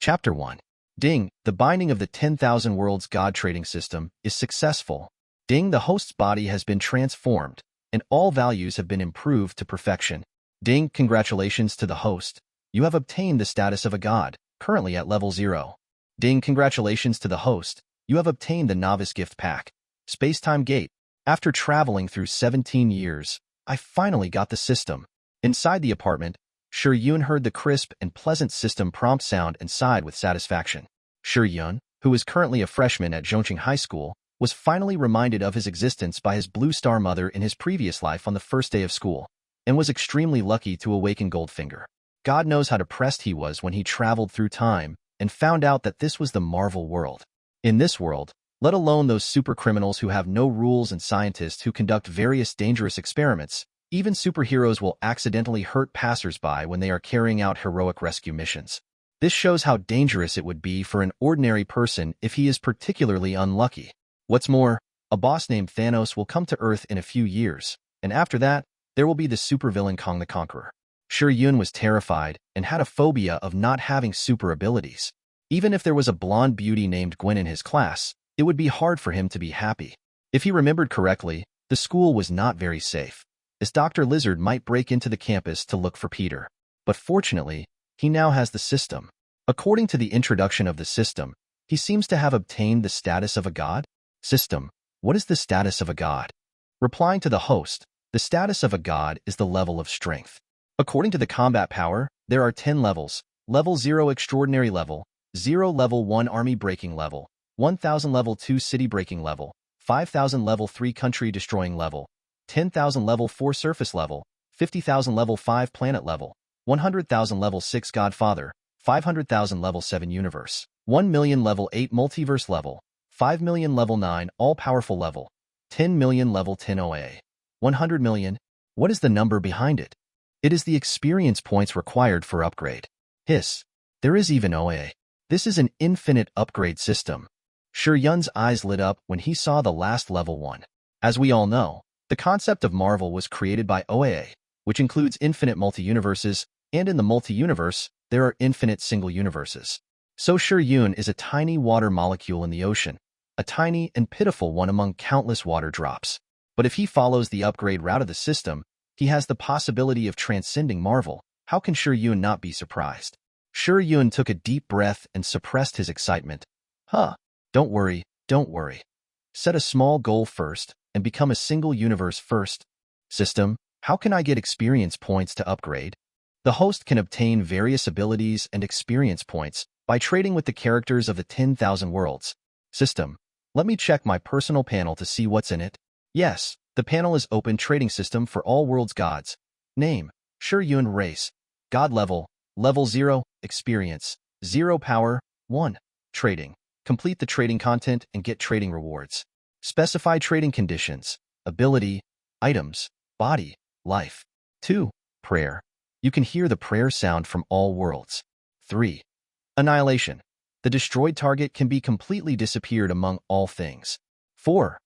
Chapter 1. Ding, the binding of the 10,000 Worlds God trading system is successful. Ding, the host's body has been transformed, and all values have been improved to perfection. Ding, congratulations to the host. You have obtained the status of a god, currently at level 0. Ding, congratulations to the host. You have obtained the novice gift pack. Space-time gate. After traveling through 17 years, I finally got the system. Inside the apartment, Shi Yun heard the crisp and pleasant system prompt sound and sighed with satisfaction. Shi Yun, who is currently a freshman at Zhongqing High School, was finally reminded of his existence by his Blue Star mother in his previous life on the first day of school, and was extremely lucky to awaken Goldfinger. God knows how depressed he was when he traveled through time and found out that this was the Marvel world. In this world, let alone those super criminals who have no rules and scientists who conduct various dangerous experiments, even superheroes will accidentally hurt passersby when they are carrying out heroic rescue missions. This shows how dangerous it would be for an ordinary person if he is particularly unlucky. What's more, a boss named Thanos will come to Earth in a few years, and after that, there will be the supervillain Kong the Conqueror. Shi Yun was terrified and had a phobia of not having super abilities. Even if there was a blonde beauty named Gwen in his class, it would be hard for him to be happy. If he remembered correctly, the school was not very safe, as Dr. Lizard might break into the campus to look for Peter. But fortunately, he now has the system. According to the introduction of the system, he seems to have obtained the status of a god. System, what is the status of a god? Replying to the host, the status of a god is the level of strength. According to the combat power, there are 10 levels. Level 0 Extraordinary Level, 0 Level 1 Army Breaking Level, 1000 Level 2 City Breaking Level, 5000 Level 3 Country Destroying Level, 10,000 Level 4 Surface Level, 50,000 Level 5 Planet Level, 100,000 Level 6 Godfather, 500,000 Level 7 Universe, 1 million Level 8 Multiverse Level, 5 million Level 9 All-Powerful Level, 10 million Level 10 OA, 100 million. What is the number behind it? It is the experience points required for upgrade. Hiss. There is even OA. This is an infinite upgrade system. Shi Yun's eyes lit up when he saw the last level 1. As we all know, the concept of Marvel was created by OA, which includes infinite multi-universes, and in the multi-universe, there are infinite single universes. So Shi Yun is a tiny water molecule in the ocean, a tiny and pitiful one among countless water drops. But if he follows the upgrade route of the system, he has the possibility of transcending Marvel. How can Shi Yun not be surprised? Shi Yun took a deep breath and suppressed his excitement. Don't worry, don't worry. Set a small goal first and become a single universe first. System, how can I get experience points to upgrade? The host can obtain various abilities and experience points by trading with the characters of the 10,000 worlds. System, let me check my personal panel to see what's in it. Yes, the panel is open trading system for all worlds gods. Name, Shi Yun race. God level, level 0, experience, 0 power, 1. Trading. Complete the trading content and get trading rewards. Specify trading conditions, ability, items, body, life. 2. Prayer. You can hear the prayer sound from all worlds. 3. Annihilation. The destroyed target can be completely disappeared among all things. 4.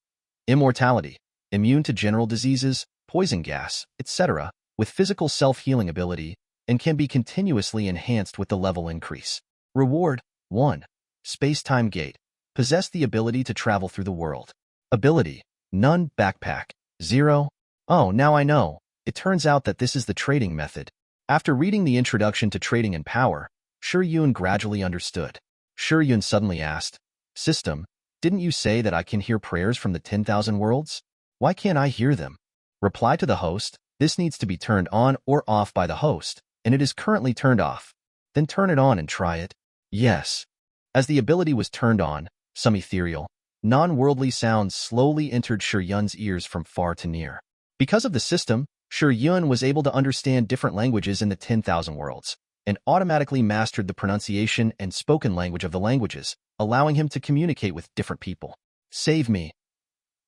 Immortality. Immune to general diseases, poison gas, etc., with physical self-healing ability, and can be continuously enhanced with the level increase. Reward. 1. Space-time gate. Possess the ability to travel through the world. Ability. None backpack. 0. Oh, now I know. It turns out that this is the trading method. After reading the introduction to trading and power, Shi Yun gradually understood. Shi Yun suddenly asked, System, didn't you say that I can hear prayers from the 10,000 worlds? Why can't I hear them? Reply to the host, this needs to be turned on or off by the host, and it is currently turned off. Then turn it on and try it. Yes. As the ability was turned on, some ethereal, non-worldly sounds slowly entered Shi Yun's ears from far to near. Because of the system, Shi Yun was able to understand different languages in the 10,000 worlds, and automatically mastered the pronunciation and spoken language of the languages, allowing him to communicate with different people. Save me.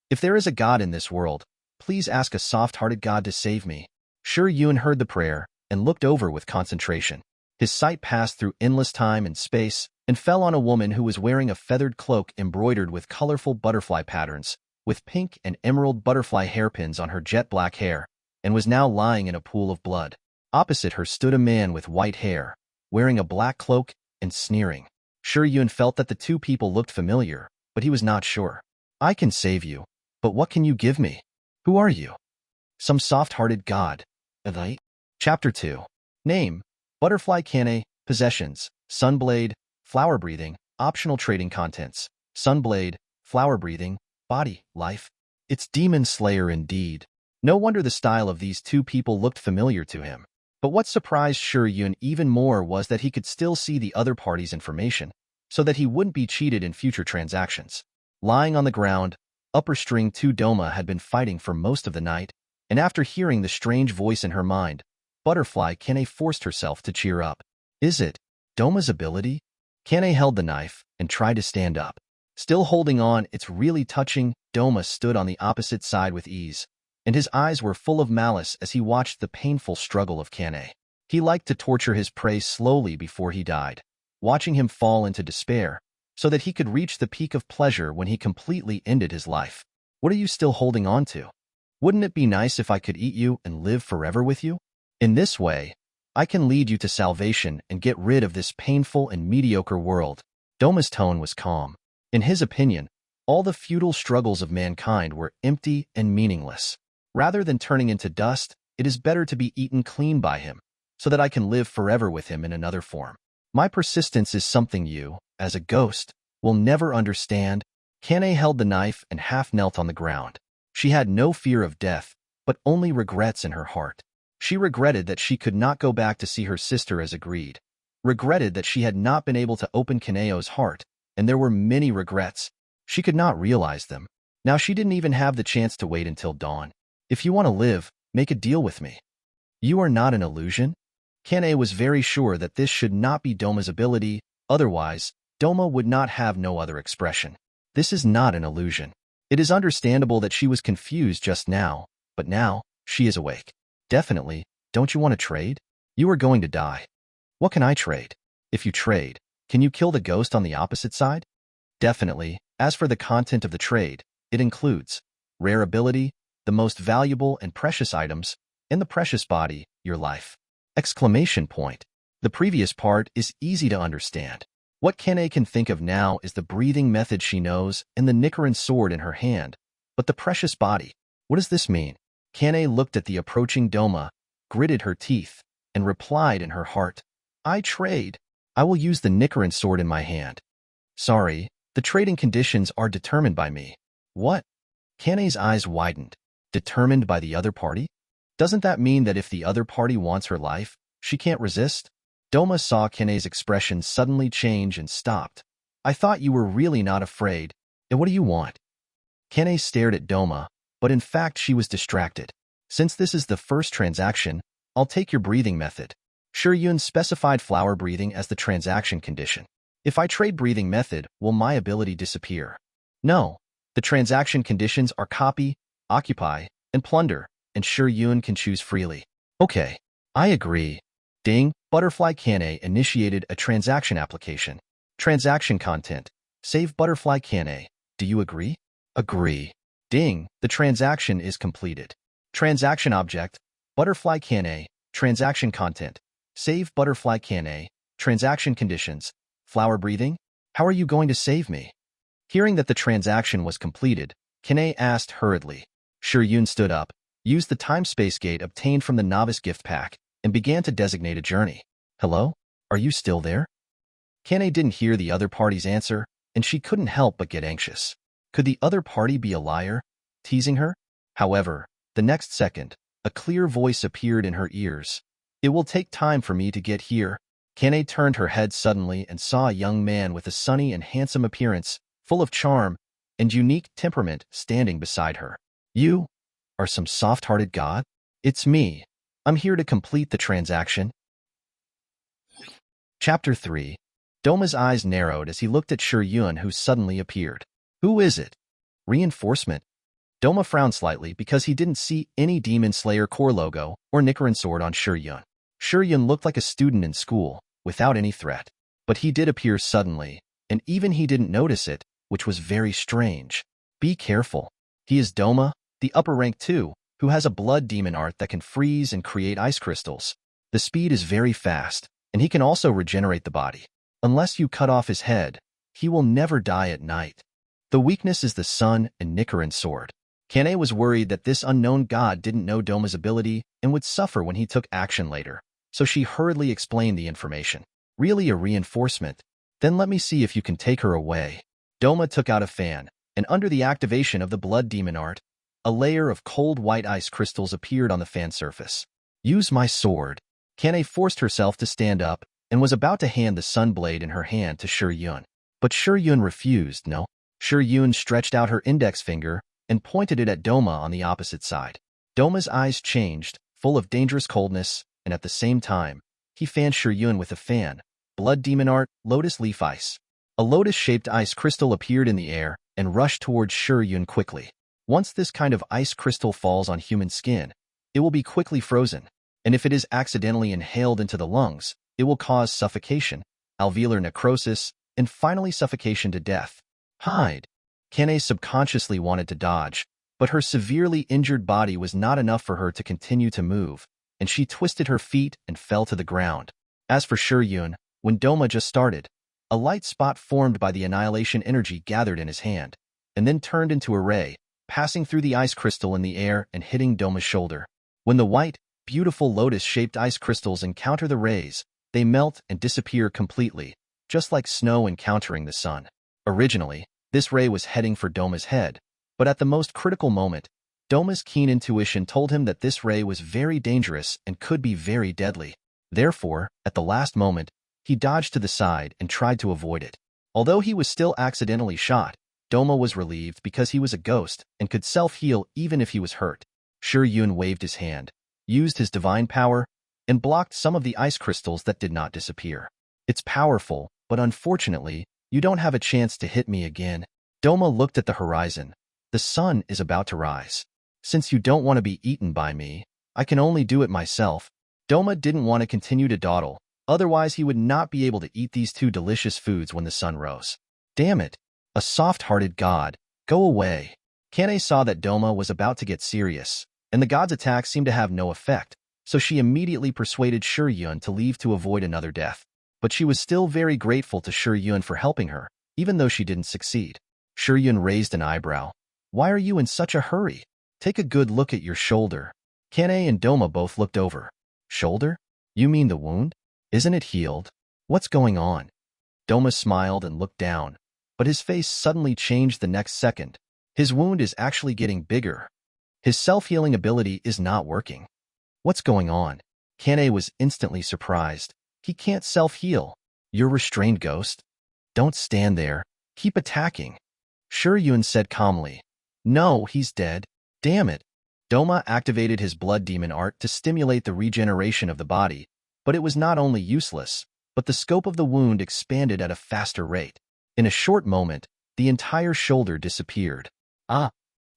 If there is a god in this world, please ask a soft-hearted god to save me. Shi Yun heard the prayer and looked over with concentration. His sight passed through endless time and space and fell on a woman who was wearing a feathered cloak embroidered with colorful butterfly patterns, with pink and emerald butterfly hairpins on her jet-black hair, and was now lying in a pool of blood. Opposite her stood a man with white hair, wearing a black cloak and sneering. Shi Yun felt that the two people looked familiar, but he was not sure. I can save you, but what can you give me? Who are you? Some soft-hearted god. Right? Chapter 2. Name: Butterfly Kanae. Possessions: Sunblade, Flower Breathing. Optional trading contents: Sunblade, Flower Breathing, Body, Life. It's Demon Slayer indeed. No wonder the style of these two people looked familiar to him. But what surprised Shi Yun even more was that he could still see the other party's information, so that he wouldn't be cheated in future transactions. Lying on the ground, upper string 2 Douma had been fighting for most of the night, and after hearing the strange voice in her mind, Butterfly Kanae forced herself to cheer up. Is it Douma's ability? Kanae held the knife and tried to stand up. Still holding on, it's really touching. Douma stood on the opposite side with ease, and his eyes were full of malice as he watched the painful struggle of Kanae. He liked to torture his prey slowly before he died, watching him fall into despair, so that he could reach the peak of pleasure when he completely ended his life. What are you still holding on to? Wouldn't it be nice if I could eat you and live forever with you? In this way, I can lead you to salvation and get rid of this painful and mediocre world. Douma's tone was calm. In his opinion, all the futile struggles of mankind were empty and meaningless. Rather than turning into dust, it is better to be eaten clean by him, so that I can live forever with him in another form. My persistence is something you, as a ghost, will never understand. Kanae held the knife and half knelt on the ground. She had no fear of death, but only regrets in her heart. She regretted that she could not go back to see her sister as agreed, regretted that she had not been able to open Kaneo's heart, and there were many regrets. She could not realize them. Now she didn't even have the chance to wait until dawn. If you want to live, make a deal with me. You are not an illusion? Kanae was very sure that this should not be Douma's ability, otherwise, Douma would not have no other expression. This is not an illusion. It is understandable that she was confused just now, but now, she is awake. Definitely, don't you want to trade? You are going to die. What can I trade? If you trade, can you kill the ghost on the opposite side? Definitely. As for the content of the trade, it includes rare ability, the most valuable and precious items, and the precious body, your life. Exclamation point. The previous part is easy to understand. What Kanae can think of now is the breathing method she knows and the Nichiren sword in her hand. But the precious body, what does this mean? Kanae looked at the approaching Douma, gritted her teeth, and replied in her heart, I trade. I will use the Nichiren sword in my hand. Sorry, the trading conditions are determined by me. What? Kanae's eyes widened. Determined by the other party? Doesn't that mean that if the other party wants her life, she can't resist? Douma saw Kanae's expression suddenly change and stopped. I thought you were really not afraid. And what do you want? Kanae stared at Douma, but in fact she was distracted. Since this is the first transaction, I'll take your breathing method. Shi Yun specified flower breathing as the transaction condition. If I trade breathing method, will my ability disappear? No. The transaction conditions are copy, occupy, and plunder, and Shi Yun can choose freely. Okay, I agree. Ding, Butterfly Kanae initiated a transaction application. Transaction content. Save Butterfly Kanae. Do you agree? Agree. Ding, the transaction is completed. Transaction object, Butterfly Kanae, transaction content. Save Butterfly Kanae, transaction conditions. Flower breathing? How are you going to save me? Hearing that the transaction was completed, Kanae asked hurriedly. Shi Yun stood up, used the time-space gate obtained from the novice gift pack, and began to designate a journey. Hello? Are you still there? Kanae didn't hear the other party's answer, and she couldn't help but get anxious. Could the other party be a liar, teasing her? However, the next second, a clear voice appeared in her ears. It will take time for me to get here. Kanae turned her head suddenly and saw a young man with a sunny and handsome appearance, full of charm and unique temperament, standing beside her. You are some soft-hearted god? It's me. I'm here to complete the transaction. Chapter 3. Douma's eyes narrowed as he looked at Shi Yun, who suddenly appeared. Who is it? Reinforcement? Douma frowned slightly because he didn't see any Demon Slayer core logo or Nichiren sword on Shi Yun. Shi Yun looked like a student in school, without any threat. But he did appear suddenly, and even he didn't notice it, which was very strange. Be careful. He is Douma, the upper rank 2, who has a blood demon art that can freeze and create ice crystals. The speed is very fast, and he can also regenerate the body. Unless you cut off his head, he will never die at night. The weakness is the sun and Nichiren sword. Kanae was worried that this unknown god didn't know Douma's ability and would suffer when he took action later, so she hurriedly explained the information. Really a reinforcement? Then let me see if you can take her away. Douma took out a fan, and under the activation of the blood demon art, a layer of cold white ice crystals appeared on the fan surface. Use my sword. Kanae forced herself to stand up and was about to hand the sun blade in her hand to Shi Yun. But Shi Yun refused. No. Shi Yun stretched out her index finger and pointed it at Douma on the opposite side. Douma's eyes changed, full of dangerous coldness, and at the same time, he fanned Shi Yun with a fan. Blood demon art, lotus leaf ice. A lotus-shaped ice crystal appeared in the air and rushed towards Shi Yun quickly. Once this kind of ice crystal falls on human skin, it will be quickly frozen, and if it is accidentally inhaled into the lungs, it will cause suffocation, alveolar necrosis, and finally suffocation to death. Hide. Kanae subconsciously wanted to dodge, but her severely injured body was not enough for her to continue to move, and she twisted her feet and fell to the ground. As for Shi Yun, when Douma just started, a light spot formed by the annihilation energy gathered in his hand, and then turned into a ray, passing through the ice crystal in the air and hitting Douma's shoulder. When the white, beautiful lotus-shaped ice crystals encounter the rays, they melt and disappear completely, just like snow encountering the sun. Originally, this ray was heading for Douma's head, but at the most critical moment, Douma's keen intuition told him that this ray was very dangerous and could be very deadly. Therefore, at the last moment, he dodged to the side and tried to avoid it. Although he was still accidentally shot, Douma was relieved because he was a ghost and could self-heal even if he was hurt. Shi Yun waved his hand, used his divine power, and blocked some of the ice crystals that did not disappear. It's powerful, but unfortunately, you don't have a chance to hit me again. Douma looked at the horizon. The sun is about to rise. Since you don't want to be eaten by me, I can only do it myself. Douma didn't want to continue to dawdle, otherwise he would not be able to eat these two delicious foods when the sun rose. Damn it! A soft-hearted god. Go away. Kanae saw that Douma was about to get serious, and the god's attack seemed to have no effect, so she immediately persuaded Shi Yun to leave to avoid another death. But she was still very grateful to Shi Yun for helping her, even though she didn't succeed. Shi Yun raised an eyebrow. Why are you in such a hurry? Take a good look at your shoulder. Kanae and Douma both looked over. Shoulder? You mean the wound? Isn't it healed? What's going on? Douma smiled and looked down, but his face suddenly changed the next second. His wound is actually getting bigger. His self-healing ability is not working. What's going on? Kanae was instantly surprised. He can't self-heal. You're restrained, ghost. Don't stand there. Keep attacking. Shi Yun said calmly. No, he's dead. Damn it. Douma activated his blood demon art to stimulate the regeneration of the body, but it was not only useless, but the scope of the wound expanded at a faster rate. In a short moment, the entire shoulder disappeared. Ah!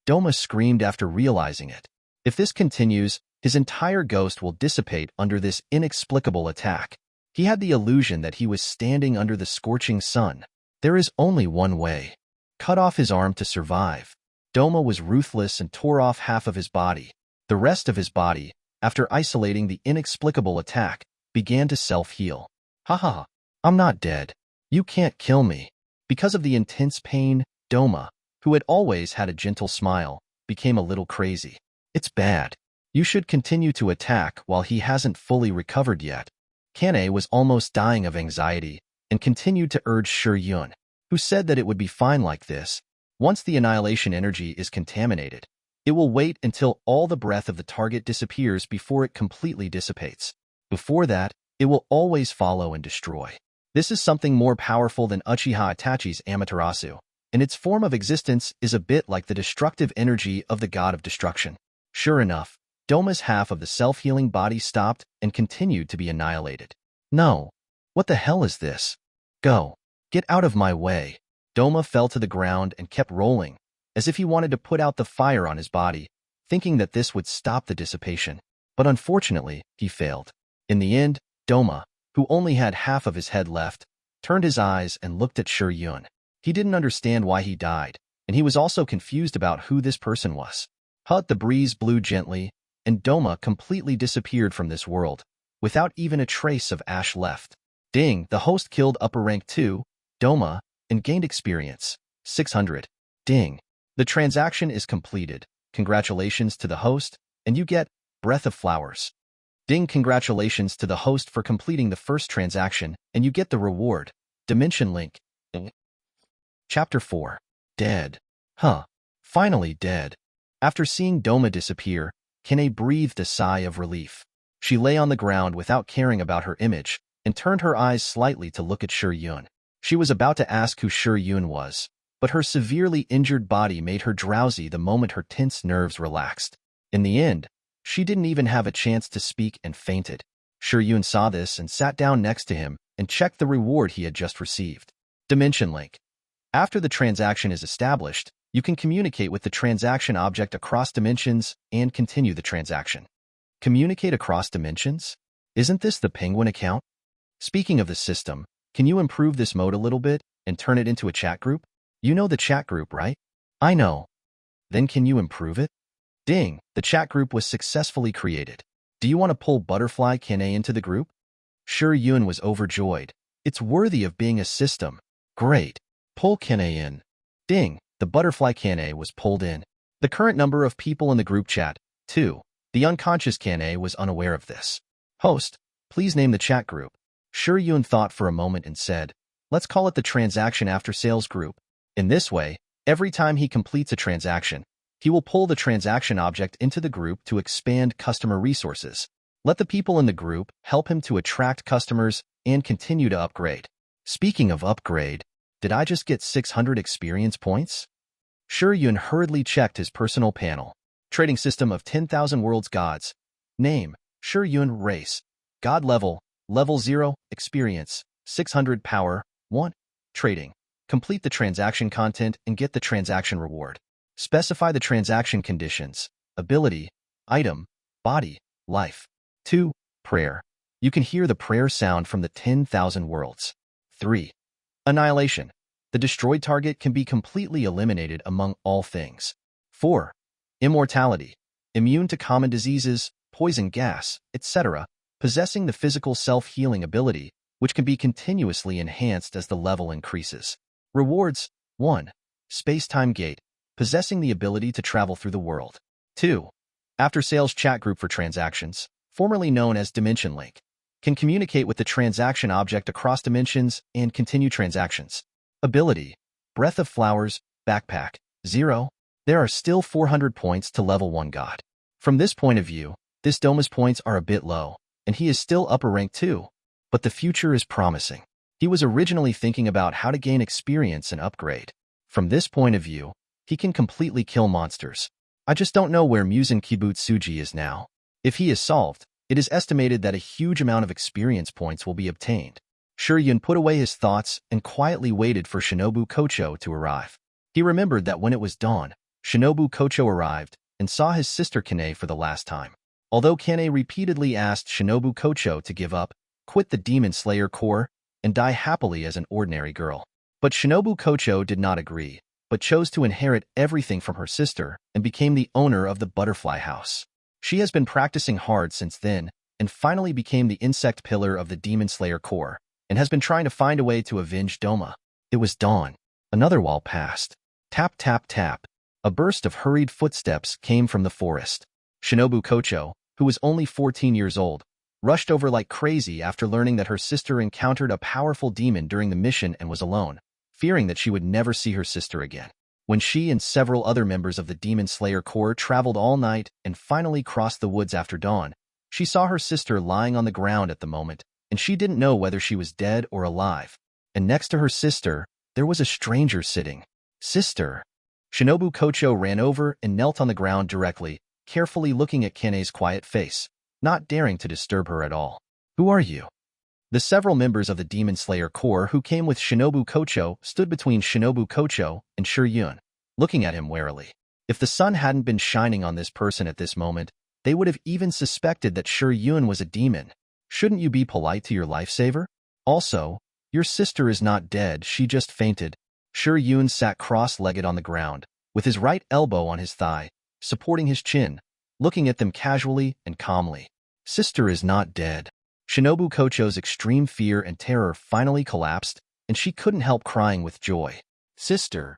Douma screamed after realizing it. If this continues, his entire ghost will dissipate under this inexplicable attack. He had the illusion that he was standing under the scorching sun. There is only one way. Cut off his arm to survive. Douma was ruthless and tore off half of his body. The rest of his body, after isolating the inexplicable attack, began to self-heal. Haha, I'm not dead. You can't kill me. Because of the intense pain, Douma, who had always had a gentle smile, became a little crazy. It's bad. You should continue to attack while he hasn't fully recovered yet. Kanae was almost dying of anxiety and continued to urge Shi Yun, who said that it would be fine like this. Once the annihilation energy is contaminated, it will wait until all the breath of the target disappears before it completely dissipates. Before that, it will always follow and destroy. This is something more powerful than Uchiha Itachi's Amaterasu, and its form of existence is a bit like the destructive energy of the god of destruction. Sure enough, Douma's half of the self-healing body stopped and continued to be annihilated. No. What the hell is this? Go. Get out of my way. Douma fell to the ground and kept rolling, as if he wanted to put out the fire on his body, thinking that this would stop the dissipation. But unfortunately, he failed. In the end, Douma, who only had half of his head left, turned his eyes and looked at Shi Yun. He didn't understand why he died, and he was also confused about who this person was. The breeze blew gently, and Douma completely disappeared from this world, without even a trace of ash left. Ding, the host killed upper rank 2, Douma, and gained experience, 600. Ding, the transaction is completed. Congratulations to the host, and you get Breath of Flowers. Ding, congratulations to the host for completing the first transaction, and you get the reward, Dimension Link. Chapter 4. Dead. Huh. Finally dead. After seeing Douma disappear, Kanae breathed a sigh of relief. She lay on the ground without caring about her image, and turned her eyes slightly to look at Shi Yun. She was about to ask who Shi Yun was, but her severely injured body made her drowsy the moment her tense nerves relaxed. In the end, she didn't even have a chance to speak and fainted. Shi Yun saw this and sat down next to him and checked the reward he had just received. Dimension Link. After the transaction is established, you can communicate with the transaction object across dimensions and continue the transaction. Communicate across dimensions? Isn't this the Penguin account? Speaking of the system, can you improve this mode a little bit and turn it into a chat group? You know the chat group, right? I know. Then can you improve it? Ding, the chat group was successfully created. Do you want to pull Butterfly Kanae into the group? Shi Yun was overjoyed. It's worthy of being a system. Great. Pull Kanae in. Ding, the Butterfly Kanae was pulled in. The current number of people in the group chat, 2. The unconscious Kanae was unaware of this. Host, please name the chat group. Shi Yun thought for a moment and said, let's call it the Transaction After Sales Group. In this way, every time he completes a transaction, he will pull the transaction object into the group to expand customer resources. Let the people in the group help him to attract customers and continue to upgrade. Speaking of upgrade, did I just get 600 experience points? Shi Yun hurriedly checked his personal panel. Trading system of 10,000 worlds gods. Name, Shi Yun. Race, God level, level 0, experience, 600 power, 1. Trading. Complete the transaction content and get the transaction reward. Specify the transaction conditions, ability, item, body, life. 2. Prayer. You can hear the prayer sound from the 10,000 worlds. 3. Annihilation. The destroyed target can be completely eliminated among all things. 4. Immortality. Immune to common diseases, poison gas, etc., possessing the physical self-healing ability, which can be continuously enhanced as the level increases. Rewards. 1. Space-time gate, possessing the ability to travel through the world. 2. After-sales chat group for transactions, formerly known as Dimension Link, can communicate with the transaction object across dimensions and continue transactions. Ability. Breath of Flowers, backpack, 0. There are still 400 points to level 1 god. From this point of view, this Douma's points are a bit low, and he is still upper rank 2. But the future is promising. He was originally thinking about how to gain experience and upgrade. From this point of view, he can completely kill monsters. I just don't know where Musen Kibutsuji is now. If he is solved, it is estimated that a huge amount of experience points will be obtained. Shi Yun put away his thoughts and quietly waited for Shinobu Kocho to arrive. He remembered that when it was dawn, Shinobu Kocho arrived and saw his sister Kanae for the last time. Although Kanae repeatedly asked Shinobu Kocho to give up, quit the Demon Slayer Corps, and die happily as an ordinary girl. But Shinobu Kocho did not agree, but chose to inherit everything from her sister and became the owner of the Butterfly House. She has been practicing hard since then and finally became the insect pillar of the Demon Slayer Corps and has been trying to find a way to avenge Douma. It was dawn. Another wall passed. Tap, tap, tap. A burst of hurried footsteps came from the forest. Shinobu Kocho, who was only 14 years old, rushed over like crazy after learning that her sister encountered a powerful demon during the mission and was alone, fearing that she would never see her sister again. When she and several other members of the Demon Slayer Corps traveled all night and finally crossed the woods after dawn, she saw her sister lying on the ground at the moment, and she didn't know whether she was dead or alive. And next to her sister, there was a stranger sitting. Sister. Shinobu Kocho ran over and knelt on the ground directly, carefully looking at Kanae's quiet face, not daring to disturb her at all. Who are you? The several members of the Demon Slayer Corps who came with Shinobu Kocho stood between Shinobu Kocho and Shi Yun, looking at him warily. If the sun hadn't been shining on this person at this moment, they would have even suspected that Shi Yun was a demon. Shouldn't you be polite to your lifesaver? Also, your sister is not dead, she just fainted. Shi Yun sat cross-legged on the ground, with his right elbow on his thigh, supporting his chin, looking at them casually and calmly. Sister is not dead. Shinobu Kocho's extreme fear and terror finally collapsed, and she couldn't help crying with joy. Sister.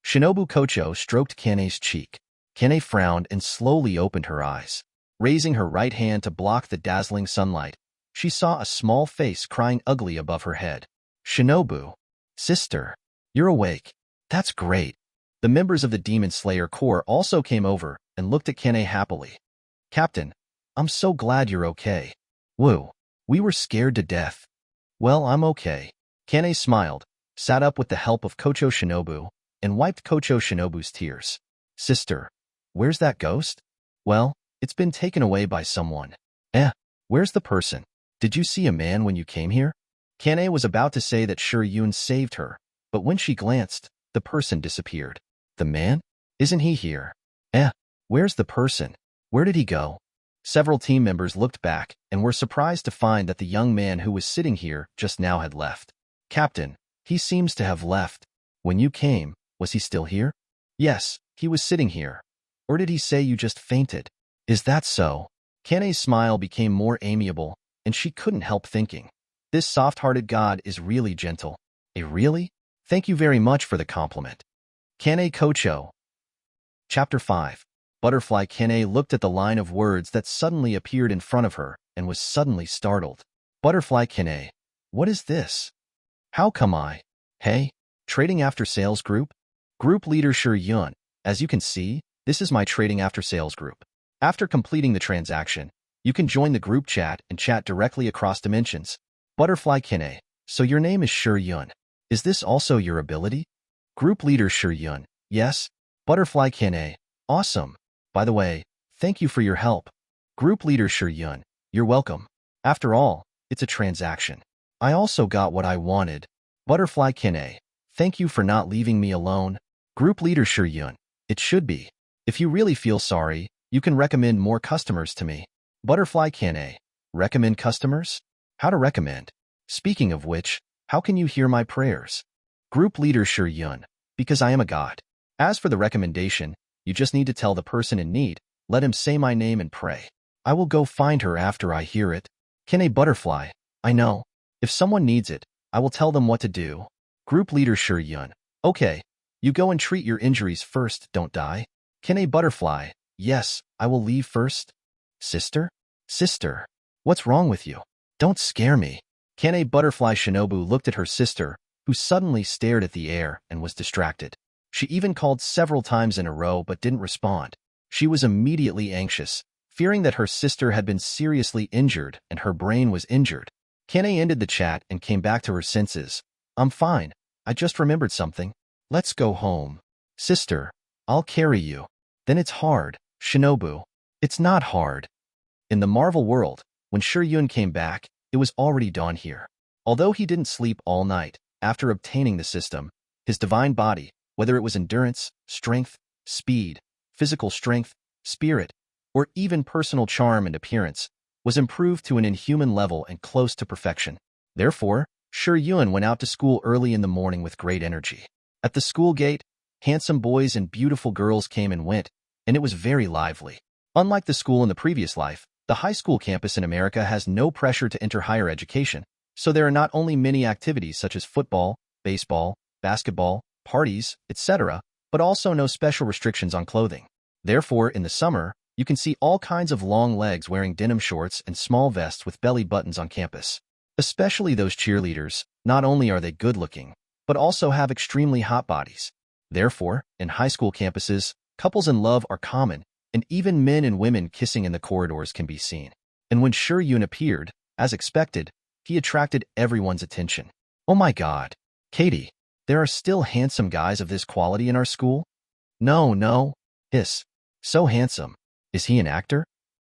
Shinobu Kocho stroked Kanae's cheek. Kanae frowned and slowly opened her eyes. Raising her right hand to block the dazzling sunlight, she saw a small face crying ugly above her head. Shinobu. Sister. You're awake. That's great. The members of the Demon Slayer Corps also came over and looked at Kanae happily. Captain, I'm so glad you're okay. Woo. We were scared to death. Well, I'm okay. Kanae smiled, sat up with the help of Kocho Shinobu, and wiped Kocho Shinobu's tears. Sister, where's that ghost? Well, it's been taken away by someone. Where's the person? Did you see a man when you came here? Kanae was about to say that Shi Yun saved her, but when she glanced, the person disappeared. The man? Isn't he here? Where's the person? Where did he go? Several team members looked back and were surprised to find that the young man who was sitting here just now had left. Captain, he seems to have left. When you came, was he still here? Yes, he was sitting here. Or did he say you just fainted? Is that so? Kanae's smile became more amiable, and she couldn't help thinking. This soft-hearted god is really gentle. Really? Thank you very much for the compliment. Kanae Kocho. Chapter 5. Butterfly Kanae looked at the line of words that suddenly appeared in front of her and was suddenly startled. Butterfly Kanae. What is this? How come I? Hey, trading after sales group? Group leader Shi Yun. As you can see, this is my trading after sales group. After completing the transaction, you can join the group chat and chat directly across dimensions. Butterfly Kanae. So your name is Shi Yun. Is this also your ability? Group leader Shi Yun. Yes. Butterfly Kanae. Awesome. By the way, thank you for your help. Group leader Shi Yun. You're welcome. After all, it's a transaction. I also got what I wanted. Butterfly Kanae. Thank you for not leaving me alone. Group leader Shi Yun. It should be. If you really feel sorry, you can recommend more customers to me. Butterfly Kanae. Recommend customers? How to recommend? Speaking of which, how can you hear my prayers? Group leader Shi Yun. Because I am a god. As for the recommendation, you just need to tell the person in need, let him say my name and pray. I will go find her after I hear it. Kanae Butterfly. I know. If someone needs it, I will tell them what to do. Group leader Shi Yun. Okay. You go and treat your injuries first, don't die. Kanae Butterfly. Yes, I will leave first. Sister? Sister. What's wrong with you? Don't scare me. Kanae Butterfly Shinobu looked at her sister, who suddenly stared at the air and was distracted. She even called several times in a row but didn't respond. She was immediately anxious, fearing that her sister had been seriously injured and her brain was injured. Kanae ended the chat and came back to her senses. I'm fine. I just remembered something. Let's go home. Sister, I'll carry you. Then it's hard, Shinobu. It's not hard. In the Marvel world, when Shi Yun came back, it was already dawn here. Although he didn't sleep all night, after obtaining the system, his divine body, whether it was endurance, strength, speed, physical strength, spirit, or even personal charm and appearance, was improved to an inhuman level and close to perfection. Therefore, Shi Yun went out to school early in the morning with great energy. At the school gate, handsome boys and beautiful girls came and went, and it was very lively. Unlike the school in the previous life, the high school campus in America has no pressure to enter higher education, so there are not only many activities such as football, baseball, basketball, parties, etc., but also no special restrictions on clothing. Therefore, in the summer, you can see all kinds of long legs wearing denim shorts and small vests with belly buttons on campus. Especially those cheerleaders, not only are they good-looking, but also have extremely hot bodies. Therefore, in high school campuses, couples in love are common, and even men and women kissing in the corridors can be seen. And when Shi Yun appeared, as expected, he attracted everyone's attention. Oh my god. Katie, there are still handsome guys of this quality in our school? No. Hiss. So handsome. Is he an actor?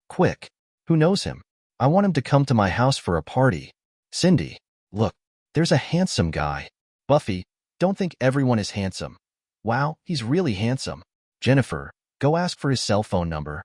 Quick. Who knows him? I want him to come to my house for a party. Cindy. Look. There's a handsome guy. Buffy. Don't think everyone is handsome. Wow, he's really handsome. Jennifer. Go ask for his cell phone number.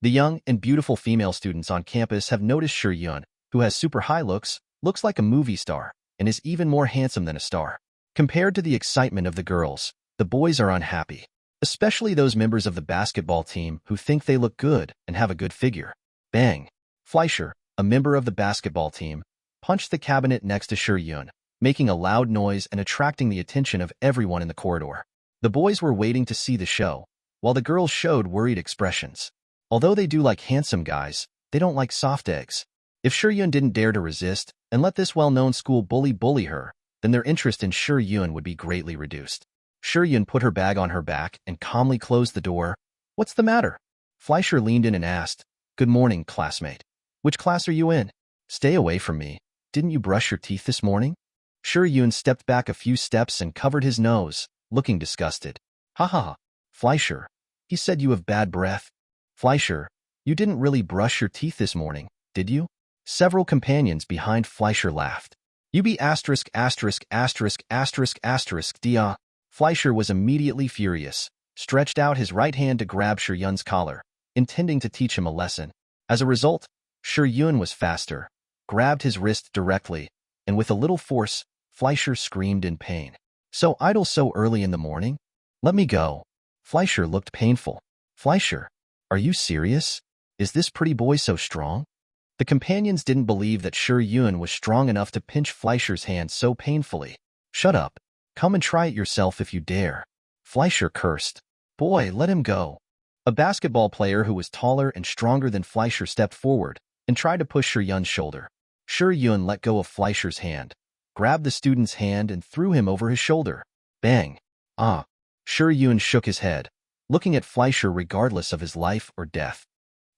The young and beautiful female students on campus have noticed Shi Yun, who has super high looks like a movie star, and is even more handsome than a star. Compared to the excitement of the girls, the boys are unhappy, especially those members of the basketball team who think they look good and have a good figure. Bang. Fleischer, a member of the basketball team, punched the cabinet next to Shi Yun, making a loud noise and attracting the attention of everyone in the corridor. The boys were waiting to see the show, while the girls showed worried expressions. Although they do like handsome guys, they don't like soft eggs. If Shi Yun didn't dare to resist and let this well-known school bully her, then their interest in Shi Yun would be greatly reduced. Shi Yun put her bag on her back and calmly closed the door. "What's the matter?" Fleischer leaned in and asked. "Good morning, classmate. Which class are you in?" "Stay away from me. Didn't you brush your teeth this morning?" Shi Yun stepped back a few steps and covered his nose, looking disgusted. "Ha ha ha. Fleischer, he said you have bad breath." "Fleischer, you didn't really brush your teeth this morning, did you?" Several companions behind Fleischer laughed. "You be asterisk asterisk asterisk asterisk asterisk dia." Fleischer was immediately furious, stretched out his right hand to grab Shi Yun's collar, intending to teach him a lesson. As a result, Shi Yun was faster, grabbed his wrist directly, and with a little force, Fleischer screamed in pain. "So idle so early in the morning? Let me go." Fleischer looked painful. "Fleischer, are you serious? Is this pretty boy so strong?" The companions didn't believe that Shi Yun was strong enough to pinch Fleischer's hand so painfully. "Shut up. Come and try it yourself if you dare." Fleischer cursed. "Boy, let him go." A basketball player who was taller and stronger than Fleischer stepped forward and tried to push Shi Yun's shoulder. Shi Yun let go of Fleischer's hand, grabbed the student's hand and threw him over his shoulder. Bang! Ah! Shi Yun shook his head, looking at Fleischer regardless of his life or death.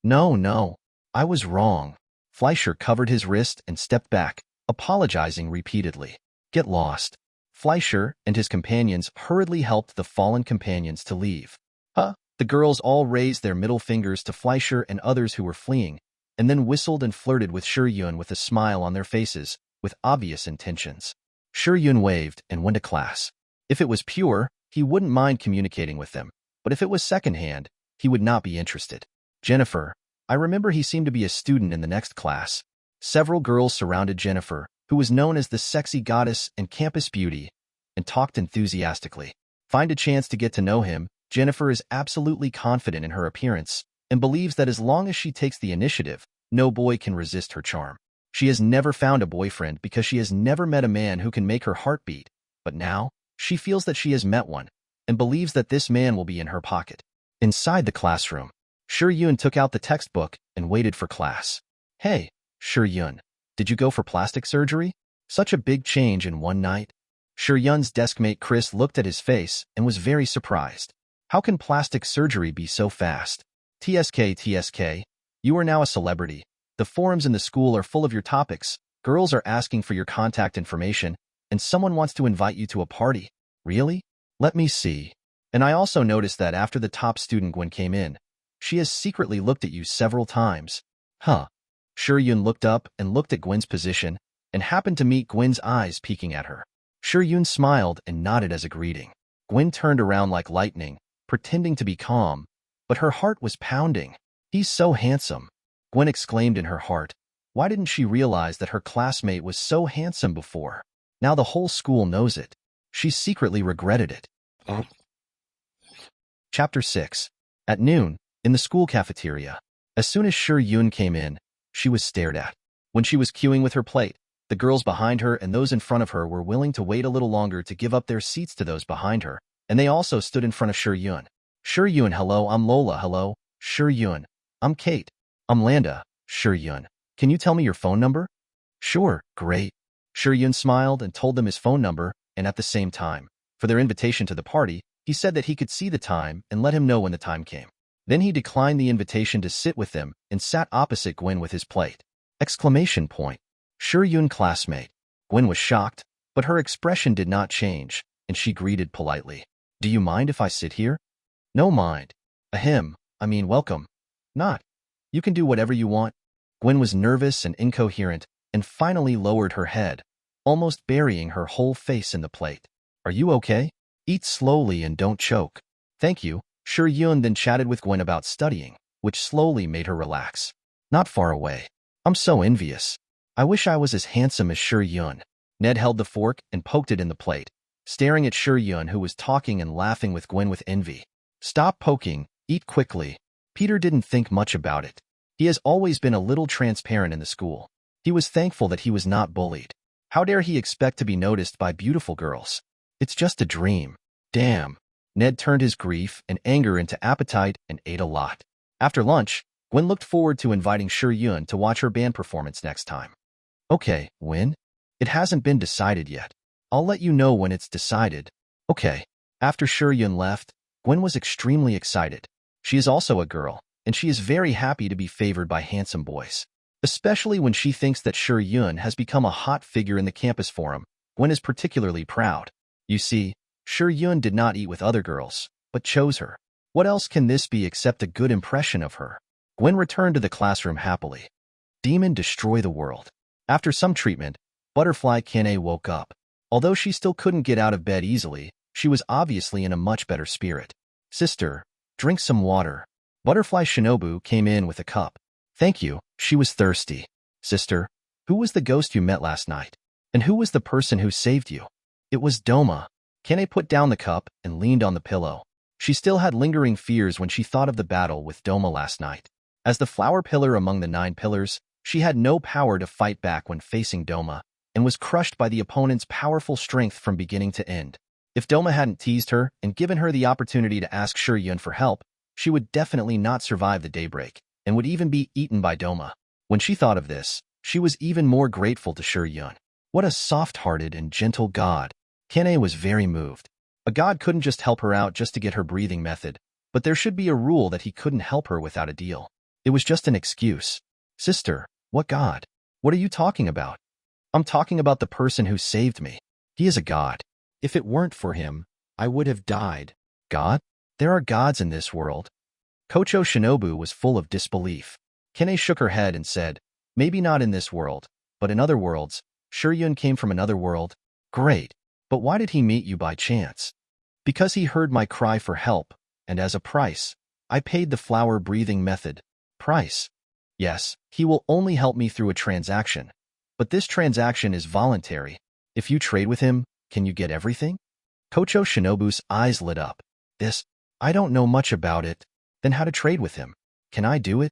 No, I was wrong." Fleischer covered his wrist and stepped back, apologizing repeatedly. "Get lost." Fleischer and his companions hurriedly helped the fallen companions to leave. "Huh?" The girls all raised their middle fingers to Fleischer and others who were fleeing, and then whistled and flirted with Shi Yun with a smile on their faces, with obvious intentions. Shi Yun waved and went to class. If it was pure, he wouldn't mind communicating with them, but if it was secondhand, he would not be interested. "Jennifer, I remember he seemed to be a student in the next class." Several girls surrounded Jennifer, who was known as the sexy goddess and campus beauty, and talked enthusiastically. Find a chance to get to know him. Jennifer is absolutely confident in her appearance and believes that as long as she takes the initiative, no boy can resist her charm. She has never found a boyfriend because she has never met a man who can make her heart beat, but now, she feels that she has met one, and believes that this man will be in her pocket. Inside the classroom, Shi Yun took out the textbook and waited for class. "Hey, Shi Yun, did you go for plastic surgery? Such a big change in one night." Shi Yun's deskmate Chris looked at his face and was very surprised. "How can plastic surgery be so fast?" TSK, you are now a celebrity. The forums in the school are full of your topics. Girls are asking for your contact information, and someone wants to invite you to a party." "Really? Let me see." "And I also noticed that after the top student Gwen came in, she has secretly looked at you several times." "Huh." Shi Yun looked up and looked at Gwen's position, and happened to meet Gwen's eyes peeking at her. Shi Yun smiled and nodded as a greeting. Gwen turned around like lightning, pretending to be calm, but her heart was pounding. "He's so handsome." Gwen exclaimed in her heart. Why didn't she realize that her classmate was so handsome before? Now the whole school knows it. She secretly regretted it. Chapter 6. At noon, in the school cafeteria. As soon as Shi Yun came in, she was stared at. When she was queuing with her plate, the girls behind her and those in front of her were willing to wait a little longer to give up their seats to those behind her, and they also stood in front of Shi Yun. "Shi Yun, hello, I'm Lola, hello. Shi Yun, I'm Kate. I'm Landa. Shi Yun, can you tell me your phone number?" "Sure, great." Shi Yun smiled and told them his phone number, and at the same time, for their invitation to the party, he said that he could see the time and let him know when the time came. Then he declined the invitation to sit with them and sat opposite Gwen with his plate. Exclamation point. Shi Yun classmate. Gwen was shocked, but her expression did not change, and she greeted politely. "Do you mind if I sit here?" "No mind." "Ahem, I mean welcome." "Not. You can do whatever you want." Gwen was nervous and incoherent, and finally lowered her head, almost burying her whole face in the plate. "Are you okay? Eat slowly and don't choke." "Thank you." Shi Yun then chatted with Gwen about studying, which slowly made her relax. "Not far away. I'm so envious. I wish I was as handsome as Shi Yun." Ned held the fork and poked it in the plate, staring at Shi Yun, who was talking and laughing with Gwen with envy. "Stop poking, eat quickly." Peter didn't think much about it. He has always been a little transparent in the school. He was thankful that he was not bullied. How dare he expect to be noticed by beautiful girls? It's just a dream. Damn. Ned turned his grief and anger into appetite and ate a lot. After lunch, Gwen looked forward to inviting Shi Yun to watch her band performance next time. Okay, when? It hasn't been decided yet. I'll let you know when it's decided. Okay. After Shi Yun left, Gwen was extremely excited. She is also a girl, and she is very happy to be favored by handsome boys. Especially when she thinks that Shi Yun has become a hot figure in the campus forum, Gwen is particularly proud. You see, Shi Yun did not eat with other girls, but chose her. What else can this be except a good impression of her? Gwen returned to the classroom happily. Demon destroy the world. After some treatment, Butterfly Kanae woke up. Although she still couldn't get out of bed easily, she was obviously in a much better spirit. Sister, drink some water. Butterfly Shinobu came in with a cup. Thank you, she was thirsty. Sister, who was the ghost you met last night? And who was the person who saved you? It was Douma. Kanae put down the cup and leaned on the pillow. She still had lingering fears when she thought of the battle with Douma last night. As the flower pillar among the 9 pillars, she had no power to fight back when facing Douma, and was crushed by the opponent's powerful strength from beginning to end. If Douma hadn't teased her and given her the opportunity to ask Shi Yun for help, she would definitely not survive the daybreak, and would even be eaten by Douma. When she thought of this, she was even more grateful to Shi Yun. What a soft-hearted and gentle god. Kanae was very moved. A god couldn't just help her out just to get her breathing method, but there should be a rule that he couldn't help her without a deal. It was just an excuse. Sister, what god? What are you talking about? I'm talking about the person who saved me. He is a god. If it weren't for him, I would have died. God? There are gods in this world. Kocho Shinobu was full of disbelief. Kanae shook her head and said, maybe not in this world, but in other worlds. Shi Yun came from another world. Great. But why did he meet you by chance? Because he heard my cry for help, and as a price, I paid the flower breathing method. Price? Yes, he will only help me through a transaction. But this transaction is voluntary. If you trade with him, can you get everything? Kocho Shinobu's eyes lit up. I don't know much about it. Then how to trade with him? Can I do it?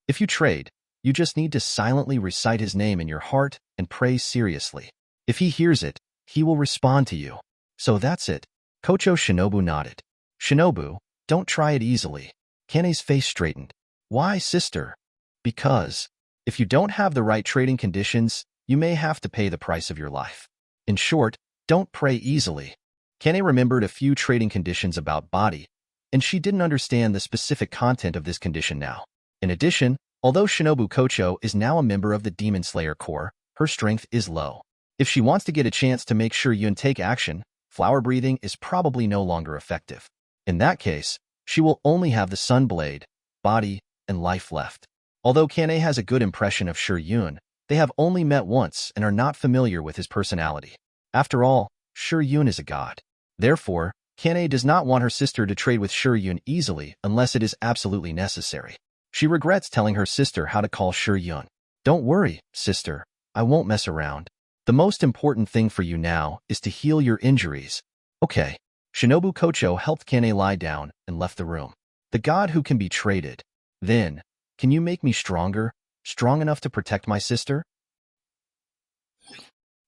If you trade, you just need to silently recite his name in your heart and pray seriously. If he hears it, he will respond to you. So that's it. Kocho Shinobu nodded. Shinobu, don't try it easily. Kanae's face straightened. Why, sister? Because, if you don't have the right trading conditions, you may have to pay the price of your life. In short, don't pray easily. Kanae remembered a few trading conditions about body, and she didn't understand the specific content of this condition now. In addition, although Shinobu Kocho is now a member of the Demon Slayer Corps, her strength is low. If she wants to get a chance to make sure Yun take action, flower breathing is probably no longer effective. In that case, she will only have the Sun Blade, body, and life left. Although Kanae has a good impression of Shi Yun, they have only met once and are not familiar with his personality. After all, Shi Yun is a god. Therefore, Kanae does not want her sister to trade with Shi Yun easily unless it is absolutely necessary. She regrets telling her sister how to call Shi Yun. Don't worry, sister. I won't mess around. The most important thing for you now is to heal your injuries. Okay. Shinobu Kocho helped Kanae lie down and left the room. The god who can be traded. Then, can you make me stronger? Strong enough to protect my sister?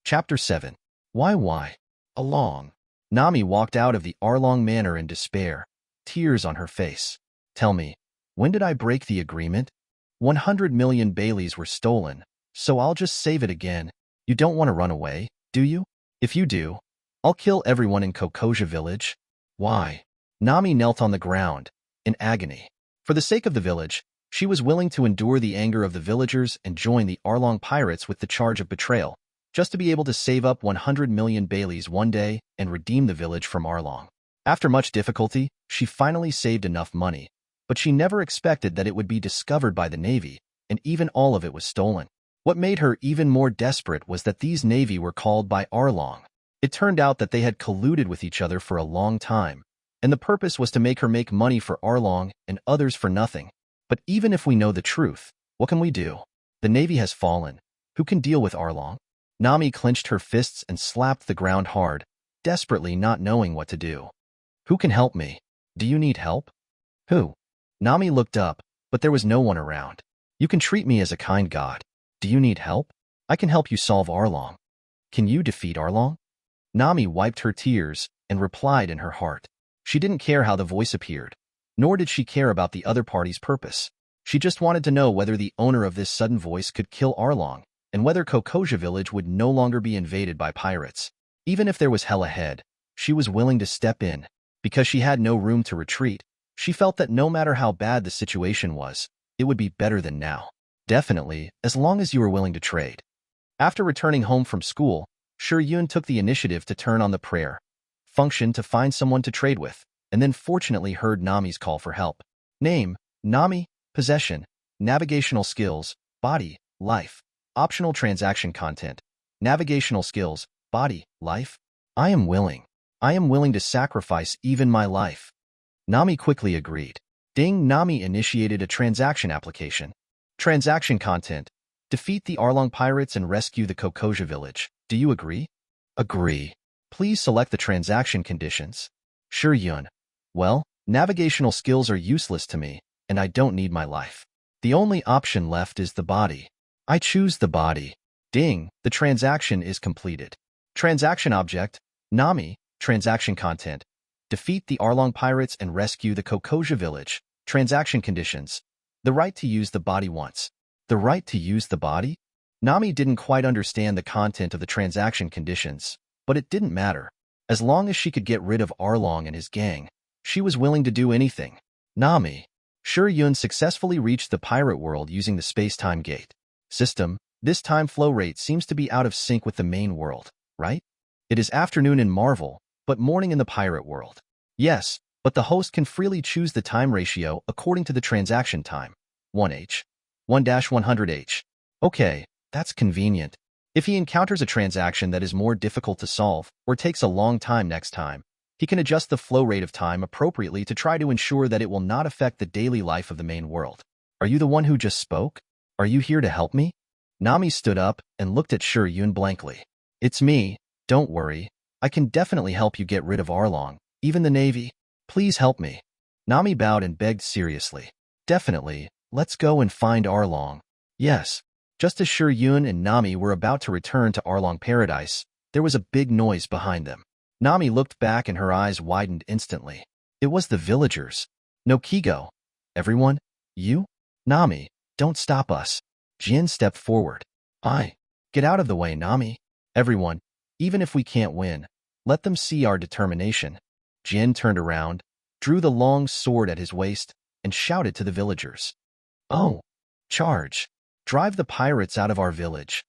Chapter 7. Why? Along. Nami walked out of the Arlong Manor in despair, tears on her face. Tell me, when did I break the agreement? 100 million Baileys were stolen, so I'll just save it again. You don't want to run away, do you? If you do, I'll kill everyone in Kokoja village. Why? Nami knelt on the ground, in agony. For the sake of the village, she was willing to endure the anger of the villagers and join the Arlong pirates with the charge of betrayal, just to be able to save up 100 million Baileys one day and redeem the village from Arlong. After much difficulty, she finally saved enough money, but she never expected that it would be discovered by the Navy, and even all of it was stolen. What made her even more desperate was that these Navy were called by Arlong. It turned out that they had colluded with each other for a long time, and the purpose was to make her make money for Arlong and others for nothing. But even if we know the truth, what can we do? The Navy has fallen. Who can deal with Arlong? Nami clenched her fists and slapped the ground hard, desperately not knowing what to do. Who can help me? Do you need help? Who? Nami looked up, but there was no one around. You can treat me as a kind god. Do you need help? I can help you solve Arlong. Can you defeat Arlong? Nami wiped her tears and replied in her heart. She didn't care how the voice appeared, nor did she care about the other party's purpose. She just wanted to know whether the owner of this sudden voice could kill Arlong, and whether Kokoja village would no longer be invaded by pirates. Even if there was hell ahead, she was willing to step in. Because she had no room to retreat, she felt that no matter how bad the situation was, it would be better than now. Definitely, as long as you were willing to trade. After returning home from school, Shi Yun took the initiative to turn on the prayer function to find someone to trade with, and then fortunately heard Nami's call for help. Name, Nami, possession, navigational skills, body, life, optional transaction content, navigational skills, body, life. I am willing. I am willing to sacrifice even my life. Nami quickly agreed. Ding. Nami initiated a transaction application. Transaction content. Defeat the Arlong pirates and rescue the Kokoja village. Do you agree? Agree. Please select the transaction conditions. Shi Yun. Well, navigational skills are useless to me, and I don't need my life. The only option left is the body. I choose the body. Ding. The transaction is completed. Transaction object. Nami. Transaction content. Defeat the Arlong pirates and rescue the Kokoja village. Transaction conditions. The right to use the body once. The right to use the body? Nami didn't quite understand the content of the transaction conditions, but it didn't matter. As long as she could get rid of Arlong and his gang, she was willing to do anything. Nami. Shi Yun successfully reached the pirate world using the space-time gate system. This time flow rate seems to be out of sync with the main world, right? It is afternoon in Marvel, but morning in the pirate world. Yes, but the host can freely choose the time ratio according to the transaction time. 1H. 1-100H. Okay, that's convenient. If he encounters a transaction that is more difficult to solve or takes a long time next time, he can adjust the flow rate of time appropriately to try to ensure that it will not affect the daily life of the main world. Are you the one who just spoke? Are you here to help me? Nami stood up and looked at Shi Yun blankly. It's me. Don't worry. I can definitely help you get rid of Arlong, even the Navy. Please help me. Nami bowed and begged seriously. Definitely. Let's go and find Arlong. Yes. Just as Shi Yun and Nami were about to return to Arlong Paradise, there was a big noise behind them. Nami looked back and her eyes widened instantly. It was the villagers. No Kigo. Everyone? You? Nami, don't stop us. Jin stepped forward. Get out of the way, Nami. Everyone, even if we can't win, let them see our determination. Jin turned around, drew the long sword at his waist, and shouted to the villagers. Oh! Charge! Drive the pirates out of our village.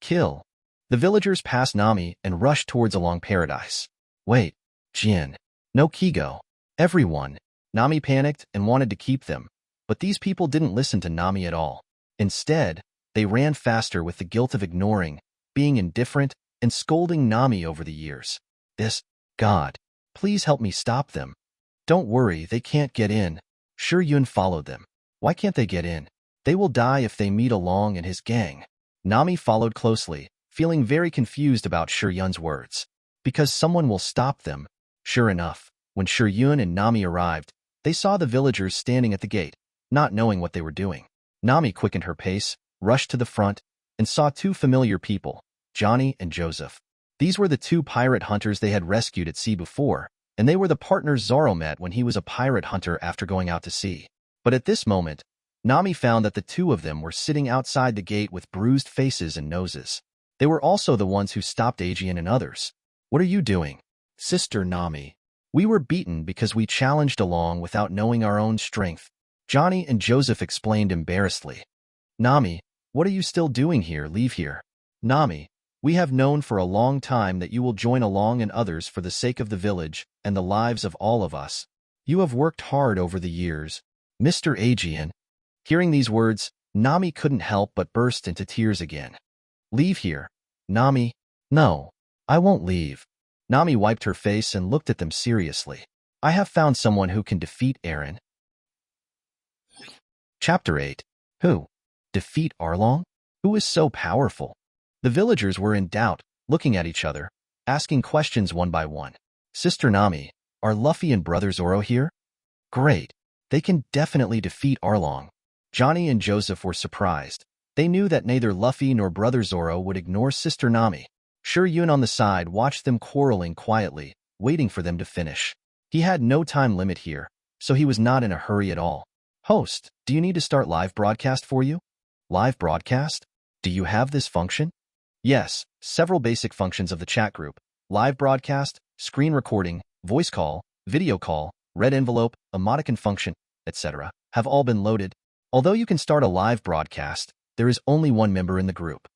Kill! The villagers passed Nami and rushed towards Arlong Paradise. Wait, Jin. No Kigo. Everyone. Nami panicked and wanted to keep them, but these people didn't listen to Nami at all. Instead, they ran faster with the guilt of ignoring, being indifferent, and scolding Nami over the years. God, please help me stop them. Don't worry, they can't get in. Shi Yun followed them. Why can't they get in? They will die if they meet Arlong and his gang. Nami followed closely, feeling very confused about Shi Yun's words. Because someone will stop them. Sure enough, when Shi Yun and Nami arrived, they saw the villagers standing at the gate, not knowing what they were doing. Nami quickened her pace, rushed to the front, and saw two familiar people, Johnny and Joseph. These were the two pirate hunters they had rescued at sea before, and they were the partners Zoro met when he was a pirate hunter after going out to sea. But at this moment, Nami found that the two of them were sitting outside the gate with bruised faces and noses. They were also the ones who stopped Aegean and others. What are you doing? Sister Nami. We were beaten because we challenged Arlong without knowing our own strength. Johnny and Joseph explained embarrassedly. Nami, what are you still doing here? Leave here. Nami, we have known for a long time that you will join Arlong and others for the sake of the village and the lives of all of us. You have worked hard over the years. Mr. Aegean. Hearing these words, Nami couldn't help but burst into tears again. Leave here. Nami. No. I won't leave. Nami wiped her face and looked at them seriously. I have found someone who can defeat Eren. Chapter 8. Who? Defeat Arlong? Who is so powerful? The villagers were in doubt, looking at each other, asking questions one by one. Sister Nami, are Luffy and Brother Zoro here? Great. They can definitely defeat Arlong. Johnny and Joseph were surprised. They knew that neither Luffy nor Brother Zoro would ignore Sister Nami. Shi Yun on the side watched them quarreling quietly, waiting for them to finish. He had no time limit here, so he was not in a hurry at all. Host, do you need to start live broadcast for you? Live broadcast? Do you have this function? Yes, several basic functions of the chat group. Live broadcast, screen recording, voice call, video call, red envelope, emoticon function, etc. have all been loaded. Although you can start a live broadcast, there is only one member in the group.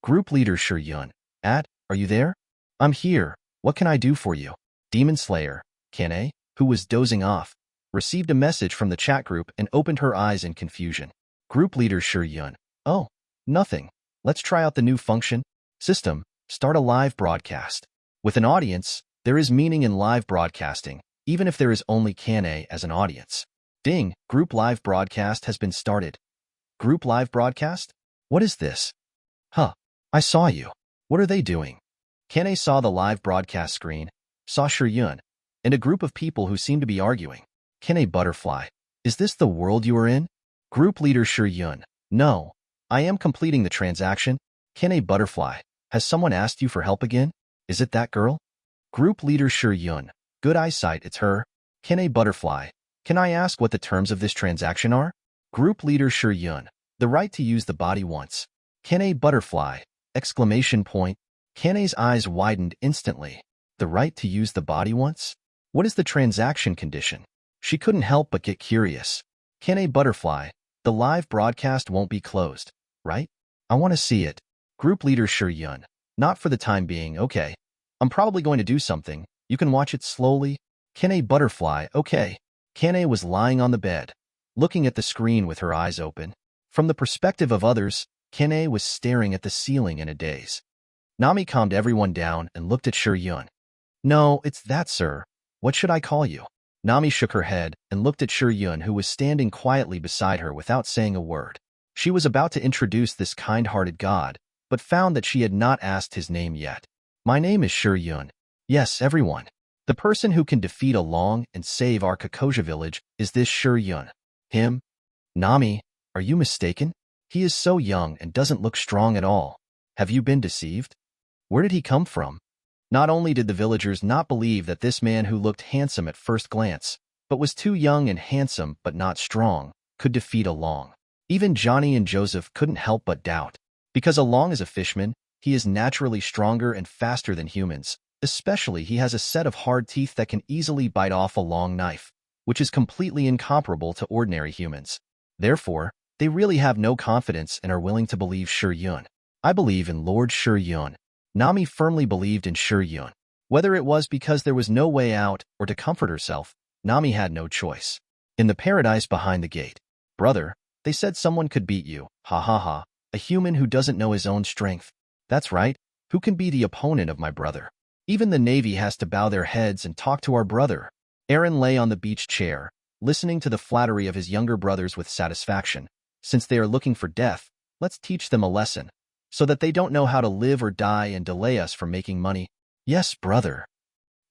Group leader Shi Yun. Are you there? I'm here. What can I do for you? Demon Slayer, Kanae, who was dozing off, received a message from the chat group and opened her eyes in confusion. Group leader Shi Yun. Oh, nothing. Let's try out the new function. System, start a live broadcast. With an audience, there is meaning in live broadcasting, even if there is only Kanae as an audience. Ding, group live broadcast has been started. Group live broadcast? What is this? Huh, I saw you. What are they doing? Kanae saw the live broadcast screen, saw Shi Yun, and a group of people who seemed to be arguing. Kanae Butterfly, is this the world you are in? Group leader Shi Yun, no, I am completing the transaction. Kanae Butterfly, has someone asked you for help again? Is it that girl? Group leader Shi Yun, good eyesight, it's her. Kanae Butterfly, can I ask what the terms of this transaction are? Group leader Shi Yun, the right to use the body once. Kanae Butterfly, exclamation point. Kanae's eyes widened instantly. The right to use the body once? What is the transaction condition? She couldn't help but get curious. Kanae Butterfly, the live broadcast won't be closed, right? I want to see it. Group leader Shi Yun, not for the time being, okay. I'm probably going to do something. You can watch it slowly. Kanae Butterfly, okay. Kanae was lying on the bed, looking at the screen with her eyes open. From the perspective of others, Kanae was staring at the ceiling in a daze. Nami calmed everyone down and looked at Shi Yun. No, it's that, sir. What should I call you? Nami shook her head and looked at Shi Yun, who was standing quietly beside her without saying a word. She was about to introduce this kind-hearted god, but found that she had not asked his name yet. My name is Shi Yun. Yes, everyone. The person who can defeat Along and save our Kokoja village is this Shi Yun. Him? Nami, are you mistaken? He is so young and doesn't look strong at all. Have you been deceived? Where did he come from? Not only did the villagers not believe that this man who looked handsome at first glance, but was too young and handsome but not strong, could defeat Along. Even Johnny and Joseph couldn't help but doubt. Because Along is a fishman, he is naturally stronger and faster than humans. Especially, he has a set of hard teeth that can easily bite off a long knife, which is completely incomparable to ordinary humans. Therefore, they really have no confidence and are willing to believe Shi Yun. I believe in Lord Shi Yun. Nami firmly believed in Shi Yun. Whether it was because there was no way out or to comfort herself, Nami had no choice. In the paradise behind the gate. Brother, they said someone could beat you. Ha ha ha. A human who doesn't know his own strength. That's right. Who can be the opponent of my brother? Even the Navy has to bow their heads and talk to our brother. Eren lay on the beach chair, listening to the flattery of his younger brothers with satisfaction. Since they are looking for death, let's teach them a lesson, so that they don't know how to live or die and delay us from making money. Yes, brother.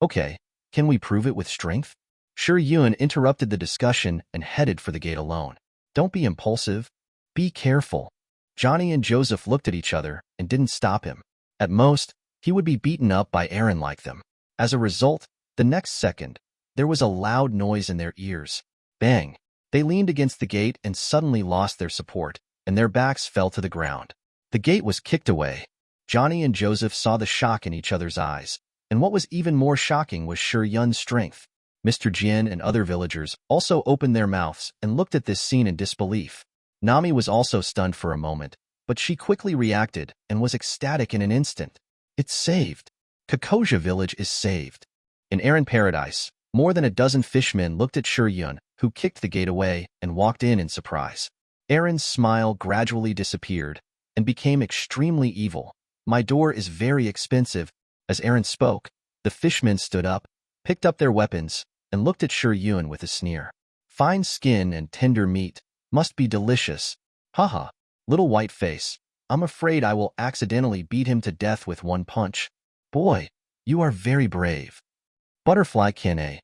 Okay, can we prove it with strength? Shi Yun interrupted the discussion and headed for the gate alone. Don't be impulsive. Be careful. Johnny and Joseph looked at each other and didn't stop him. At most, he would be beaten up by Eren like them. As a result, the next second, there was a loud noise in their ears. Bang! They leaned against the gate and suddenly lost their support, and their backs fell to the ground. The gate was kicked away. Johnny and Joseph saw the shock in each other's eyes, and what was even more shocking was Shi Yun's strength. Mr. Jin and other villagers also opened their mouths and looked at this scene in disbelief. Nami was also stunned for a moment, but she quickly reacted and was ecstatic in an instant. It's saved. Kokoja village is saved. In Eren Paradise, more than a dozen fishmen looked at Shi Yun, who kicked the gate away and walked in surprise. Eren's smile gradually disappeared and became extremely evil. My door is very expensive. As Eren spoke, the fishmen stood up, picked up their weapons, and looked at Shi Yun with a sneer. Fine skin and tender meat. Must be delicious. Haha, little white face. I'm afraid I will accidentally beat him to death with one punch. Boy, you are very brave. Butterfly Kanae.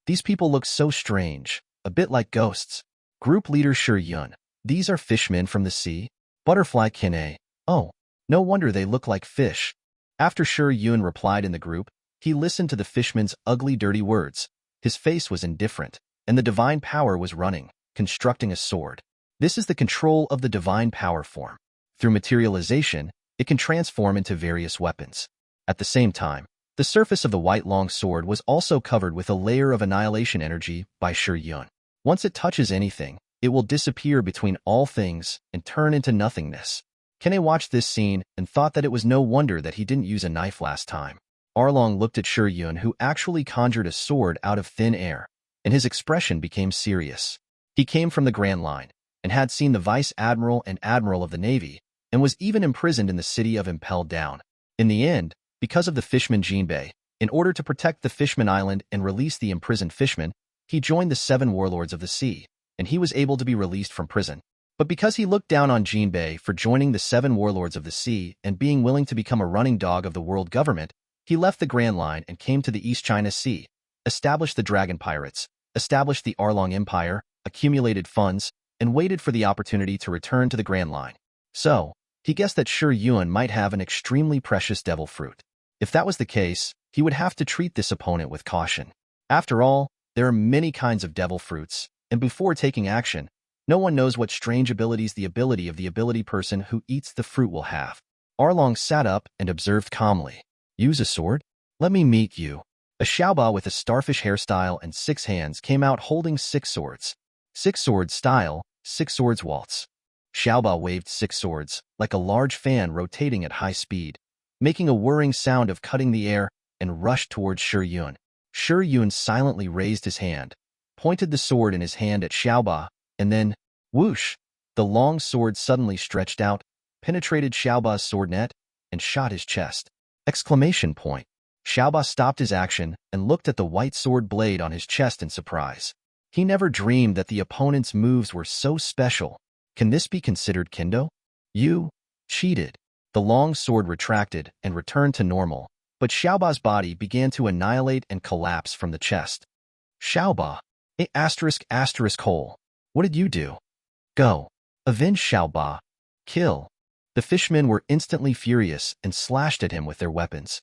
These people look so strange, a bit like ghosts. Group leader Shi Yun. These are fishmen from the sea? Butterfly Kanae. Oh, no wonder they look like fish. After Shi Yun replied in the group, he listened to the fishman's ugly, dirty words. His face was indifferent, and the divine power was running, constructing a sword. This is the control of the divine power form. Through materialization, it can transform into various weapons. At the same time, the surface of the white long sword was also covered with a layer of annihilation energy by Shi Yun. Once it touches anything, it will disappear between all things and turn into nothingness. Kanae watched this scene and thought that it was no wonder that he didn't use a knife last time. Arlong looked at Shi Yun, who actually conjured a sword out of thin air, and his expression became serious. He came from the Grand Line and had seen the Vice Admiral and Admiral of the Navy, and was even imprisoned in the city of Impelled Down. In the end, because of the fishman Jinbei, in order to protect the Fishman Island and release the imprisoned fishman, he joined the 7 warlords of the sea, and he was able to be released from prison. But because he looked down on Jinbei for joining the 7 warlords of the sea and being willing to become a running dog of the world government, he left the Grand Line and came to the East China Sea, established the Dragon Pirates, established the Arlong Empire, accumulated funds, and waited for the opportunity to return to the Grand Line. So, he guessed that Shi Yun might have an extremely precious devil fruit. If that was the case, he would have to treat this opponent with caution. After all, there are many kinds of devil fruits, and before taking action, no one knows what strange abilities the ability person who eats the fruit will have. Arlong sat up and observed calmly. Use a sword? Let me meet you. A Xiaoba with a starfish hairstyle and 6 hands came out holding 6 swords. 6 swords style, 6 swords waltz. Xiaoba waved 6 swords, like a large fan rotating at high speed, making a whirring sound of cutting the air, and rushed towards Shi Yun. Shi Yun silently raised his hand, pointed the sword in his hand at Xiaoba, and then, whoosh, the long sword suddenly stretched out, penetrated Xiaoba's sword net, and shot his chest. Exclamation point. Xiaoba stopped his action and looked at the white sword blade on his chest in surprise. He never dreamed that the opponent's moves were so special. Can this be considered kendo? You cheated. The long sword retracted and returned to normal, but Xiaoba's body began to annihilate and collapse from the chest. Xiaoba. Hole. What did you do? Go. Avenge Xiaoba. Kill. The fishmen were instantly furious and slashed at him with their weapons.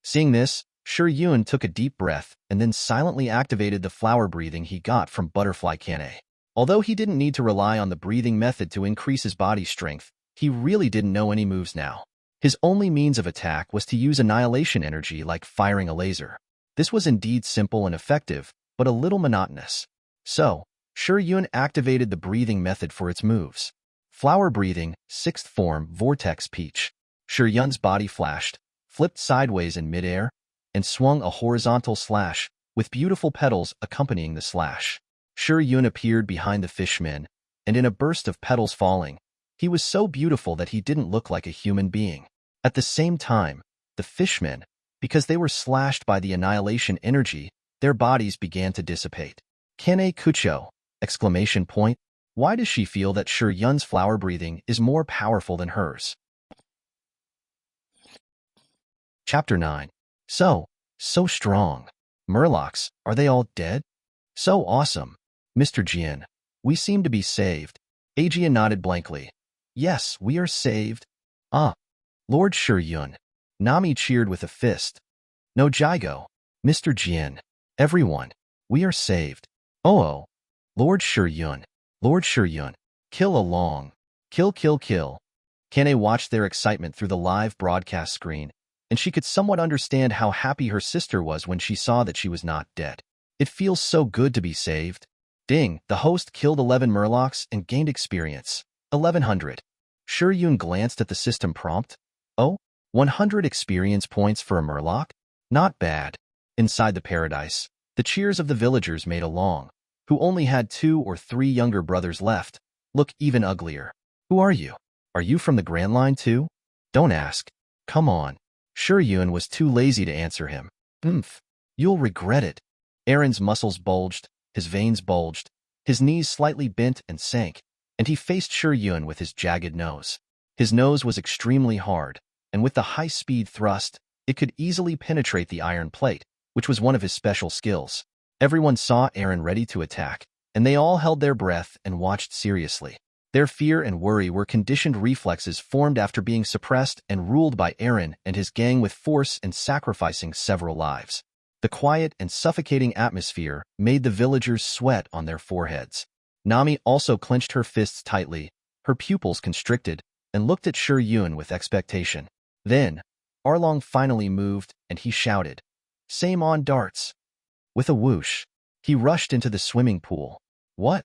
Seeing this, Shi Yun took a deep breath and then silently activated the flower breathing he got from Butterfly Kanae. Although he didn't need to rely on the breathing method to increase his body strength, he really didn't know any moves now. His only means of attack was to use annihilation energy like firing a laser. This was indeed simple and effective, but a little monotonous. So, Shi Yun activated the breathing method for its moves. Flower breathing, 6th form, Vortex Peach. Shi Yun's body flashed, flipped sideways in midair, and swung a horizontal slash, with beautiful petals accompanying the slash. Shi Yun appeared behind the fishmen, and in a burst of petals falling, he was so beautiful that he didn't look like a human being. At the same time, the fishmen, because they were slashed by the annihilation energy, their bodies began to dissipate. Kanae Kucho! Exclamation point. Why does she feel that Shi Yun's flower breathing is more powerful than hers? Chapter 9. So strong. Murlocs, are they all dead? So awesome. Mr. Jin, we seem to be saved. Aegean nodded blankly. Yes, we are saved. Ah. Lord Shi Yun. Nami cheered with a fist. No Jigo. Mr. Jin. Everyone. We are saved. Oh. Lord Shi Yun. Lord Shi Yun. Kill along. Kill. Kanae watched their excitement through the live broadcast screen, and she could somewhat understand how happy her sister was when she saw that she was not dead. It feels so good to be saved. Ding, the host killed 11 Murlocs and gained experience. 1100. Shi Yun glanced at the system prompt. Oh, 100 experience points for a Murloc? Not bad. Inside the paradise, the cheers of the villagers made along, who only had 2 or 3 younger brothers left, look even uglier. Who are you? Are you from the Grand Line too? Don't ask. Come on. Shi Yun was too lazy to answer him. You'll regret it. Aaron's muscles bulged, his veins bulged, his knees slightly bent and sank, and he faced Shi Yun with his jagged nose. His nose was extremely hard, and with the high-speed thrust, it could easily penetrate the iron plate, which was one of his special skills. Everyone saw Aaron ready to attack, and they all held their breath and watched seriously. Their fear and worry were conditioned reflexes formed after being suppressed and ruled by Eren and his gang with force and sacrificing several lives. The quiet and suffocating atmosphere made the villagers sweat on their foreheads. Nami also clenched her fists tightly, her pupils constricted, and looked at Shi Yun with expectation. Then, Arlong finally moved, and he shouted, "Same on darts." With a whoosh, he rushed into the swimming pool. What?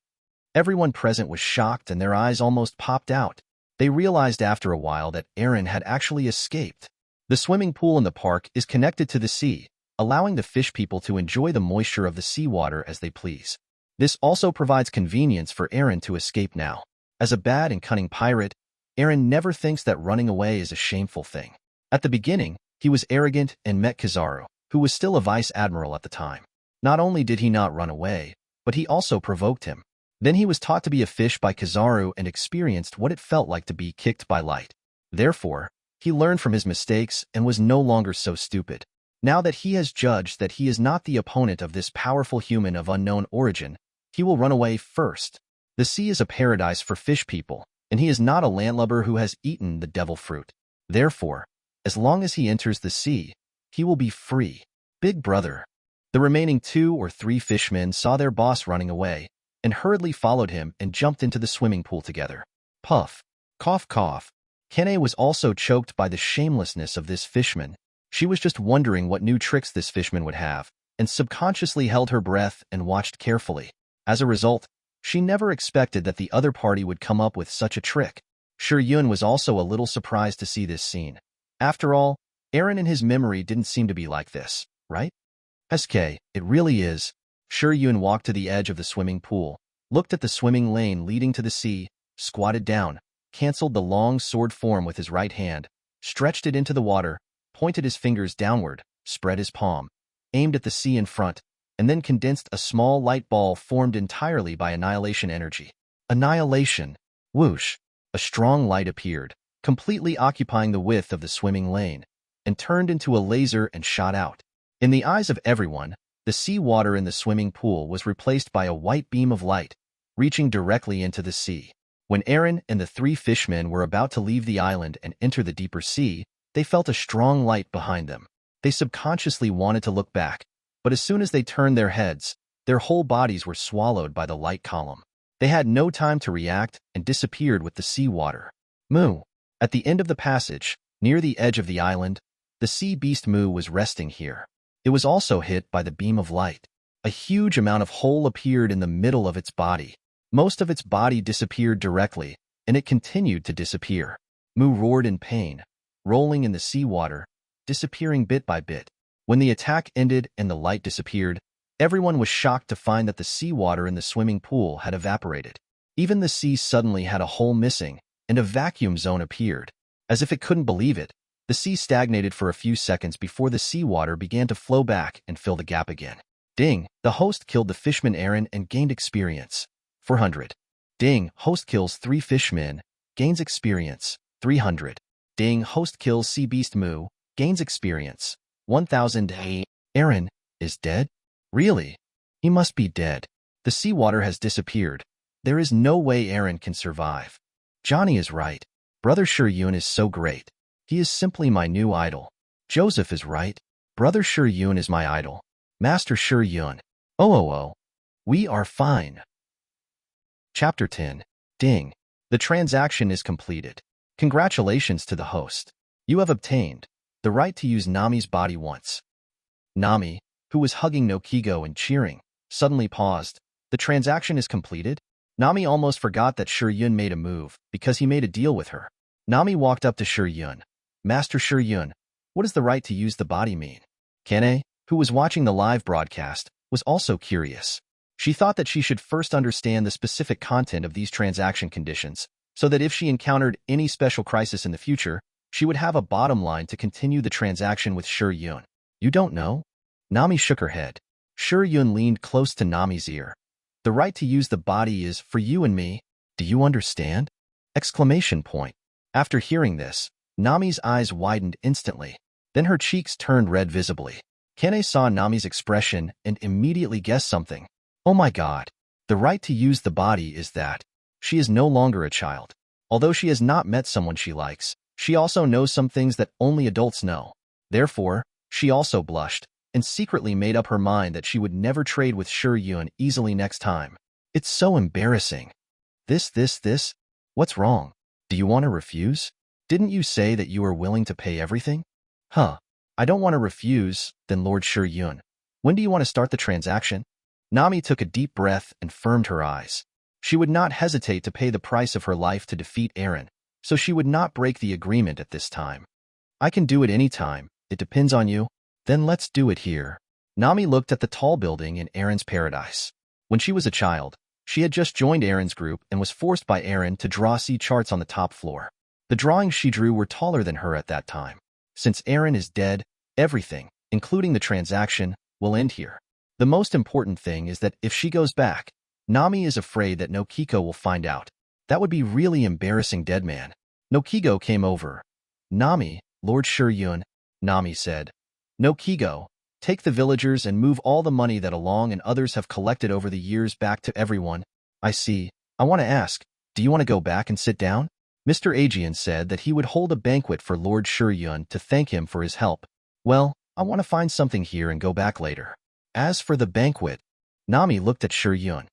Everyone present was shocked and their eyes almost popped out. They realized after a while that Eren had actually escaped. The swimming pool in the park is connected to the sea, allowing the fish people to enjoy the moisture of the seawater as they please. This also provides convenience for Eren to escape now. As a bad and cunning pirate, Eren never thinks that running away is a shameful thing. At the beginning, he was arrogant and met Kizaru, who was still a vice admiral at the time. Not only did he not run away, but he also provoked him. Then he was taught to be a fish by Kizaru and experienced what it felt like to be kicked by light. Therefore, he learned from his mistakes and was no longer so stupid. Now that he has judged that he is not the opponent of this powerful human of unknown origin, he will run away first. The sea is a paradise for fish people, and he is not a landlubber who has eaten the devil fruit. Therefore, as long as he enters the sea, he will be free. Big brother. The remaining 2 or 3 fishmen saw their boss running away, and hurriedly followed him and jumped into the swimming pool together. Puff. Cough cough. Kanae was also choked by the shamelessness of this fishman. She was just wondering what new tricks this fishman would have, and subconsciously held her breath and watched carefully. As a result, she never expected that the other party would come up with such a trick. Shi Yun was also a little surprised to see this scene. After all, Eren in his memory didn't seem to be like this, right? SK, it really is. Shi Yun walked to the edge of the swimming pool, looked at the swimming lane leading to the sea, squatted down, canceled the long sword form with his right hand, stretched it into the water, pointed his fingers downward, spread his palm, aimed at the sea in front, and then condensed a small light ball formed entirely by annihilation energy. Annihilation. Whoosh. A strong light appeared, completely occupying the width of the swimming lane, and turned into a laser and shot out. In the eyes of everyone, the sea water in the swimming pool was replaced by a white beam of light, reaching directly into the sea. When Eren and the 3 fishmen were about to leave the island and enter the deeper sea, they felt a strong light behind them. They subconsciously wanted to look back, but as soon as they turned their heads, their whole bodies were swallowed by the light column. They had no time to react and disappeared with the sea water. Mu. At the end of the passage, near the edge of the island, the sea beast Mu was resting here. It was also hit by the beam of light. A huge amount of hole appeared in the middle of its body. Most of its body disappeared directly, and it continued to disappear. Mu roared in pain, rolling in the seawater, disappearing bit by bit. When the attack ended and the light disappeared, everyone was shocked to find that the seawater in the swimming pool had evaporated. Even the sea suddenly had a hole missing, and a vacuum zone appeared. As if it couldn't believe it, the sea stagnated for a few seconds before the seawater began to flow back and fill the gap again. Ding, the host killed the fishman Eren and gained experience. 400. Ding, host kills 3 fishmen, gains experience. 300. Ding, host kills sea beast Mu, gains experience. 1000. Eren is dead? Really? He must be dead. The seawater has disappeared. There is no way Eren can survive. Johnny is right. Brother Shi Yun is so great. He is simply my new idol. Joseph is right. Brother Shi Yun is my idol. Master Shi Yun. Oh. We are fine. Chapter 10. Ding. The transaction is completed. Congratulations to the host. You have obtained the right to use Nami's body once. Nami, who was hugging Nokigo and cheering, suddenly paused. The transaction is completed? Nami almost forgot that Shi Yun made a move because he made a deal with her. Nami walked up to Shi Yun. Master Shi Yun, what does the right to use the body mean? Kanae, who was watching the live broadcast, was also curious. She thought that she should first understand the specific content of these transaction conditions, so that if she encountered any special crisis in the future, she would have a bottom line to continue the transaction with Shi Yun. You don't know? Nami shook her head. Shi Yun leaned close to Nami's ear. The right to use the body is for you and me. Do you understand? Exclamation point. After hearing this, Nami's eyes widened instantly. Then her cheeks turned red visibly. Kanae saw Nami's expression and immediately guessed something. Oh my god. The right to use the body is that. She is no longer a child. Although she has not met someone she likes, she also knows some things that only adults know. Therefore, she also blushed, and secretly made up her mind that she would never trade with Shi Yun easily next time. It's so embarrassing. This. What's wrong? Do you want to refuse? Didn't you say that you were willing to pay everything? Huh. I don't want to refuse, then Lord Shi Yun. When do you want to start the transaction? Nami took a deep breath and firmed her eyes. She would not hesitate to pay the price of her life to defeat Eren, so she would not break the agreement at this time. I can do it any time. It depends on you. Then let's do it here. Nami looked at the tall building in Eren's paradise. When she was a child, she had just joined Eren's group and was forced by Eren to draw sea charts on the top floor. The drawings she drew were taller than her at that time. Since Eren is dead, everything, including the transaction, will end here. The most important thing is that if she goes back, Nami is afraid that Nokiko will find out. That would be really embarrassing, dead man. Nokiko came over. Nami, Lord Shi Yun, Nami said. Nokiko, take the villagers and move all the money that Along and others have collected over the years back to everyone. I see. I want to ask, do you want to go back and sit down? Mr. Aegean said that he would hold a banquet for Lord Shi Yun to thank him for his help. Well, I want to find something here and go back later. As for the banquet, Nami looked at Shi Yun.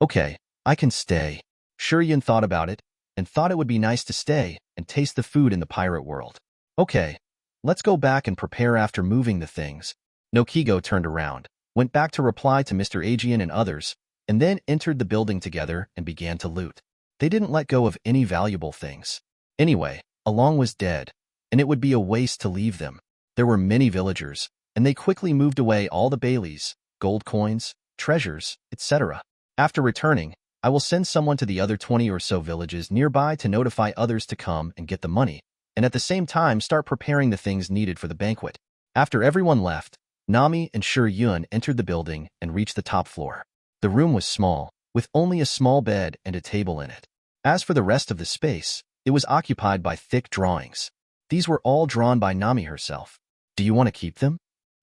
Okay, I can stay. Shi Yun thought about it, and thought it would be nice to stay and taste the food in the pirate world. Okay, let's go back and prepare after moving the things. Nokiko turned around, went back to reply to Mr. Aegean and others, and then entered the building together and began to loot. They didn't let go of any valuable things. Anyway, Along was dead, and it would be a waste to leave them. There were many villagers, and they quickly moved away all the Baileys, gold coins, treasures, etc. After returning, I will send someone to the other 20 or so villages nearby to notify others to come and get the money, and at the same time start preparing the things needed for the banquet. After everyone left, Nami and Shi Yun entered the building and reached the top floor. The room was small, with only a small bed and a table in it. As for the rest of the space, it was occupied by thick drawings. These were all drawn by Nami herself. Do you want to keep them?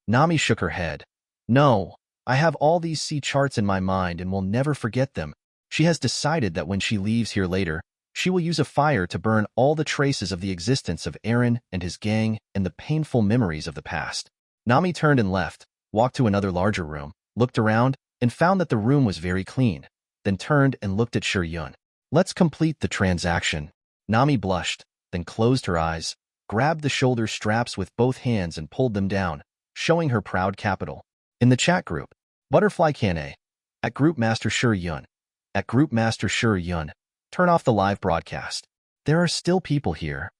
Nami shook her head. No, I have all these sea charts in my mind and will never forget them. She has decided that when she leaves here later, she will use a fire to burn all the traces of the existence of Eren and his gang and the painful memories of the past. Nami turned and left, walked to another larger room, looked around, and found that the room was very clean, then turned and looked at Shi Yun. Let's complete the transaction. Nami blushed, then closed her eyes, grabbed the shoulder straps with both hands and pulled them down, showing her proud capital. In the chat group, Butterfly Kanae, at Group Master Shi Yun, at Group Master Shi Yun, turn off the live broadcast. There are still people here.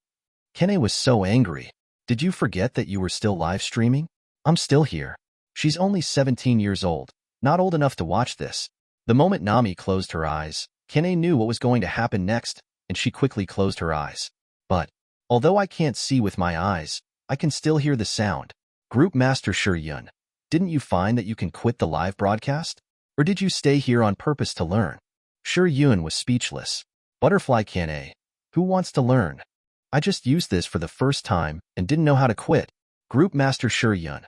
Kanae was so angry. Did you forget that you were still live streaming? I'm still here. She's only 17 years old, not old enough to watch this. The moment Nami closed her eyes, Kanae knew what was going to happen next, and she quickly closed her eyes. But, although I can't see with my eyes, I can still hear the sound. Group Master Shi Yun, didn't you find that you can quit the live broadcast? Or did you stay here on purpose to learn? Shi Yun was speechless. Butterfly Kanae, who wants to learn? I just used this for the first time and didn't know how to quit. Group Master Shi Yun.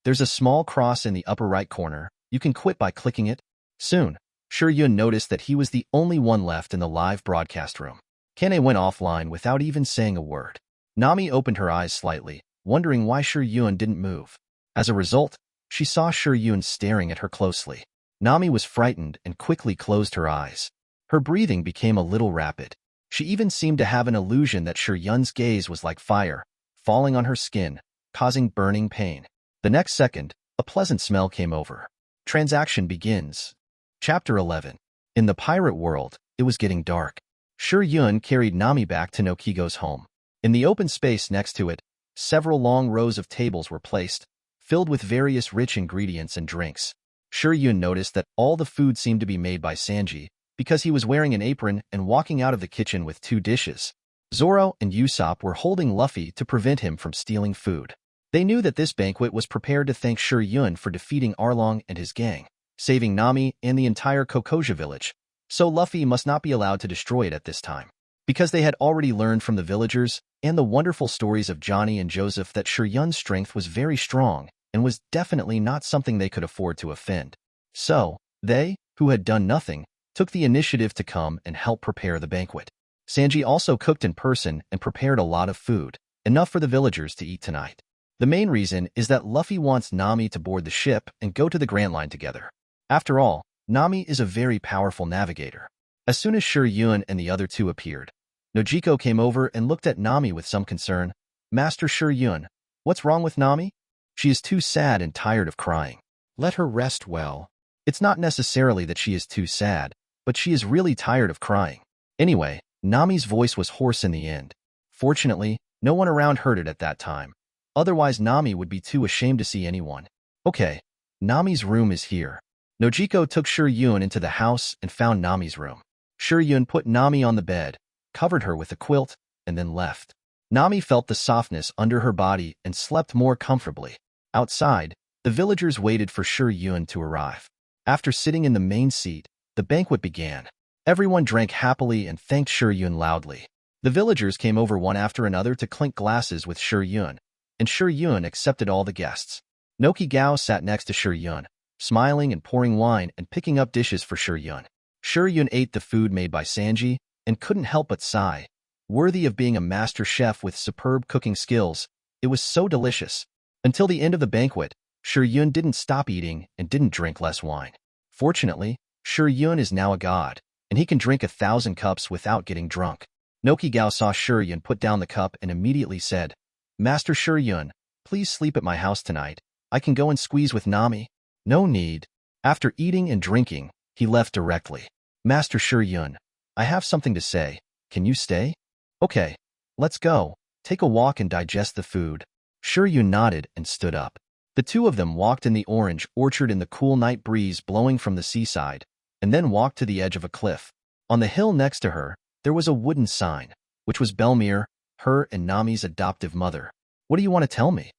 There's a small cross in the upper right corner. You can quit by clicking it. Soon, Shi Yun noticed that he was the only one left in the live broadcast room. Kanae went offline without even saying a word. Nami opened her eyes slightly, wondering why Shi Yun didn't move. As a result, she saw Shi Yun staring at her closely. Nami was frightened and quickly closed her eyes. Her breathing became a little rapid. She even seemed to have an illusion that Shi Yun's gaze was like fire, falling on her skin, causing burning pain. The next second, a pleasant smell came over. Transaction begins. Chapter 11. In the pirate world, it was getting dark. Shi Yun carried Nami back to Nokiko's home. In the open space next to it, several long rows of tables were placed, filled with various rich ingredients and drinks. Shi Yun noticed that all the food seemed to be made by Sanji, because he was wearing an apron and walking out of the kitchen with 2 dishes. Zoro and Usopp were holding Luffy to prevent him from stealing food. They knew that this banquet was prepared to thank Shi Yun for defeating Arlong and his gang, saving Nami and the entire Kokoja village, so Luffy must not be allowed to destroy it at this time. Because they had already learned from the villagers and the wonderful stories of Johnny and Joseph that Shi Yun's strength was very strong and was definitely not something they could afford to offend. So, they, who had done nothing, took the initiative to come and help prepare the banquet. Sanji also cooked in person and prepared a lot of food, enough for the villagers to eat tonight. The main reason is that Luffy wants Nami to board the ship and go to the Grand Line together. After all, Nami is a very powerful navigator. As soon as Shi Yun and the other two appeared, Nojiko came over and looked at Nami with some concern. Master Shi Yun, what's wrong with Nami? She is too sad and tired of crying. Let her rest well. It's not necessarily that she is too sad, but she is really tired of crying. Anyway, Nami's voice was hoarse in the end. Fortunately, no one around heard it at that time. Otherwise, Nami would be too ashamed to see anyone. Okay, Nami's room is here. Nojiko took Shi Yun into the house and found Nami's room. Shi Yun put Nami on the bed, covered her with a quilt, and then left. Nami felt the softness under her body and slept more comfortably. Outside, the villagers waited for Shi Yun to arrive. After sitting in the main seat, the banquet began. Everyone drank happily and thanked Shi Yun loudly. The villagers came over one after another to clink glasses with Shi Yun, and Shi Yun accepted all the guests. Noki Gao sat next to Shi Yun, smiling and pouring wine and picking up dishes for Shi Yun. Shi Yun ate the food made by Sanji and couldn't help but sigh. Worthy of being a master chef with superb cooking skills, it was so delicious. Until the end of the banquet, Shi Yun didn't stop eating and didn't drink less wine. Fortunately, Shi Yun is now a god, and he can drink 1,000 cups without getting drunk. Noki Gao saw Shi Yun put down the cup and immediately said, Master Shi Yun, please sleep at my house tonight. I can go and squeeze with Nami. No need. After eating and drinking, he left directly. Master Shi Yun, I have something to say. Can you stay? Okay, let's go. Take a walk and digest the food. Shi Yun nodded and stood up. The two of them walked in the orange orchard in the cool night breeze blowing from the seaside, and then walked to the edge of a cliff. On the hill next to her, there was a wooden sign, which was Belmere, her and Nami's adoptive mother. What do you want to tell me?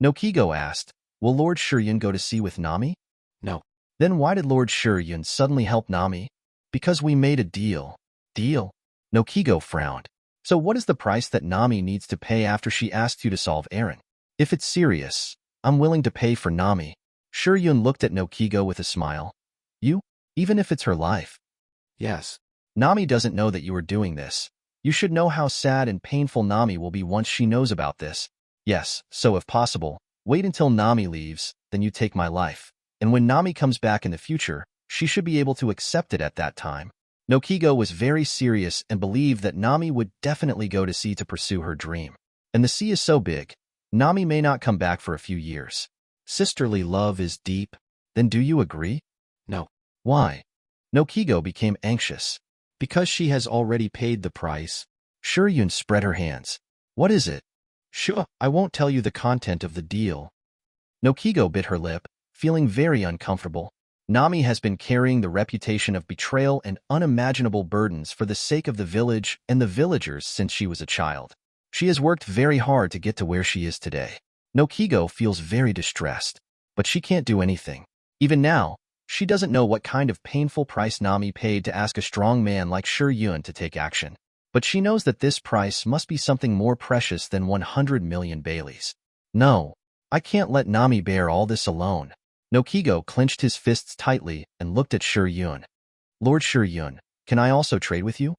Nokigo asked. Will Lord Shi Yun go to sea with Nami? No. Then why did Lord Shi Yun suddenly help Nami? Because we made a deal. Deal? Nokigo frowned. So what is the price that Nami needs to pay after she asks you to solve errand? If it's serious, I'm willing to pay for Nami. Shi Yun looked at Nokigo with a smile. You? Even if it's her life? Yes. Nami doesn't know that you are doing this. You should know how sad and painful Nami will be once she knows about this. Yes, so if possible, wait until Nami leaves, then you take my life. And when Nami comes back in the future, she should be able to accept it at that time. Nokigo was very serious and believed that Nami would definitely go to sea to pursue her dream. And the sea is so big, Nami may not come back for a few years. Sisterly love is deep. Then do you agree? No. Why? Nokigo became anxious. Because she has already paid the price. Shi Yun spread her hands. What is it? Sure, I won't tell you the content of the deal. Nokigo bit her lip, feeling very uncomfortable. Nami has been carrying the reputation of betrayal and unimaginable burdens for the sake of the village and the villagers since she was a child. She has worked very hard to get to where she is today. Nokigo feels very distressed, but she can't do anything. Even now, she doesn't know what kind of painful price Nami paid to ask a strong man like Shi Yun to take action. But she knows that this price must be something more precious than 100 million Baileys. No, I can't let Nami bear all this alone. Nokigo clenched his fists tightly and looked at Shi Yun. Lord Shi Yun, can I also trade with you?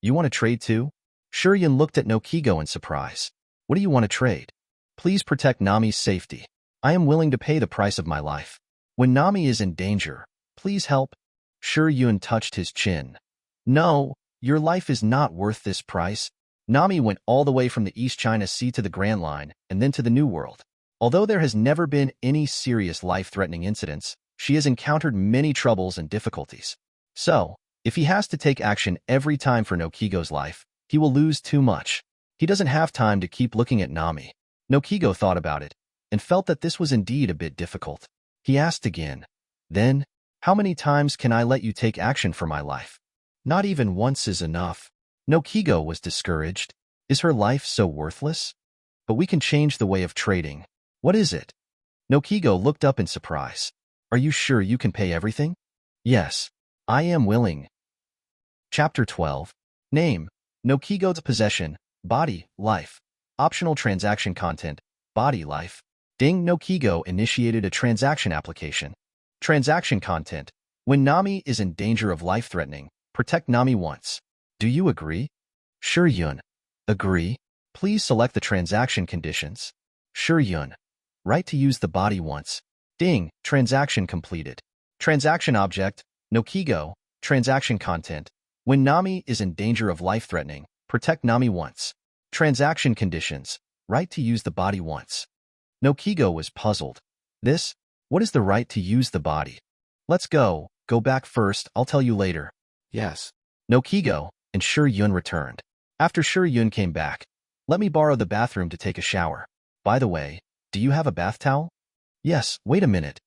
You want to trade too? Shi Yun looked at Nokigo in surprise. What do you want to trade? Please protect Nami's safety. I am willing to pay the price of my life. When Nami is in danger, please help. Shi Yun touched his chin. No, your life is not worth this price. Nami went all the way from the East China Sea to the Grand Line and then to the New World. Although there has never been any serious life-threatening incidents, she has encountered many troubles and difficulties. So, if he has to take action every time for Nokigo's life, he will lose too much. He doesn't have time to keep looking at Nami. Nokigo thought about it and felt that this was indeed a bit difficult. He asked again, Then, how many times can I let you take action for my life? Not even once is enough. Nokigo was discouraged. Is her life so worthless? But we can change the way of trading. What is it? Nokigo looked up in surprise. Are you sure you can pay everything? Yes, I am willing. Chapter 12. Name, Nokigo's possession, body, life. Optional transaction content, body life. Ding. Nokigo initiated a transaction application. Transaction content, When Nami is in danger of life-threatening, protect Nami once. Do you agree? Shi Yun. Agree. Please select the transaction conditions. Shi Yun. Right to use the body once. Ding. Transaction completed. Transaction object. Nokigo. Transaction content. When Nami is in danger of life-threatening, protect Nami once. Transaction conditions. Right to use the body once. Nokigo was puzzled. This? What is the right to use the body? Let's go. Go back first, I'll tell you later. Yes. Nokigo and Shi Yun returned. After Shi Yun came back, let me borrow the bathroom to take a shower. By the way, do you have a bath towel? Yes, wait a minute.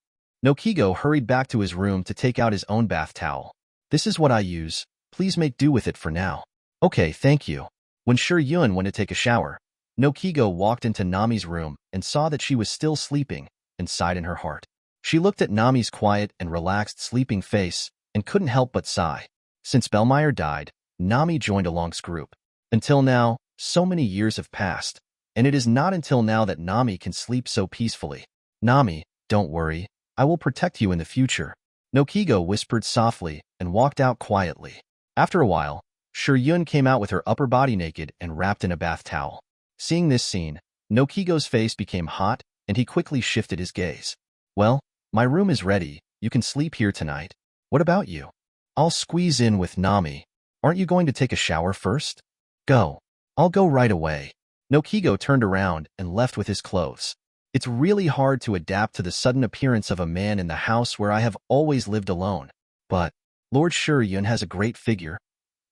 Nokigo hurried back to his room to take out his own bath towel. This is what I use. Please make do with it for now. Okay, thank you. When Shi Yun went to take a shower, Nokigo walked into Nami's room and saw that she was still sleeping and sighed in her heart. She looked at Nami's quiet and relaxed sleeping face and couldn't help but sigh. Since Bellmeyer died, Nami joined Along's group. Until now, so many years have passed, and it is not until now that Nami can sleep so peacefully. Nami, don't worry, I will protect you in the future. Nokigo whispered softly and walked out quietly. After a while, Shi Yun came out with her upper body naked and wrapped in a bath towel. Seeing this scene, Nokigo's face became hot and he quickly shifted his gaze. Well, my room is ready. You can sleep here tonight. What about you? I'll squeeze in with Nami. Aren't you going to take a shower first? Go. I'll go right away. Nokigo turned around and left with his clothes. It's really hard to adapt to the sudden appearance of a man in the house where I have always lived alone. But Lord Shi Yun has a great figure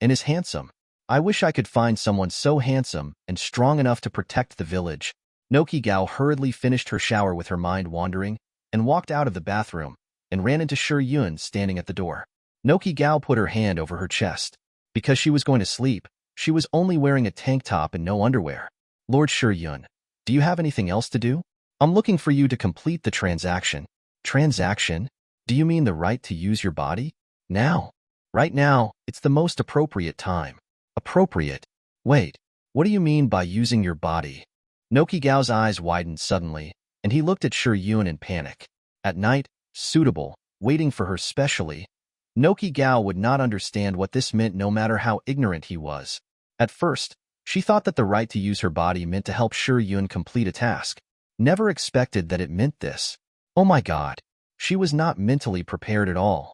and is handsome. I wish I could find someone so handsome and strong enough to protect the village. Nokigo hurriedly finished her shower with her mind wandering and walked out of the bathroom and ran into Shi Yun standing at the door. Nokigo put her hand over her chest. Because she was going to sleep, she was only wearing a tank top and no underwear. Lord Shi Yun, do you have anything else to do? I'm looking for you to complete the transaction. Transaction? Do you mean the right to use your body? Now. Right now, it's the most appropriate time. Appropriate? Wait, what do you mean by using your body? Nokigo's eyes widened suddenly, and he looked at Shi Yun in panic. At night, suitable, waiting for her specially. Nokigo would not understand what this meant no matter how ignorant he was. At first, she thought that the right to use her body meant to help Shi Yun complete a task. Never expected that it meant this. Oh my god. She was not mentally prepared at all.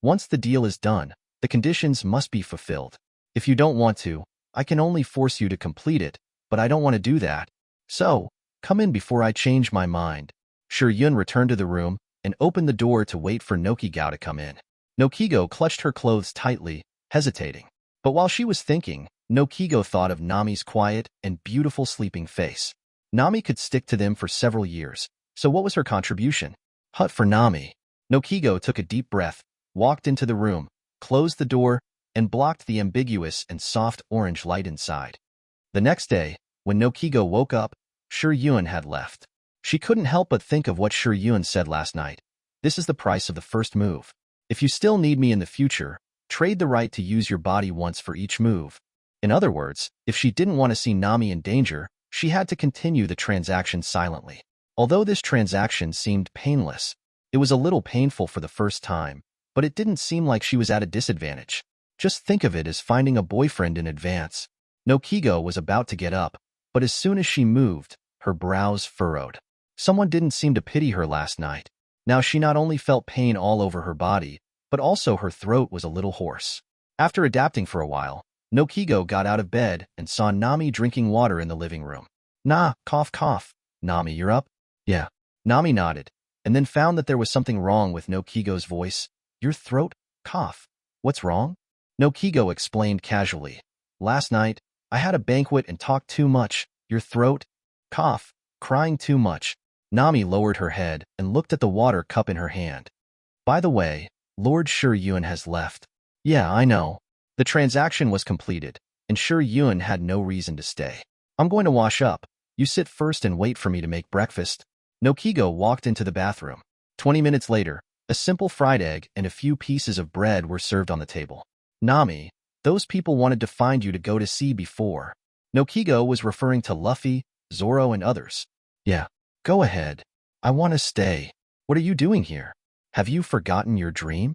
Once the deal is done, the conditions must be fulfilled. If you don't want to, I can only force you to complete it, but I don't want to do that. So, come in before I change my mind. Shi Yun returned to the room and opened the door to wait for Nokigo to come in. Nokigo clutched her clothes tightly, hesitating. But while she was thinking, Nokigo thought of Nami's quiet and beautiful sleeping face. Nami could stick to them for several years, so what was her contribution? Hut for Nami. Nokigo took a deep breath, walked into the room, closed the door, and blocked the ambiguous and soft orange light inside. The next day, when Nokigo woke up, Shi Yun had left. She couldn't help but think of what Shi Yun said last night. This is the price of the first move. If you still need me in the future, trade the right to use your body once for each move. In other words, if she didn't want to see Nami in danger, she had to continue the transaction silently. Although this transaction seemed painless, it was a little painful for the first time, but it didn't seem like she was at a disadvantage. Just think of it as finding a boyfriend in advance. Nokigo was about to get up, but as soon as she moved, her brows furrowed. Someone didn't seem to pity her last night. Now she not only felt pain all over her body, but also her throat was a little hoarse. After adapting for a while, Nokigo got out of bed and saw Nami drinking water in the living room. Nah, cough cough. Nami, you're up? Yeah. Nami nodded, and then found that there was something wrong with Nokigo's voice. Your throat? Cough. What's wrong? Nokigo explained casually. Last night, I had a banquet and talked too much. Your throat? Cough. Crying too much. Nami lowered her head and looked at the water cup in her hand. By the way, Lord Shi Yun has left. Yeah, I know. The transaction was completed, and Shi Yun had no reason to stay. I'm going to wash up. You sit first and wait for me to make breakfast. Nokigo walked into the bathroom. 20 minutes later, a simple fried egg and a few pieces of bread were served on the table. Nami, those people wanted to find you to go to sea before. Nokigo was referring to Luffy, Zoro, and others. Yeah, go ahead. I want to stay. What are you doing here? Have you forgotten your dream?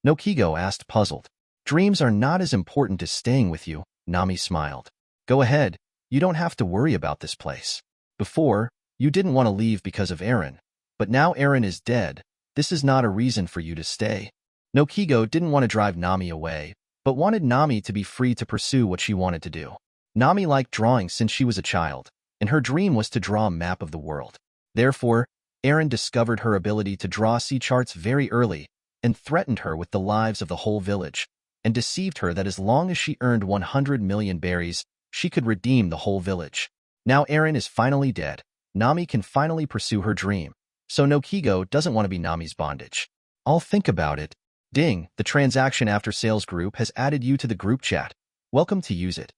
Nokigo asked, puzzled. Dreams are not as important as staying with you, Nami smiled. Go ahead, you don't have to worry about this place. Before, you didn't want to leave because of Eren. But now Eren is dead. This is not a reason for you to stay. Nokigo didn't want to drive Nami away, but wanted Nami to be free to pursue what she wanted to do. Nami liked drawing since she was a child, and her dream was to draw a map of the world. Therefore, Eren discovered her ability to draw sea charts very early and threatened her with the lives of the whole village, and deceived her that as long as she earned 100 million berries, she could redeem the whole village. Now Eren is finally dead. Nami can finally pursue her dream, so Nokigo doesn't want to be Nami's bondage. I'll think about it. Ding, the transaction after sales group has added you to the group chat. Welcome to use it.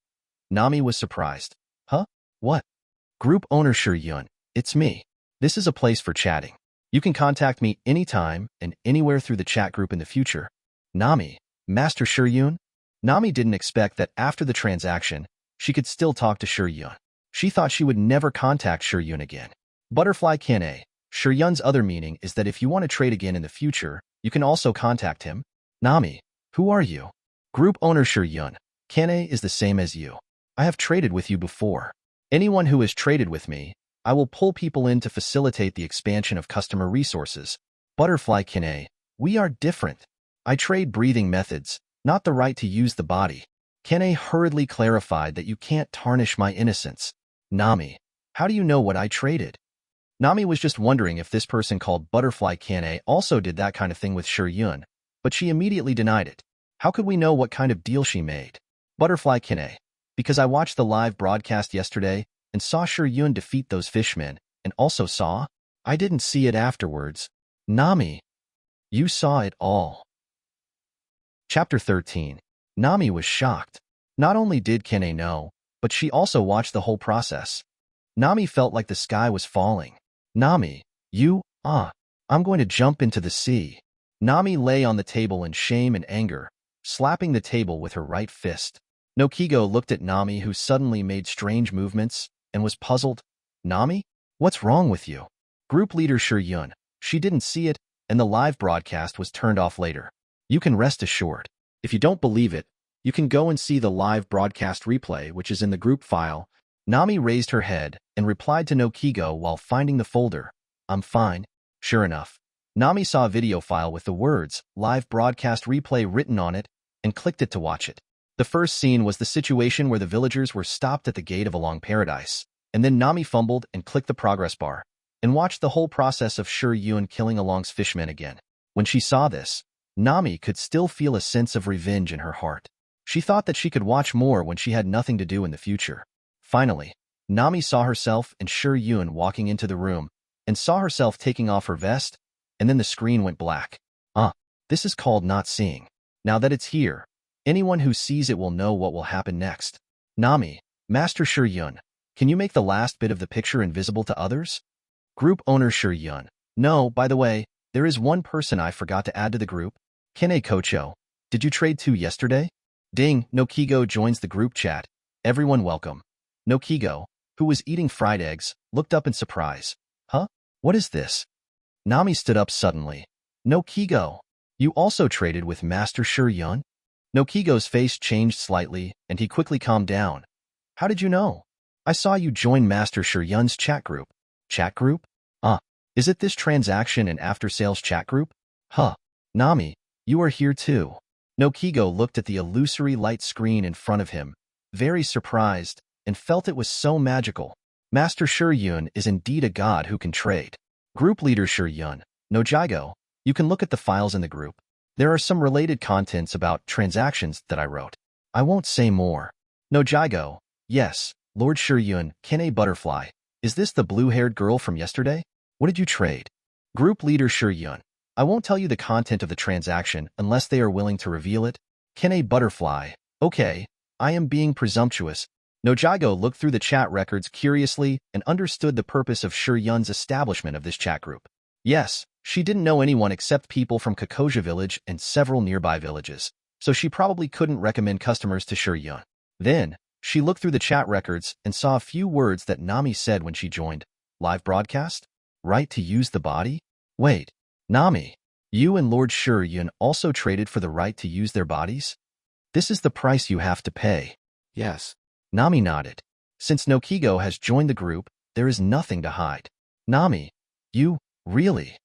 Nami was surprised. Huh? What? Group owner Shi Yun, it's me. This is a place for chatting. You can contact me anytime and anywhere through the chat group in the future. Nami, Master Shi Yun? Nami didn't expect that after the transaction, she could still talk to Shi Yun. She thought she would never contact Shi Yun again. Butterfly Kanae. Shi Yun's other meaning is that if you want to trade again in the future, you can also contact him. Nami, who are you? Group owner Shi Yun. Kanae is the same as you. I have traded with you before. Anyone who has traded with me, I will pull people in to facilitate the expansion of customer resources. Butterfly Kanae, we are different. I trade breathing methods, not the right to use the body. Kanae hurriedly clarified that you can't tarnish my innocence. Nami, how do you know what I traded? Nami was just wondering if this person called Butterfly Kanae also did that kind of thing with Shi Yun, but she immediately denied it. How could we know what kind of deal she made? Butterfly Kanae, because I watched the live broadcast yesterday and saw Shi Yun defeat those fishmen, and also saw? I didn't see it afterwards. Nami, you saw it all. Chapter 13. Nami was shocked. Not only did Kanae know, but she also watched the whole process. Nami felt like the sky was falling. Nami, I'm going to jump into the sea. Nami lay on the table in shame and anger, slapping the table with her right fist. Nokigo looked at Nami, who suddenly made strange movements, and was puzzled. Nami? What's wrong with you? Group leader Shi Yun. She didn't see it, and the live broadcast was turned off later. You can rest assured. If you don't believe it, you can go and see the live broadcast replay, which is in the group file. Nami raised her head and replied to Nokigo while finding the folder. I'm fine. Sure enough, Nami saw a video file with the words, live broadcast replay written on it, and clicked it to watch it. The first scene was the situation where the villagers were stopped at the gate of Along Paradise, and then Nami fumbled and clicked the progress bar, and watched the whole process of Shi Yun killing Along's fishmen again. When she saw this, Nami could still feel a sense of revenge in her heart. She thought that she could watch more when she had nothing to do in the future. Finally, Nami saw herself and Shi Yun walking into the room, and saw herself taking off her vest, and then the screen went black. This is called not seeing. Now that it's here, anyone who sees it will know what will happen next. Nami, Master Shi Yun, can you make the last bit of the picture invisible to others? Group owner Shi Yun. No, by the way, there is one person I forgot to add to the group. Kanae Kocho. Did you trade too yesterday? Ding, Nokigo joins the group chat. Everyone welcome. Nokigo, who was eating fried eggs, looked up in surprise. Huh? What is this? Nami stood up suddenly. Nokigo, you also traded with Master Shi Yun? Nokigo's face changed slightly, and he quickly calmed down. How did you know? I saw you join Master Shi Yun's chat group. Chat group? Is it this transaction and after-sales chat group? Huh. Nami, you are here too. Nokigo looked at the illusory light screen in front of him, very surprised, and felt it was so magical. Master Shi Yun is indeed a god who can trade. Group leader Shi Yun. Nojigo, you can look at the files in the group. There are some related contents about transactions that I wrote. I won't say more. Nojigo, yes, Lord Shi Yun, Kanae Butterfly. Is this the blue-haired girl from yesterday? What did you trade? Group leader Shi Yun. I won't tell you the content of the transaction unless they are willing to reveal it. Kanae Butterfly. Okay, I am being presumptuous. Nojigo looked through the chat records curiously and understood the purpose of Shi Yun's establishment of this chat group. Yes, she didn't know anyone except people from Kokoja village and several nearby villages, so she probably couldn't recommend customers to Shi Yun. Then, she looked through the chat records and saw a few words that Nami said when she joined. Live broadcast? Right to use the body? Wait, Nami, You and Lord Shi Yun also traded for the right to use their bodies? This is the price you have to pay. Yes. Nami nodded. Since Nokigo has joined the group, there is nothing to hide. Nami, you, really?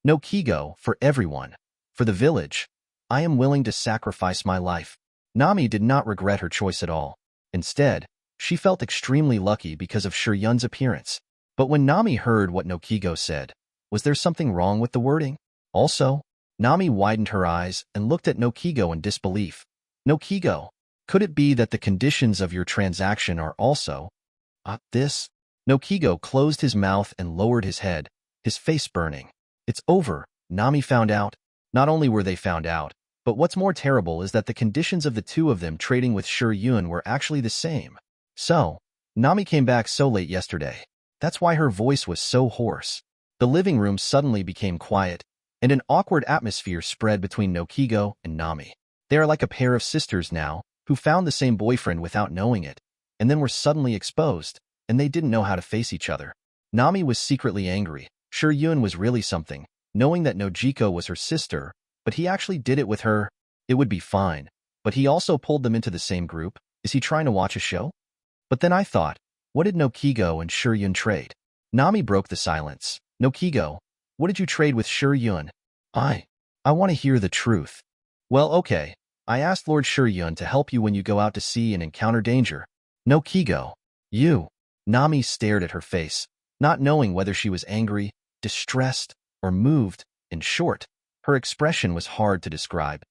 Nokigo, for everyone. For the village. I am willing to sacrifice my life. Nami did not regret her choice at all. Instead, she felt extremely lucky because of Shi Yun's appearance. But when Nami heard what Nokigo said, was there something wrong with the wording? Also, Nami widened her eyes and looked at Nokigo in disbelief. Nokigo, could it be that the conditions of your transaction are also this? Nokigo closed his mouth and lowered his head, his face burning. It's over, Nami found out. Not only were they found out, but what's more terrible is that the conditions of the two of them trading with Shi Yun were actually the same. So, Nami came back so late yesterday. That's why her voice was so hoarse. The living room suddenly became quiet, and an awkward atmosphere spread between Nokigo and Nami. They are like a pair of sisters now, who found the same boyfriend without knowing it, and then were suddenly exposed, and they didn't know how to face each other. Nami was secretly angry. Shi Yun was really something, knowing that Nojiko was her sister, but he actually did it with her. It would be fine, but he also pulled them into the same group. Is he trying to watch a show? But then I thought, what did Nokigo and Shi Yun trade? Nami broke the silence. Nokigo, what did you trade with Shi Yun? I want to hear the truth. Well, okay. I asked Lord Shi Yun to help you when you go out to sea and encounter danger. Nokigo, you. Nami stared at her face, not knowing whether she was angry, distressed, or moved. In short, her expression was hard to describe.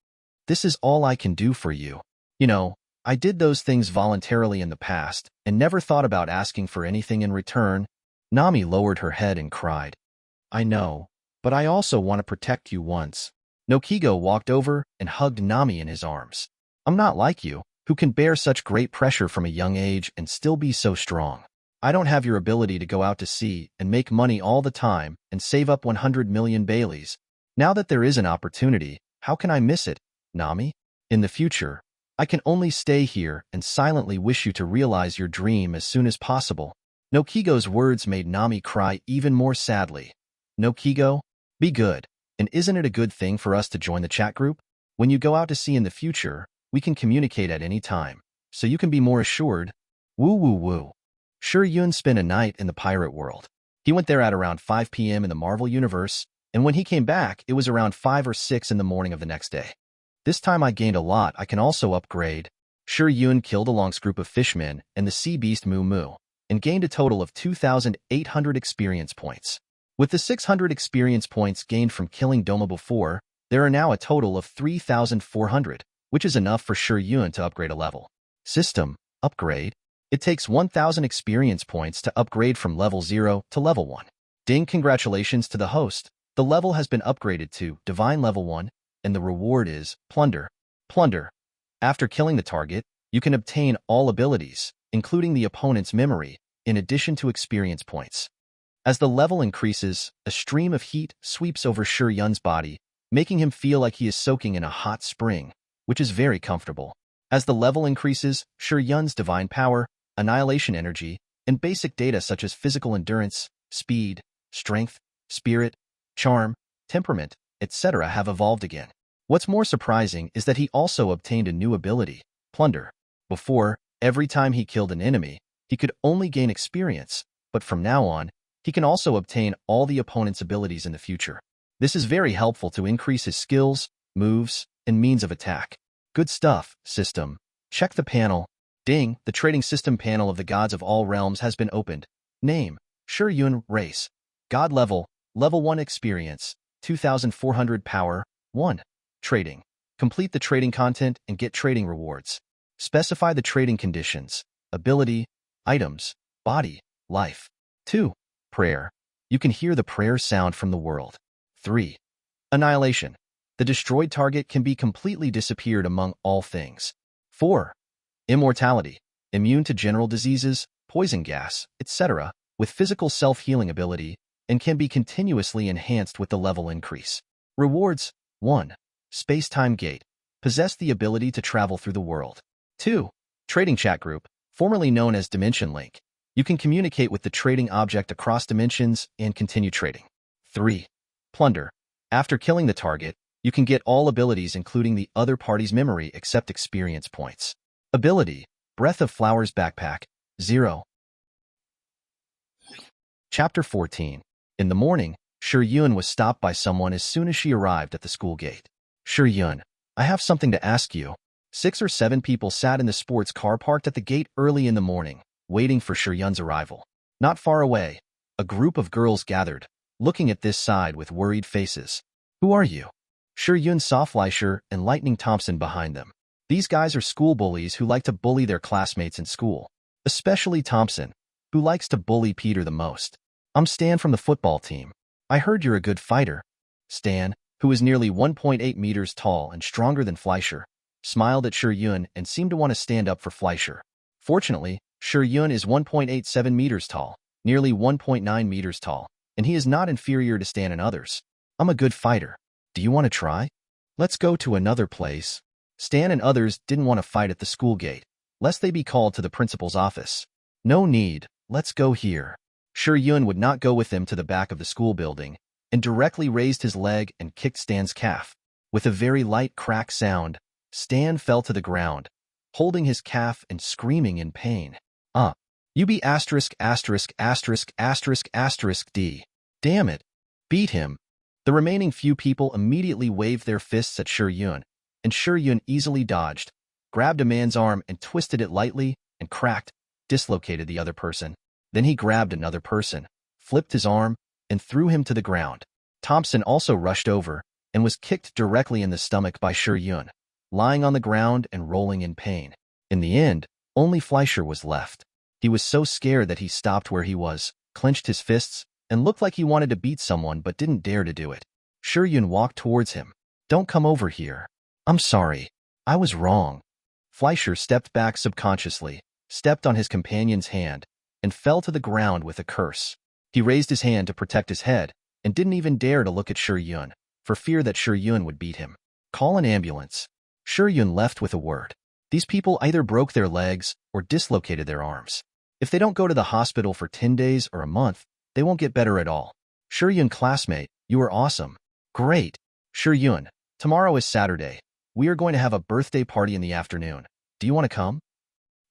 This is all I can do for you. You know, I did those things voluntarily in the past and never thought about asking for anything in return. Nami lowered her head and cried. I know, but I also want to protect you once. Nokigo walked over and hugged Nami in his arms. I'm not like you, who can bear such great pressure from a young age and still be so strong. I don't have your ability to go out to sea and make money all the time and save up 100 million Baileys. Now that there is an opportunity, how can I miss it, Nami? In the future, I can only stay here and silently wish you to realize your dream as soon as possible. Nokigo's words made Nami cry even more sadly. Nokigo, be good. And isn't it a good thing for us to join the chat group? When you go out to sea in the future, we can communicate at any time, so you can be more assured. Woo woo woo. Shi Yun spent a night in the pirate world. He went there at around 5 p.m. in the Marvel Universe, and when he came back, it was around 5 or 6 in the morning of the next day. This time I gained a lot. I can also upgrade. Shi Yun killed a Long's group of fishmen and the sea beast Moo Moo, and gained a total of 2,800 experience points. With the 600 experience points gained from killing Douma before, there are now a total of 3,400, which is enough for Shi Yun to upgrade a level. System, upgrade. It takes 1,000 experience points to upgrade from level 0 to level 1. Ding, congratulations to the host. The level has been upgraded to Divine Level 1, and the reward is Plunder. Plunder. After killing the target, you can obtain all abilities, including the opponent's memory, in addition to experience points. As the level increases, a stream of heat sweeps over Shi Yun's body, making him feel like he is soaking in a hot spring, which is very comfortable. As the level increases, Shi Yun's divine power, annihilation energy, and basic data such as physical endurance, speed, strength, spirit, charm, temperament, etc. have evolved again. What's more surprising is that he also obtained a new ability, Plunder. Before, every time he killed an enemy, he could only gain experience, but from now on, he can also obtain all the opponent's abilities in the future. This is very helpful to increase his skills, moves, and means of attack. Good stuff, system. Check the panel. Ding, the trading system panel of the gods of all realms has been opened. Name, Shi Yun, race. God level, level 1 experience, 2,400 power, 1. Trading. Complete the trading content and get trading rewards. Specify the trading conditions, ability, items, body, life. 2. Prayer. You can hear the prayer sound from the world. 3. Annihilation. The destroyed target can be completely disappeared among all things. 4. Immortality. Immune to general diseases, poison gas, etc., with physical self-healing ability, and can be continuously enhanced with the level increase. Rewards. 1. Space-time gate. Possess the ability to travel through the world. 2. Trading chat group, formerly known as Dimension Link. You can communicate with the trading object across dimensions and continue trading. 3. Plunder. After killing the target, you can get all abilities including the other party's memory except experience points. Ability, Breath of Flowers Backpack, 0. Chapter 14. In the morning, Shi Yun was stopped by someone as soon as she arrived at the school gate. Shi Yun, I have something to ask you. 6 or 7 people sat in the sports car parked at the gate early in the morning, waiting for Shi Yun's arrival. Not far away, a group of girls gathered, looking at this side with worried faces. Who are you? Shi Yun saw Fleischer and Lightning Thompson behind them. These guys are school bullies who like to bully their classmates in school. Especially Thompson, who likes to bully Peter the most. I'm Stan from the football team. I heard you're a good fighter. Stan, who is nearly 1.8 meters tall and stronger than Fleischer, smiled at Shi Yun and seemed to want to stand up for Fleischer. Fortunately, Shi Yun is 1.87 meters tall, nearly 1.9 meters tall, and he is not inferior to Stan and others. I'm a good fighter. Do you want to try? Let's go to another place. Stan and others didn't want to fight at the school gate, lest they be called to the principal's office. No need, let's go here. Shi Yun would not go with them to the back of the school building, and directly raised his leg and kicked Stan's calf. With a very light crack sound, Stan fell to the ground, holding his calf and screaming in pain. You be asterisk asterisk asterisk asterisk asterisk D. Damn it. Beat him. The remaining few people immediately waved their fists at Shi Yun, and Shi Yun easily dodged, grabbed a man's arm and twisted it lightly, and cracked, dislocated the other person. Then he grabbed another person, flipped his arm, and threw him to the ground. Thompson also rushed over, and was kicked directly in the stomach by Shi Yun, lying on the ground and rolling in pain. In the end, only Fleischer was left. He was so scared that he stopped where he was, clenched his fists, and looked like he wanted to beat someone but didn't dare to do it. Shi Yun walked towards him. Don't come over here. I'm sorry. I was wrong. Fleischer stepped back subconsciously, stepped on his companion's hand, and fell to the ground with a curse. He raised his hand to protect his head, and didn't even dare to look at Shi Yun, for fear that Shi Yun would beat him. Call an ambulance. Shi Yun left with a word. These people either broke their legs or dislocated their arms. If they don't go to the hospital for 10 days or a month, they won't get better at all. Shi Yun, classmate, you are awesome. Great. Shi Yun, tomorrow is Saturday. We are going to have a birthday party in the afternoon. Do you want to come?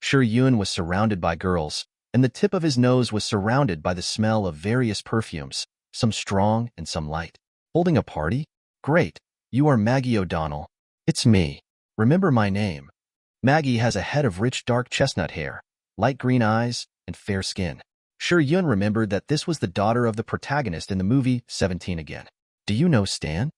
Shi Yun was surrounded by girls, and the tip of his nose was surrounded by the smell of various perfumes, some strong and some light. Holding a party? Great. You are Maggie O'Donnell. It's me. Remember my name. Maggie has a head of rich dark chestnut hair, light green eyes, and fair skin. Shi Yun remembered that this was the daughter of the protagonist in the movie 17 Again. Do you know Stan?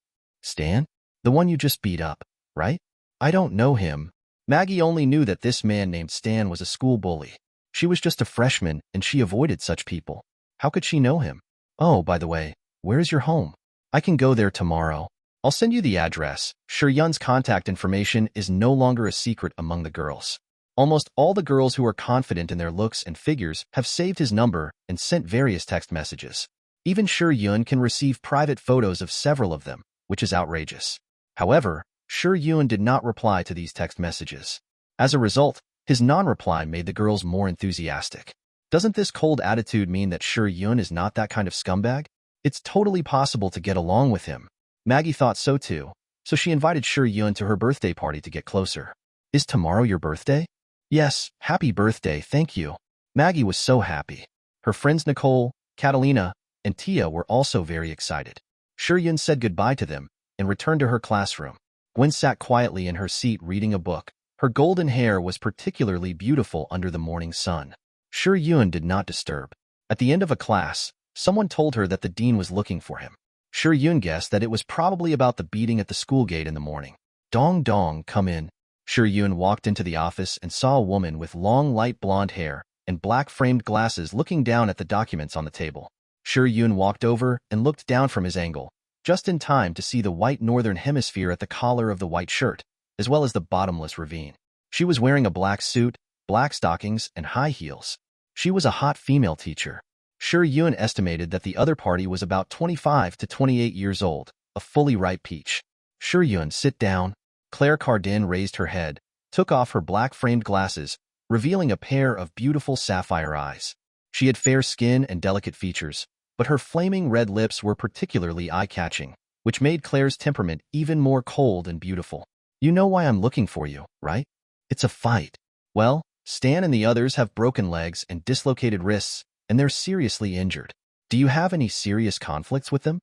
Stan? The one you just beat up, right? I don't know him. Maggie only knew that this man named Stan was a school bully. She was just a freshman, and she avoided such people. How could she know him? Oh, by the way, where's your home? I can go there tomorrow. I'll send you the address. Shi Yun's contact information is no longer a secret among the girls. Almost all the girls who are confident in their looks and figures have saved his number and sent various text messages. Even Shi Yun can receive private photos of several of them, which is outrageous. However, Shi Yun did not reply to these text messages. As a result, his non-reply made the girls more enthusiastic. Doesn't this cold attitude mean that Shi Yun is not that kind of scumbag? It's totally possible to get along with him. Maggie thought so too, so she invited Shi Yun to her birthday party to get closer. Is tomorrow your birthday? Yes, happy birthday, thank you. Maggie was so happy. Her friends Nicole, Catalina, and Tia were also very excited. Shi Yun said goodbye to them and returned to her classroom. Gwen sat quietly in her seat reading a book. Her golden hair was particularly beautiful under the morning sun. Shi Yun did not disturb. At the end of a class, someone told her that the dean was looking for him. Shi Yun guessed that it was probably about the beating at the school gate in the morning. Dong dong, come in. Shi Yun walked into the office and saw a woman with long light blonde hair and black framed glasses looking down at the documents on the table. Shi Yun walked over and looked down from his angle, just in time to see the white northern hemisphere at the collar of the white shirt, as well as the bottomless ravine. She was wearing a black suit, black stockings, and high heels. She was a hot female teacher. Shi Yun estimated that the other party was about 25 to 28 years old, a fully ripe peach. Shi Yun, sit down. Claire Cardin raised her head, took off her black-framed glasses, revealing a pair of beautiful sapphire eyes. She had fair skin and delicate features, but her flaming red lips were particularly eye-catching. which made Claire's temperament even more cold and beautiful. You know why I'm looking for you, right? It's a fight. Well, Stan and the others have broken legs and dislocated wrists, and they're seriously injured. Do you have any serious conflicts with them?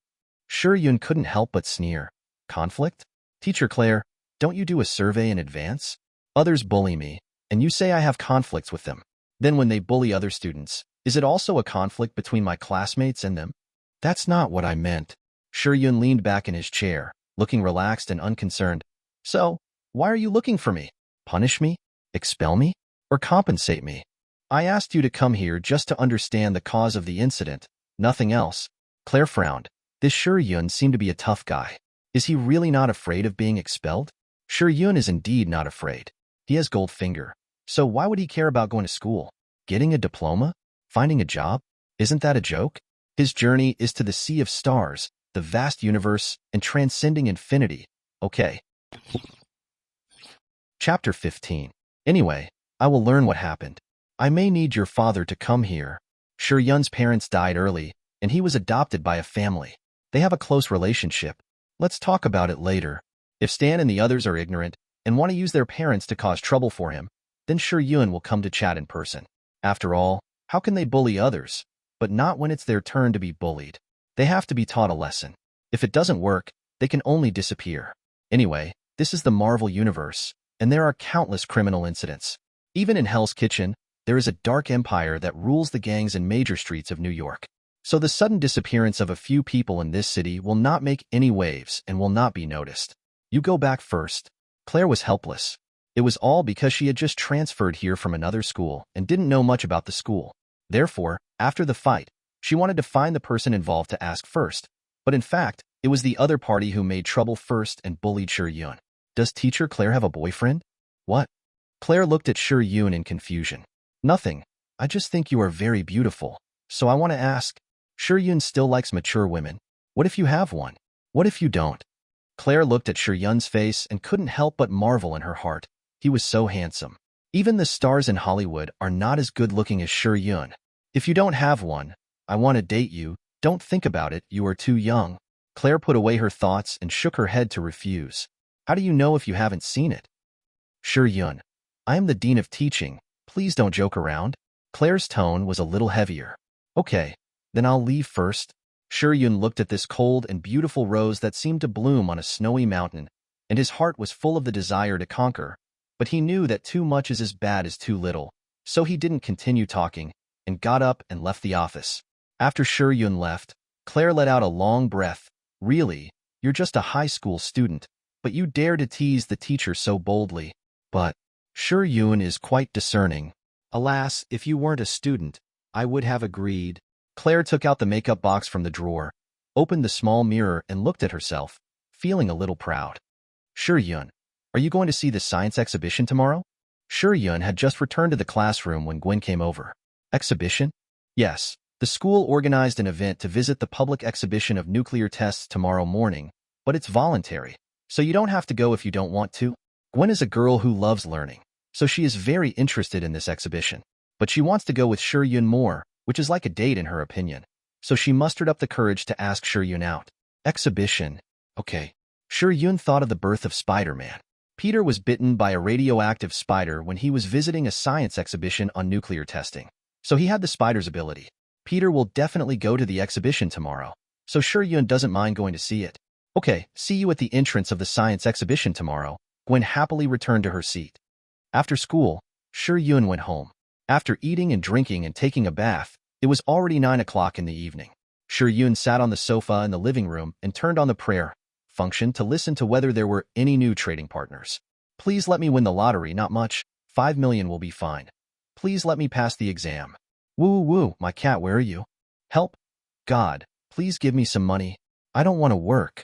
Shi Yun couldn't help but sneer. Conflict? Teacher Claire, don't you do a survey in advance? Others bully me, and you say I have conflicts with them. Then when they bully other students, is it also a conflict between my classmates and them? That's not what I meant. Shi Yun leaned back in his chair, looking relaxed and unconcerned. So, why are you looking for me? Punish me? Expel me? Or compensate me? I asked you to come here just to understand the cause of the incident, nothing else. Claire frowned. This Shi Yun seemed to be a tough guy. Is he really not afraid of being expelled? Shi Yun is indeed not afraid. He has gold finger. So why would he care about going to school? Getting a diploma? Finding a job? Isn't that a joke? His journey is to the sea of stars, the vast universe, and transcending infinity. Okay. Chapter 15. Anyway, I will learn what happened. I may need your father to come here. Shi Yun's parents died early, and he was adopted by a family. They have a close relationship. Let's talk about it later. If Stan and the others are ignorant and want to use their parents to cause trouble for him, then Shi Yun will come to chat in person. After all, how can they bully others? But not when it's their turn to be bullied. They have to be taught a lesson. If it doesn't work, they can only disappear. Anyway, this is the Marvel Universe, and there are countless criminal incidents. Even in Hell's Kitchen, there is a dark empire that rules the gangs in major streets of New York. So the sudden disappearance of a few people in this city will not make any waves and will not be noticed. You go back first. Claire was helpless. It was all because she had just transferred here from another school and didn't know much about the school. Therefore, after the fight, she wanted to find the person involved to ask first. But in fact, it was the other party who made trouble first and bullied Shi Yun. Does Teacher Claire have a boyfriend? What? Claire looked at Shi Yun in confusion. Nothing. I just think you are very beautiful. So I want to ask. Shi Yun still likes mature women. What if you have one? What if you don't? Claire looked at Shi Yun's face and couldn't help but marvel in her heart. He was so handsome. Even the stars in Hollywood are not as good-looking as Shi Yun. If you don't have one, I want to date you. Don't think about it, you are too young. Claire put away her thoughts and shook her head to refuse. How do you know if you haven't seen it? Shi Yun, I am the Dean of Teaching. Please don't joke around. Claire's tone was a little heavier. Okay, then I'll leave first. Shi Yun looked at this cold and beautiful rose that seemed to bloom on a snowy mountain, and his heart was full of the desire to conquer. But he knew that too much is as bad as too little, so he didn't continue talking, and got up and left the office. After Shi Yun left, Claire let out a long breath. Really, you're just a high school student, but you dare to tease the teacher so boldly. But Shi Yun is quite discerning. Alas, if you weren't a student, I would have agreed. Claire took out the makeup box from the drawer, opened the small mirror and looked at herself, feeling a little proud. Shi Yun, are you going to see the science exhibition tomorrow? Shi Yun had just returned to the classroom when Gwen came over. Exhibition? Yes, the school organized an event to visit the public exhibition of nuclear tests tomorrow morning, but it's voluntary, so you don't have to go if you don't want to. Gwen is a girl who loves learning, so she is very interested in this exhibition. But she wants to go with Shi Yun more, which is like a date in her opinion. So she mustered up the courage to ask Shi Yun out. Exhibition. Okay. Shi Yun thought of the birth of Spider-Man. Peter was bitten by a radioactive spider when he was visiting a science exhibition on nuclear testing. So he had the spider's ability. Peter will definitely go to the exhibition tomorrow, so Shi Yun doesn't mind going to see it. Okay, see you at the entrance of the science exhibition tomorrow. Gwen happily returned to her seat. After school, Shi Yun went home. After eating and drinking and taking a bath, it was already 9 o'clock in the evening. Shi Yun sat on the sofa in the living room and turned on the prayer function to listen to whether there were any new trading partners. Please let me win the lottery, not much. 5 million will be fine. Please let me pass the exam. Woo woo, my cat, where are you? Help. God, please give me some money. I don't want to work.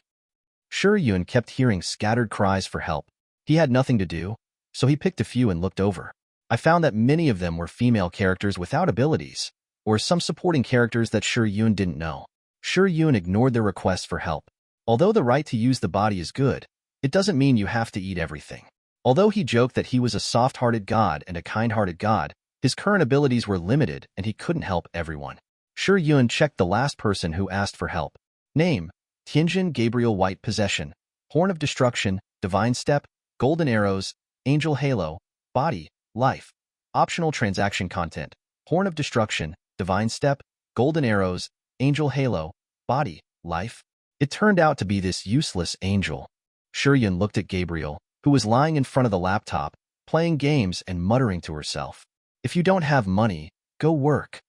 Shi Yun kept hearing scattered cries for help. He had nothing to do, so he picked a few and looked over. I found that many of them were female characters without abilities, or some supporting characters that Shi Yun didn't know. Shi Yun ignored their requests for help. Although the right to use the body is good, it doesn't mean you have to eat everything. Although he joked that he was a soft-hearted god and a kind-hearted god, his current abilities were limited and he couldn't help everyone. Shi Yun checked the last person who asked for help. Name, Tianjin Gabriel White Possession, Horn of Destruction, Divine Step, Golden Arrows, Angel Halo, Body, Life. Optional transaction content, Horn of Destruction, Divine Step, Golden Arrows, Angel Halo, Body, Life. It turned out to be this useless angel. Shi Yun looked at Gabriel, who was lying in front of the laptop, playing games and muttering to herself. If you don't have money, go work.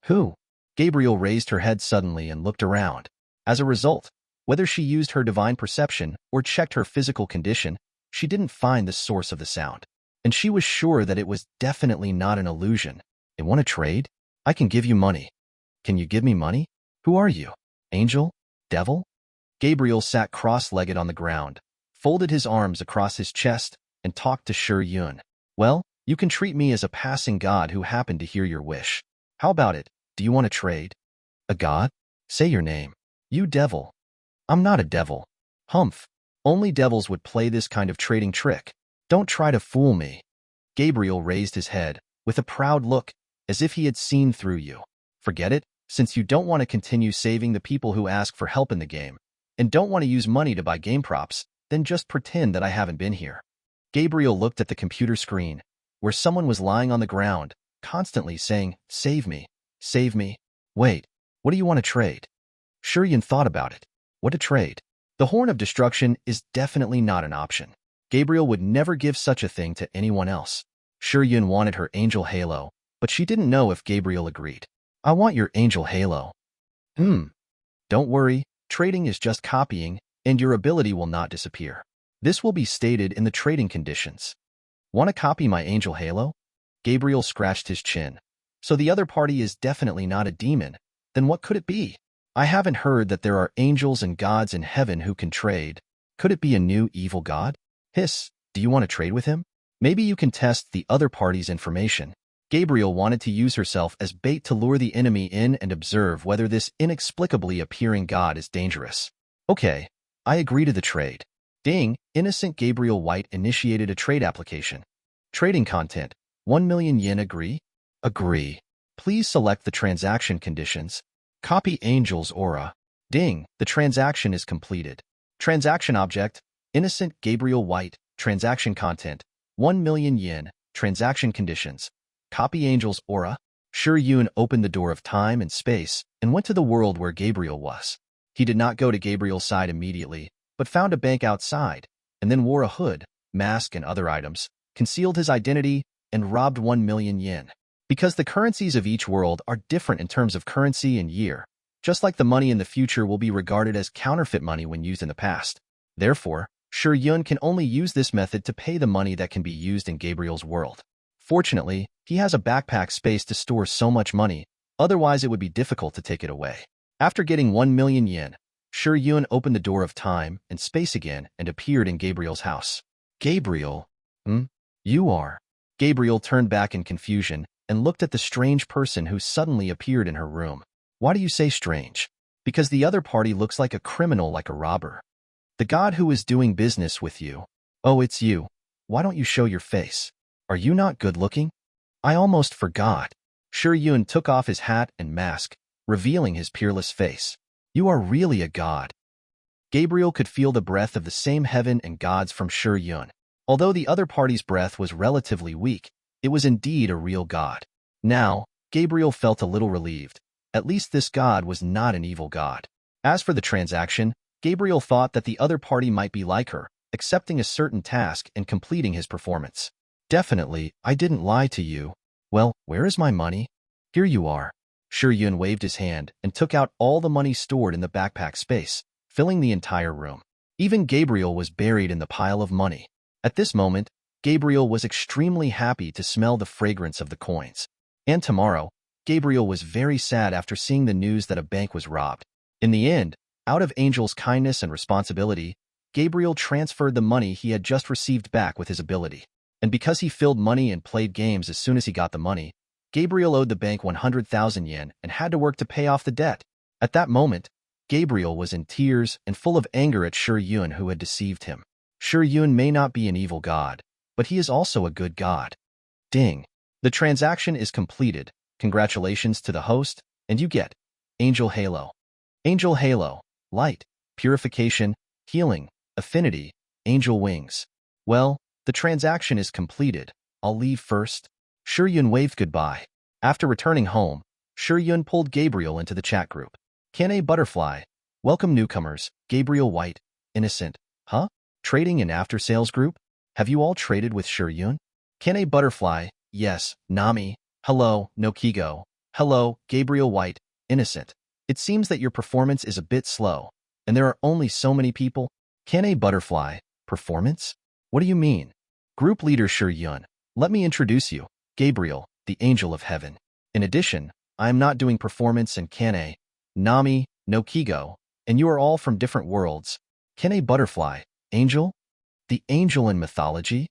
Who? Gabriel raised her head suddenly and looked around. As a result, whether she used her divine perception or checked her physical condition, she didn't find the source of the sound. And she was sure that it was definitely not an illusion. You want to trade? I can give you money. Can you give me money? Who are you? Angel? Devil? Gabriel sat cross-legged on the ground, folded his arms across his chest, and talked to Shi Yun. Well, you can treat me as a passing god who happened to hear your wish. How about it? Do you want to trade? A god? Say your name. You devil. I'm not a devil. Humph. Only devils would play this kind of trading trick. Don't try to fool me. Gabriel raised his head, with a proud look, as if he had seen through you. Forget it, since you don't want to continue saving the people who ask for help in the game, and don't want to use money to buy game props, then just pretend that I haven't been here. Gabriel looked at the computer screen, where someone was lying on the ground, constantly saying, "Save me, save me." Wait, what do you want to trade? Shi Yun thought about it. What to trade? The Horn of Destruction is definitely not an option. Gabriel would never give such a thing to anyone else. Shi Yun wanted her Angel Halo, but she didn't know if Gabriel agreed. I want your Angel Halo. Don't worry, trading is just copying, and your ability will not disappear. This will be stated in the trading conditions. Want to copy my Angel Halo? Gabriel scratched his chin. So the other party is definitely not a demon. Then what could it be? I haven't heard that there are angels and gods in heaven who can trade. Could it be a new evil god? Hiss, do you want to trade with him? Maybe you can test the other party's information. Gabriel wanted to use herself as bait to lure the enemy in and observe whether this inexplicably appearing god is dangerous. Okay, I agree to the trade. Ding, innocent Gabriel White initiated a trade application. Trading content, 1 million yen. Agree? Agree. Please select the transaction conditions. Copy Angel's aura. Ding, the transaction is completed. Transaction object, innocent Gabriel White. Transaction content, 1 million yen. Transaction conditions. Copy Angel's aura. Shi Yun opened the door of time and space and went to the world where Gabriel was. He did not go to Gabriel's side immediately, but found a bank outside, and then wore a hood, mask, and other items, concealed his identity, and robbed 1 million yen. Because the currencies of each world are different in terms of currency and year, just like the money in the future will be regarded as counterfeit money when used in the past. Therefore, Shi Yun can only use this method to pay the money that can be used in Gabriel's world. Fortunately, he has a backpack space to store so much money, otherwise it would be difficult to take it away. After getting 1 million yen, Shi Yun opened the door of time and space again and appeared in Gabriel's house. Gabriel? You are? Gabriel turned back in confusion and looked at the strange person who suddenly appeared in her room. Why do you say strange? Because the other party looks like a criminal, like a robber. The god who is doing business with you. Oh, it's you. Why don't you show your face? Are you not good looking? I almost forgot. Shi Yun took off his hat and mask, revealing his peerless face. You are really a god. Gabriel could feel the breath of the same heaven and gods from Shi Yun. Although the other party's breath was relatively weak, it was indeed a real god. Now, Gabriel felt a little relieved. At least this god was not an evil god. As for the transaction, Gabriel thought that the other party might be like her, accepting a certain task and completing his performance. Definitely, I didn't lie to you. Well, where is my money? Here you are. Shi Yun waved his hand and took out all the money stored in the backpack space, filling the entire room. Even Gabriel was buried in the pile of money. At this moment, Gabriel was extremely happy to smell the fragrance of the coins. And tomorrow, Gabriel was very sad after seeing the news that a bank was robbed. In the end, out of Angel's kindness and responsibility, Gabriel transferred the money he had just received back with his ability. And because he filled money and played games as soon as he got the money, Gabriel owed the bank 100,000 yen and had to work to pay off the debt. At that moment, Gabriel was in tears and full of anger at Shi Yun who had deceived him. Shi Yun may not be an evil god, but he is also a good god. Ding. The transaction is completed. Congratulations to the host, and you get Angel Halo. Angel Halo, Light. purification, healing, affinity, angel wings. Well, the transaction is completed. I'll leave first. Shi Yun waved goodbye. After returning home, Shi Yun pulled Gabriel into the chat group. Kanae Butterfly. Welcome newcomers. Gabriel White. Innocent. Huh? Trading and after-sales group? Have you all traded with Shi Yun? Kanae Butterfly. Yes. Nami. Hello, Nokigo. Hello, Gabriel White. Innocent. It seems that your performance is a bit slow, and there are only so many people. Kanae Butterfly. Performance? What do you mean? Group leader Shi Yun. Let me introduce you. Gabriel, the angel of heaven. In addition, I am not doing performance and Kanae, Nami, Nokigo, and you are all from different worlds. Kanae Butterfly. Angel? The angel in mythology?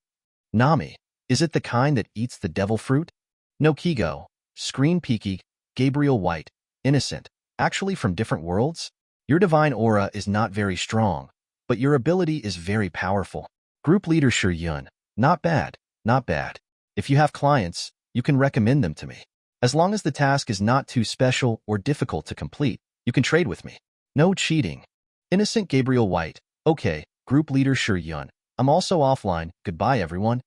Nami. Is it the kind that eats the devil fruit? Nokigo. Screen peaky. Gabriel White. Innocent. Actually from different worlds? Your divine aura is not very strong, but your ability is very powerful. Group leader Shi Yun. Not bad, not bad. If you have clients, you can recommend them to me. As long as the task is not too special or difficult to complete, you can trade with me. No cheating. Innocent Gabriel White. Okay, group leader Shi Yun. I'm also offline. Goodbye, everyone.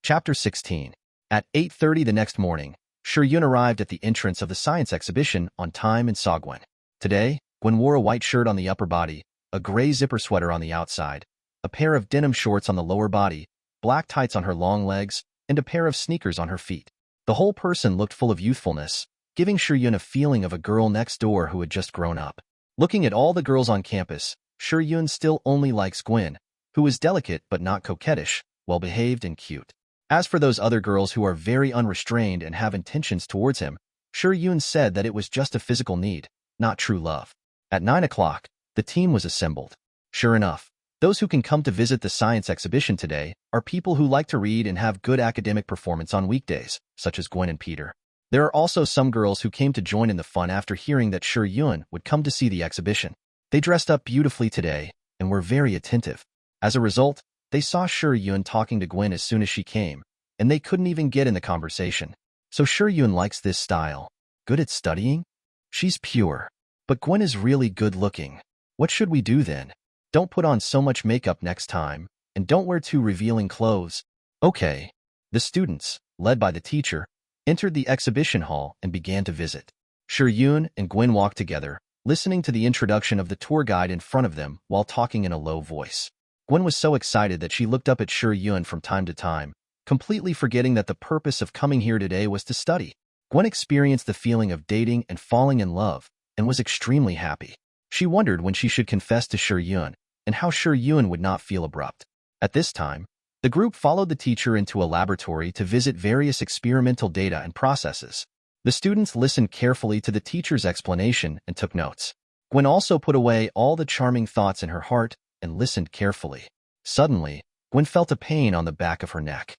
Chapter 16. At 8:30 the next morning, Shi Yun arrived at the entrance of the science exhibition on time and saw Gwen. Today, Gwen wore a white shirt on the upper body, a gray zipper sweater on the outside, a pair of denim shorts on the lower body, black tights on her long legs, and a pair of sneakers on her feet. The whole person looked full of youthfulness, giving Shi Yun a feeling of a girl next door who had just grown up. Looking at all the girls on campus, Shi Yun still only likes Gwen, who is delicate but not coquettish, well-behaved and cute. As for those other girls who are very unrestrained and have intentions towards him, Shi Yun said that it was just a physical need, not true love. At 9 o'clock, the team was assembled. Sure enough, those who can come to visit the science exhibition today are people who like to read and have good academic performance on weekdays, such as Gwen and Peter. There are also some girls who came to join in the fun after hearing that Shi Yun would come to see the exhibition. They dressed up beautifully today and were very attentive. As a result, they saw Shi Yun talking to Gwen as soon as she came, and they couldn't even get in the conversation. So Shi Yun likes this style. Good at studying? She's pure. But Gwen is really good looking. What should we do then? Don't put on so much makeup next time, and don't wear too revealing clothes. Okay. The students, led by the teacher, entered the exhibition hall and began to visit. Shi Yun and Gwen walked together, listening to the introduction of the tour guide in front of them while talking in a low voice. Gwen was so excited that she looked up at Shi Yun from time to time, completely forgetting that the purpose of coming here today was to study. Gwen experienced the feeling of dating and falling in love, and was extremely happy. She wondered when she should confess to Shi Yun, and how Shi Yun would not feel abrupt. At this time, the group followed the teacher into a laboratory to visit various experimental data and processes. The students listened carefully to the teacher's explanation and took notes. Gwen also put away all the charming thoughts in her heart and listened carefully. Suddenly, Gwen felt a pain on the back of her neck.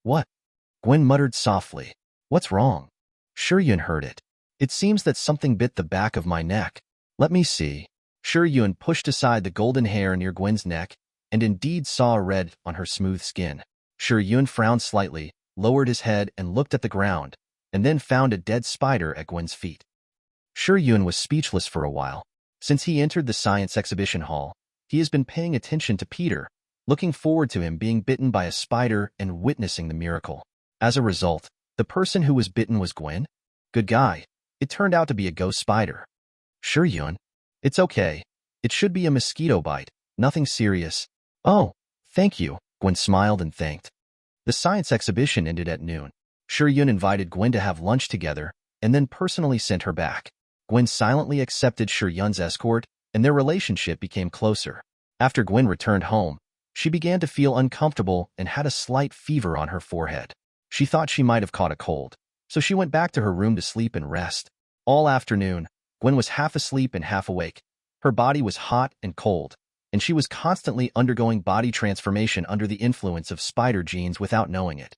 What? Gwen muttered softly. What's wrong? Shi Yun heard it. It seems that something bit the back of my neck. Let me see. Shi Yun pushed aside the golden hair near Gwen's neck, and indeed saw a red on her smooth skin. Shi Yun frowned slightly, lowered his head and looked at the ground, and then found a dead spider at Gwen's feet. Shi Yun was speechless for a while. Since he entered the science exhibition hall, he has been paying attention to Peter, looking forward to him being bitten by a spider and witnessing the miracle. As a result, the person who was bitten was Gwen? Good guy. It turned out to be a ghost spider. Shi Yun. It's okay. It should be a mosquito bite. Nothing serious. Oh, thank you. Gwen smiled and thanked. The science exhibition ended at noon. Shi Yun invited Gwen to have lunch together, and then personally sent her back. Gwen silently accepted Shi Yun's escort, and their relationship became closer. After Gwen returned home, she began to feel uncomfortable and had a slight fever on her forehead. She thought she might have caught a cold, so she went back to her room to sleep and rest. All afternoon, Gwen was half asleep and half awake. Her body was hot and cold, and she was constantly undergoing body transformation under the influence of spider genes without knowing it.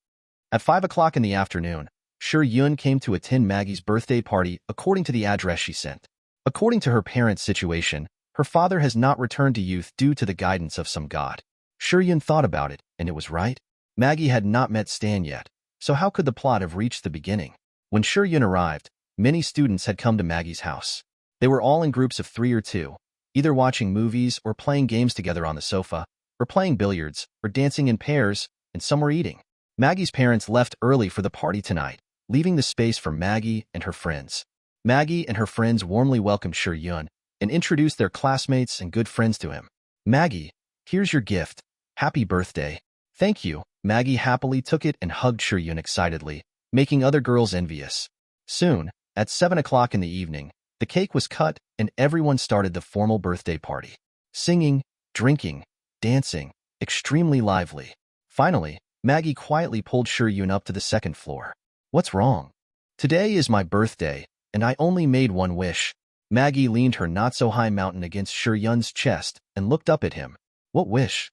At 5 o'clock in the afternoon, Shi Yun came to attend Maggie's birthday party according to the address she sent. According to her parents' situation, her father has not returned to youth due to the guidance of some god. Shi Yun thought about it, and it was right. Maggie had not met Stan yet, so how could the plot have reached the beginning? When Shi Yun arrived, many students had come to Maggie's house. They were all in groups of 3 or 2, either watching movies or playing games together on the sofa, or playing billiards, or dancing in pairs, and some were eating. Maggie's parents left early for the party tonight, leaving the space for Maggie and her friends. Maggie and her friends warmly welcomed Shi Yun and introduced their classmates and good friends to him. Maggie, here's your gift. Happy birthday. Thank you. Maggie happily took it and hugged Shi Yun excitedly, making other girls envious. Soon, at 7 o'clock in the evening, the cake was cut and everyone started the formal birthday party. Singing, drinking, dancing, extremely lively. Finally, Maggie quietly pulled Shi Yun up to the second floor. What's wrong? Today is my birthday, and I only made one wish. Maggie leaned her not-so-high mountain against Shi Yun's chest and looked up at him. What wish?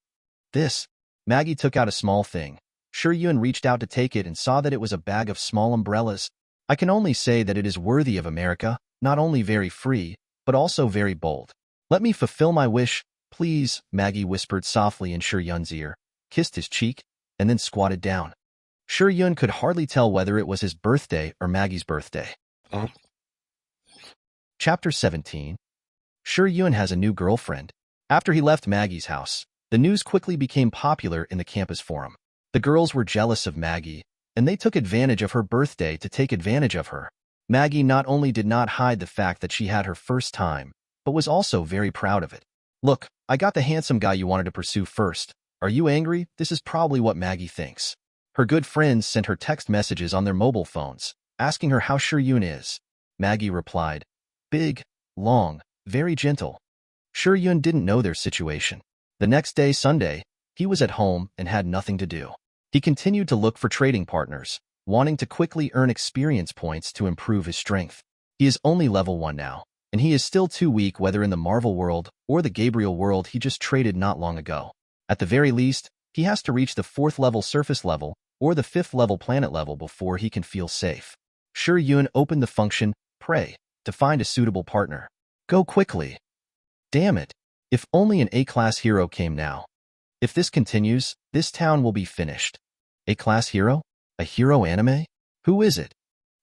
This. Maggie took out a small thing. Shi Yun reached out to take it and saw that it was a bag of small umbrellas. I can only say that it is worthy of America, not only very free, but also very bold. Let me fulfill my wish, please, Maggie whispered softly in Shi Yun's ear, kissed his cheek, and then squatted down. Shi Yun could hardly tell whether it was his birthday or Maggie's birthday. Chapter 17. Shi Yun has a new girlfriend. After he left Maggie's house, the news quickly became popular in the campus forum. The girls were jealous of Maggie, and they took advantage of her birthday to take advantage of her. Maggie not only did not hide the fact that she had her first time, but was also very proud of it. Look, I got the handsome guy you wanted to pursue first. Are you angry? This is probably what Maggie thinks. Her good friends sent her text messages on their mobile phones, asking her how Shi Yun is. Maggie replied, big, long, very gentle. Shi Yun didn't know their situation. The next day, Sunday, he was at home and had nothing to do. He continued to look for trading partners, wanting to quickly earn experience points to improve his strength. He is only level 1 now, and he is still too weak whether in the Marvel world or the Gabriel world he just traded not long ago. At the very least, he has to reach the 4th level surface level or the 5th level planet level before he can feel safe. Shi Yun opened the function, Pray, to find a suitable partner. Go quickly. Damn it. If only an A-class hero came now. If this continues, this town will be finished. A-class hero? A hero anime? Who is it?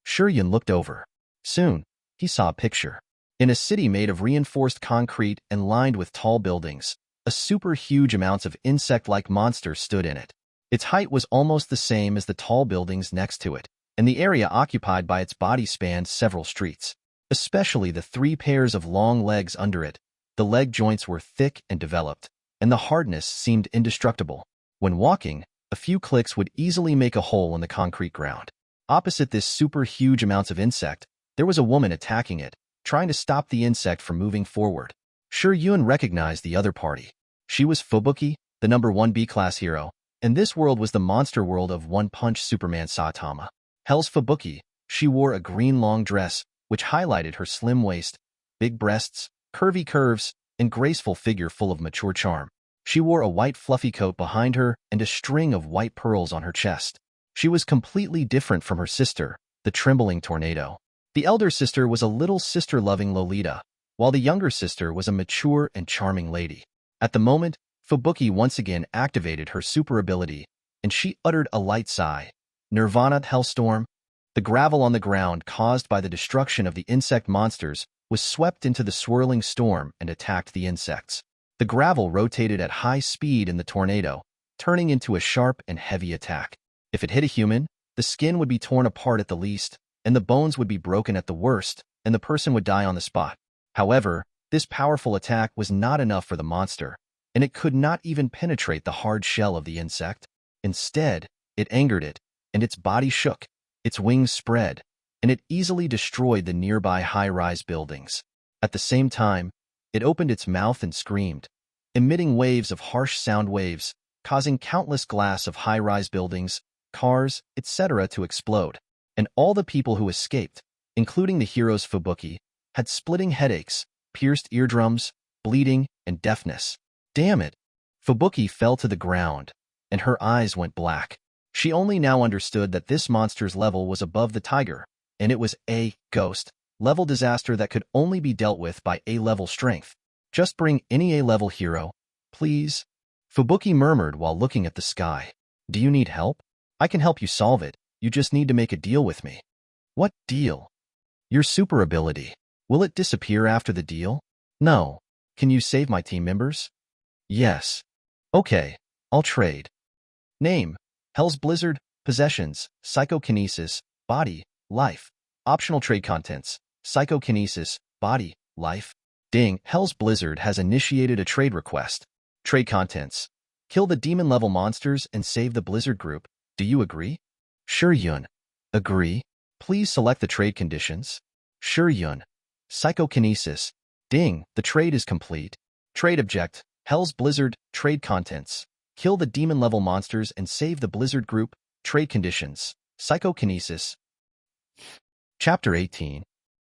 Shi Yun looked over. Soon, he saw a picture. In a city made of reinforced concrete and lined with tall buildings, a super huge amount of insect-like monster stood in it. Its height was almost the same as the tall buildings next to it, and the area occupied by its body spanned several streets. Especially the 3 pairs of long legs under it. The leg joints were thick and developed, and the hardness seemed indestructible. When walking, a few clicks would easily make a hole in the concrete ground. Opposite this super huge amounts of insect, there was a woman attacking it, trying to stop the insect from moving forward. Shi Yun recognized the other party. She was Fubuki, the number 1 B-class hero, and this world was the monster world of One Punch Superman Saitama. Hell's Fubuki, she wore a green long dress, which highlighted her slim waist, big breasts, curvy curves, and graceful figure full of mature charm. She wore a white fluffy coat behind her and a string of white pearls on her chest. She was completely different from her sister, the trembling tornado. The elder sister was a little sister-loving Lolita, while the younger sister was a mature and charming lady. At the moment, Fubuki once again activated her super ability, and she uttered a light sigh. Nirvana Hellstorm. The gravel on the ground caused by the destruction of the insect monsters was swept into the swirling storm and attacked the insects. The gravel rotated at high speed in the tornado, turning into a sharp and heavy attack. If it hit a human, the skin would be torn apart at the least, and the bones would be broken at the worst, and the person would die on the spot. However, this powerful attack was not enough for the monster, and it could not even penetrate the hard shell of the insect. Instead, it angered it, and its body shook, its wings spread, and it easily destroyed the nearby high-rise buildings. At the same time, it opened its mouth and screamed, emitting waves of harsh sound waves, causing countless glass of high-rise buildings, cars, etc. to explode. And all the people who escaped, including the heroes Fubuki, had splitting headaches, pierced eardrums, bleeding, and deafness. Damn it! Fubuki fell to the ground, and her eyes went black. She only now understood that this monster's level was above the tiger, and it was a ghost-level disaster that could only be dealt with by A-level strength. Just bring any A-level hero, please. Fubuki murmured while looking at the sky. Do you need help? I can help you solve it. You just need to make a deal with me. What deal? Your super ability. Will it disappear after the deal? No. Can you save my team members? Yes. Okay, I'll trade. Name: Hell's Blizzard. Possessions: Psychokinesis, Body, Life. Optional trade contents: Psychokinesis, Body, Life. Ding, Hell's Blizzard has initiated a trade request. Trade contents: kill the demon-level monsters and save the Blizzard group. Do you agree? Shi Yun. Agree. Please select the trade conditions. Shi Yun. Psychokinesis. Ding, the trade is complete. Trade object: Hell's Blizzard. Trade contents: kill the demon-level monsters and save the Blizzard group. Trade conditions: Psychokinesis. Chapter 18.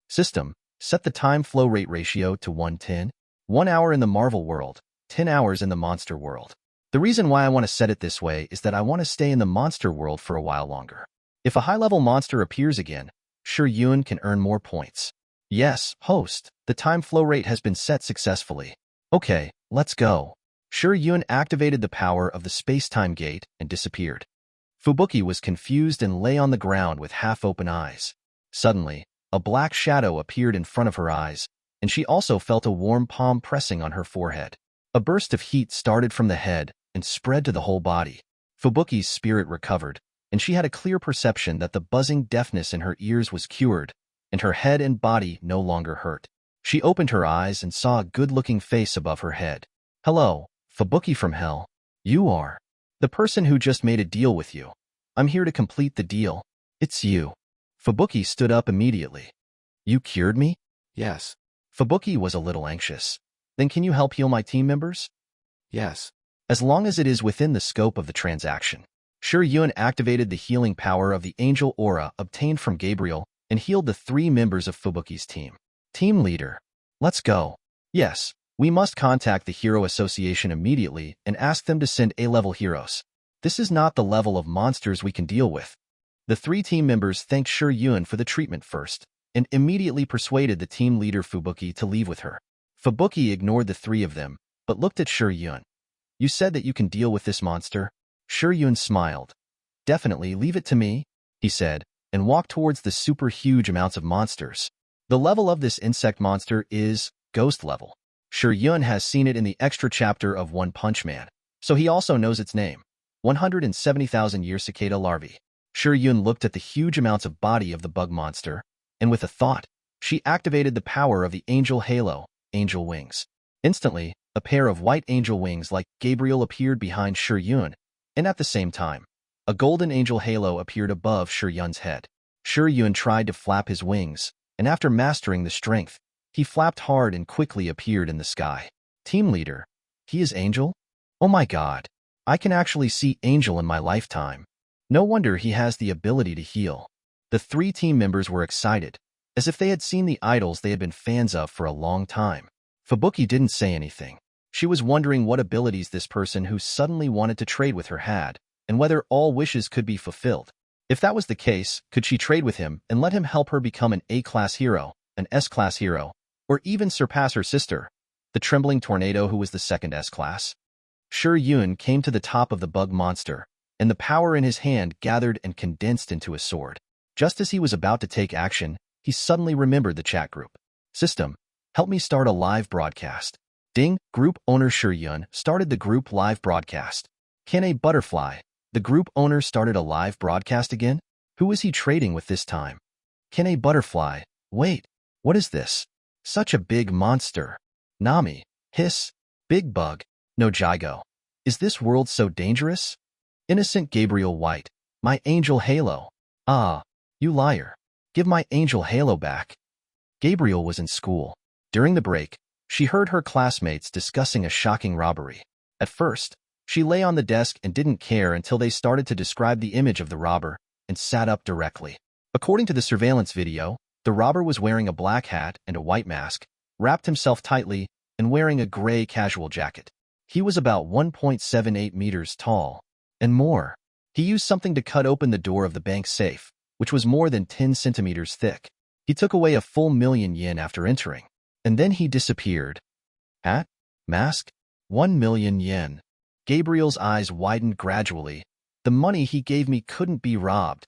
System: set the time flow rate ratio to 1:10. 1 hour in the Marvel world, 10 hours in the monster world. The reason why I want to set it this way is that I want to stay in the monster world for a while longer. If a high-level monster appears again, Shi Yun can earn more points. Yes, host, the time flow rate has been set successfully. Okay, let's go. Shi Yun activated the power of the space-time gate and disappeared. Fubuki was confused and lay on the ground with half-open eyes. Suddenly, a black shadow appeared in front of her eyes, and she also felt a warm palm pressing on her forehead. A burst of heat started from the head and spread to the whole body. Fubuki's spirit recovered, and she had a clear perception that the buzzing deafness in her ears was cured, and her head and body no longer hurt. She opened her eyes and saw a good-looking face above her head. Hello, Fubuki from Hell. You are the person who just made a deal with you. I'm here to complete the deal. It's you. Fubuki stood up immediately. You cured me? Yes. Fubuki was a little anxious. Then can you help heal my team members? Yes. As long as it is within the scope of the transaction. Shi Yun activated the healing power of the angel aura obtained from Gabriel and healed the 3 members of Fubuki's team. Team leader. Let's go. Yes, we must contact the Hero Association immediately and ask them to send A-level heroes. This is not the level of monsters we can deal with. The 3 team members thanked Shi Yun for the treatment first, and immediately persuaded the team leader Fubuki to leave with her. Fubuki ignored the 3 of them, but looked at Shi Yun. You said that you can deal with this monster? Shi Yun smiled. Definitely, leave it to me, he said, and walked towards the super huge amounts of monsters. The level of this insect monster is Ghost level. Shi Yun has seen it in the extra chapter of One Punch Man, so he also knows its name. 170,000-year cicada larvae. Shi Yun looked at the huge amounts of body of the bug monster, and with a thought, she activated the power of the angel halo, angel wings. Instantly, a pair of white angel wings like Gabriel appeared behind Shi Yun, and at the same time, a golden angel halo appeared above Shi Yun's head. Shi Yun tried to flap his wings, and after mastering the strength, he flapped hard and quickly appeared in the sky. Team leader. He is Angel? Oh my god. I can actually see Angel in my lifetime. No wonder he has the ability to heal. The 3 team members were excited, as if they had seen the idols they had been fans of for a long time. Fubuki didn't say anything. She was wondering what abilities this person who suddenly wanted to trade with her had, and whether all wishes could be fulfilled. If that was the case, could she trade with him and let him help her become an A-class hero, an S-class hero, or even surpass her sister, the trembling tornado who was the second S-class? Shi Yun came to the top of the bug monster, and the power in his hand gathered and condensed into a sword. Just as he was about to take action, he suddenly remembered the chat group. System, help me start a live broadcast. Ding, group owner Shi Yun started the group live broadcast. Kanae Butterfly, the group owner started a live broadcast again? Who is he trading with this time? Kanae Butterfly, wait, what is this? Such a big monster. Nami, hiss, big bug, no Jigo. Is this world so dangerous? Innocent Gabriel White, my angel halo. Ah, you liar. Give my angel halo back. Gabriel was in school. During the break, she heard her classmates discussing a shocking robbery. At first, she lay on the desk and didn't care until they started to describe the image of the robber and sat up directly. According to the surveillance video, the robber was wearing a black hat and a white mask, wrapped himself tightly, and wearing a gray casual jacket. He was about 1.78 meters tall. And more. He used something to cut open the door of the bank safe, which was more than 10 centimeters thick. He took away a full 1,000,000 yen after entering. And then he disappeared. Hat? Mask? 1,000,000 yen. Gabriel's eyes widened gradually. The money he gave me couldn't be robbed.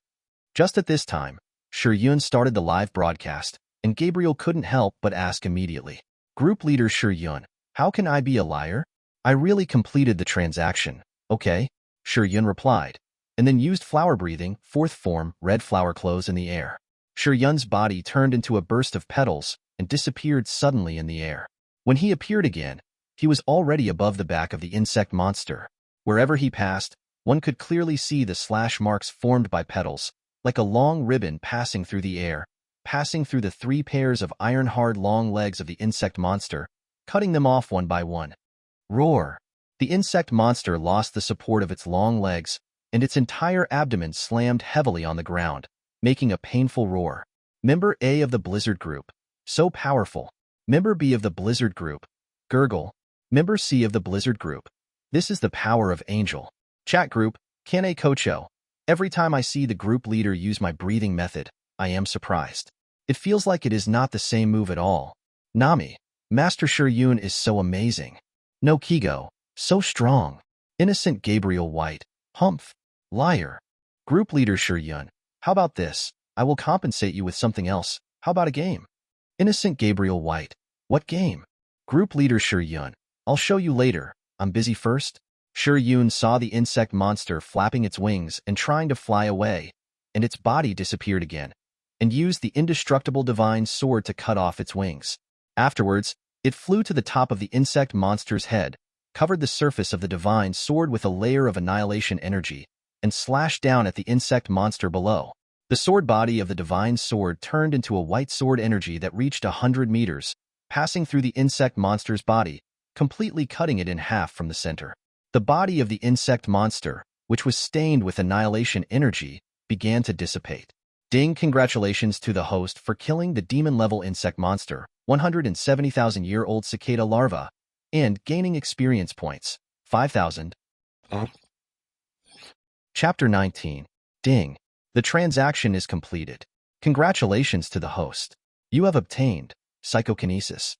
Just at this time, Shi Yun started the live broadcast, and Gabriel couldn't help but ask immediately. Group leader Shi Yun, how can I be a liar? I really completed the transaction, okay? Shi Yun replied, and then used flower breathing, fourth form, red flower clothes in the air. Shi Yun's body turned into a burst of petals and disappeared suddenly in the air. When he appeared again, he was already above the back of the insect monster. Wherever he passed, one could clearly see the slash marks formed by petals, like a long ribbon passing through the air, passing through the 3 pairs of iron-hard long legs of the insect monster, cutting them off one by one. Roar! The insect monster lost the support of its long legs, and its entire abdomen slammed heavily on the ground, making a painful roar. Member A of the Blizzard Group. So powerful. Member B of the Blizzard Group. Gurgle. Member C of the Blizzard Group. This is the power of Angel. Chat group, Kanae Kocho. Every time I see the group leader use my breathing method, I am surprised. It feels like it is not the same move at all. Nami. Master Shi Yun is so amazing. No Kigo. So strong. Innocent Gabriel White. Humph. Liar. Group leader Shi Yun. How about this? I will compensate you with something else. How about a game? Innocent Gabriel White. What game? Group leader Shi Yun. I'll show you later. I'm busy first. Shi Yun saw the insect monster flapping its wings and trying to fly away, and its body disappeared again, and used the indestructible divine sword to cut off its wings. Afterwards, it flew to the top of the insect monster's head, covered the surface of the divine sword with a layer of annihilation energy, and slashed down at the insect monster below. The sword body of the divine sword turned into a white sword energy that reached 100 meters, passing through the insect monster's body, completely cutting it in half from the center. The body of the insect monster, which was stained with annihilation energy, began to dissipate. Ding! Congratulations to the host for killing the demon-level insect monster, 170,000-year-old cicada larva, and gaining experience points, 5,000. Chapter 19. Ding! The transaction is completed. Congratulations to the host. You have obtained psychokinesis.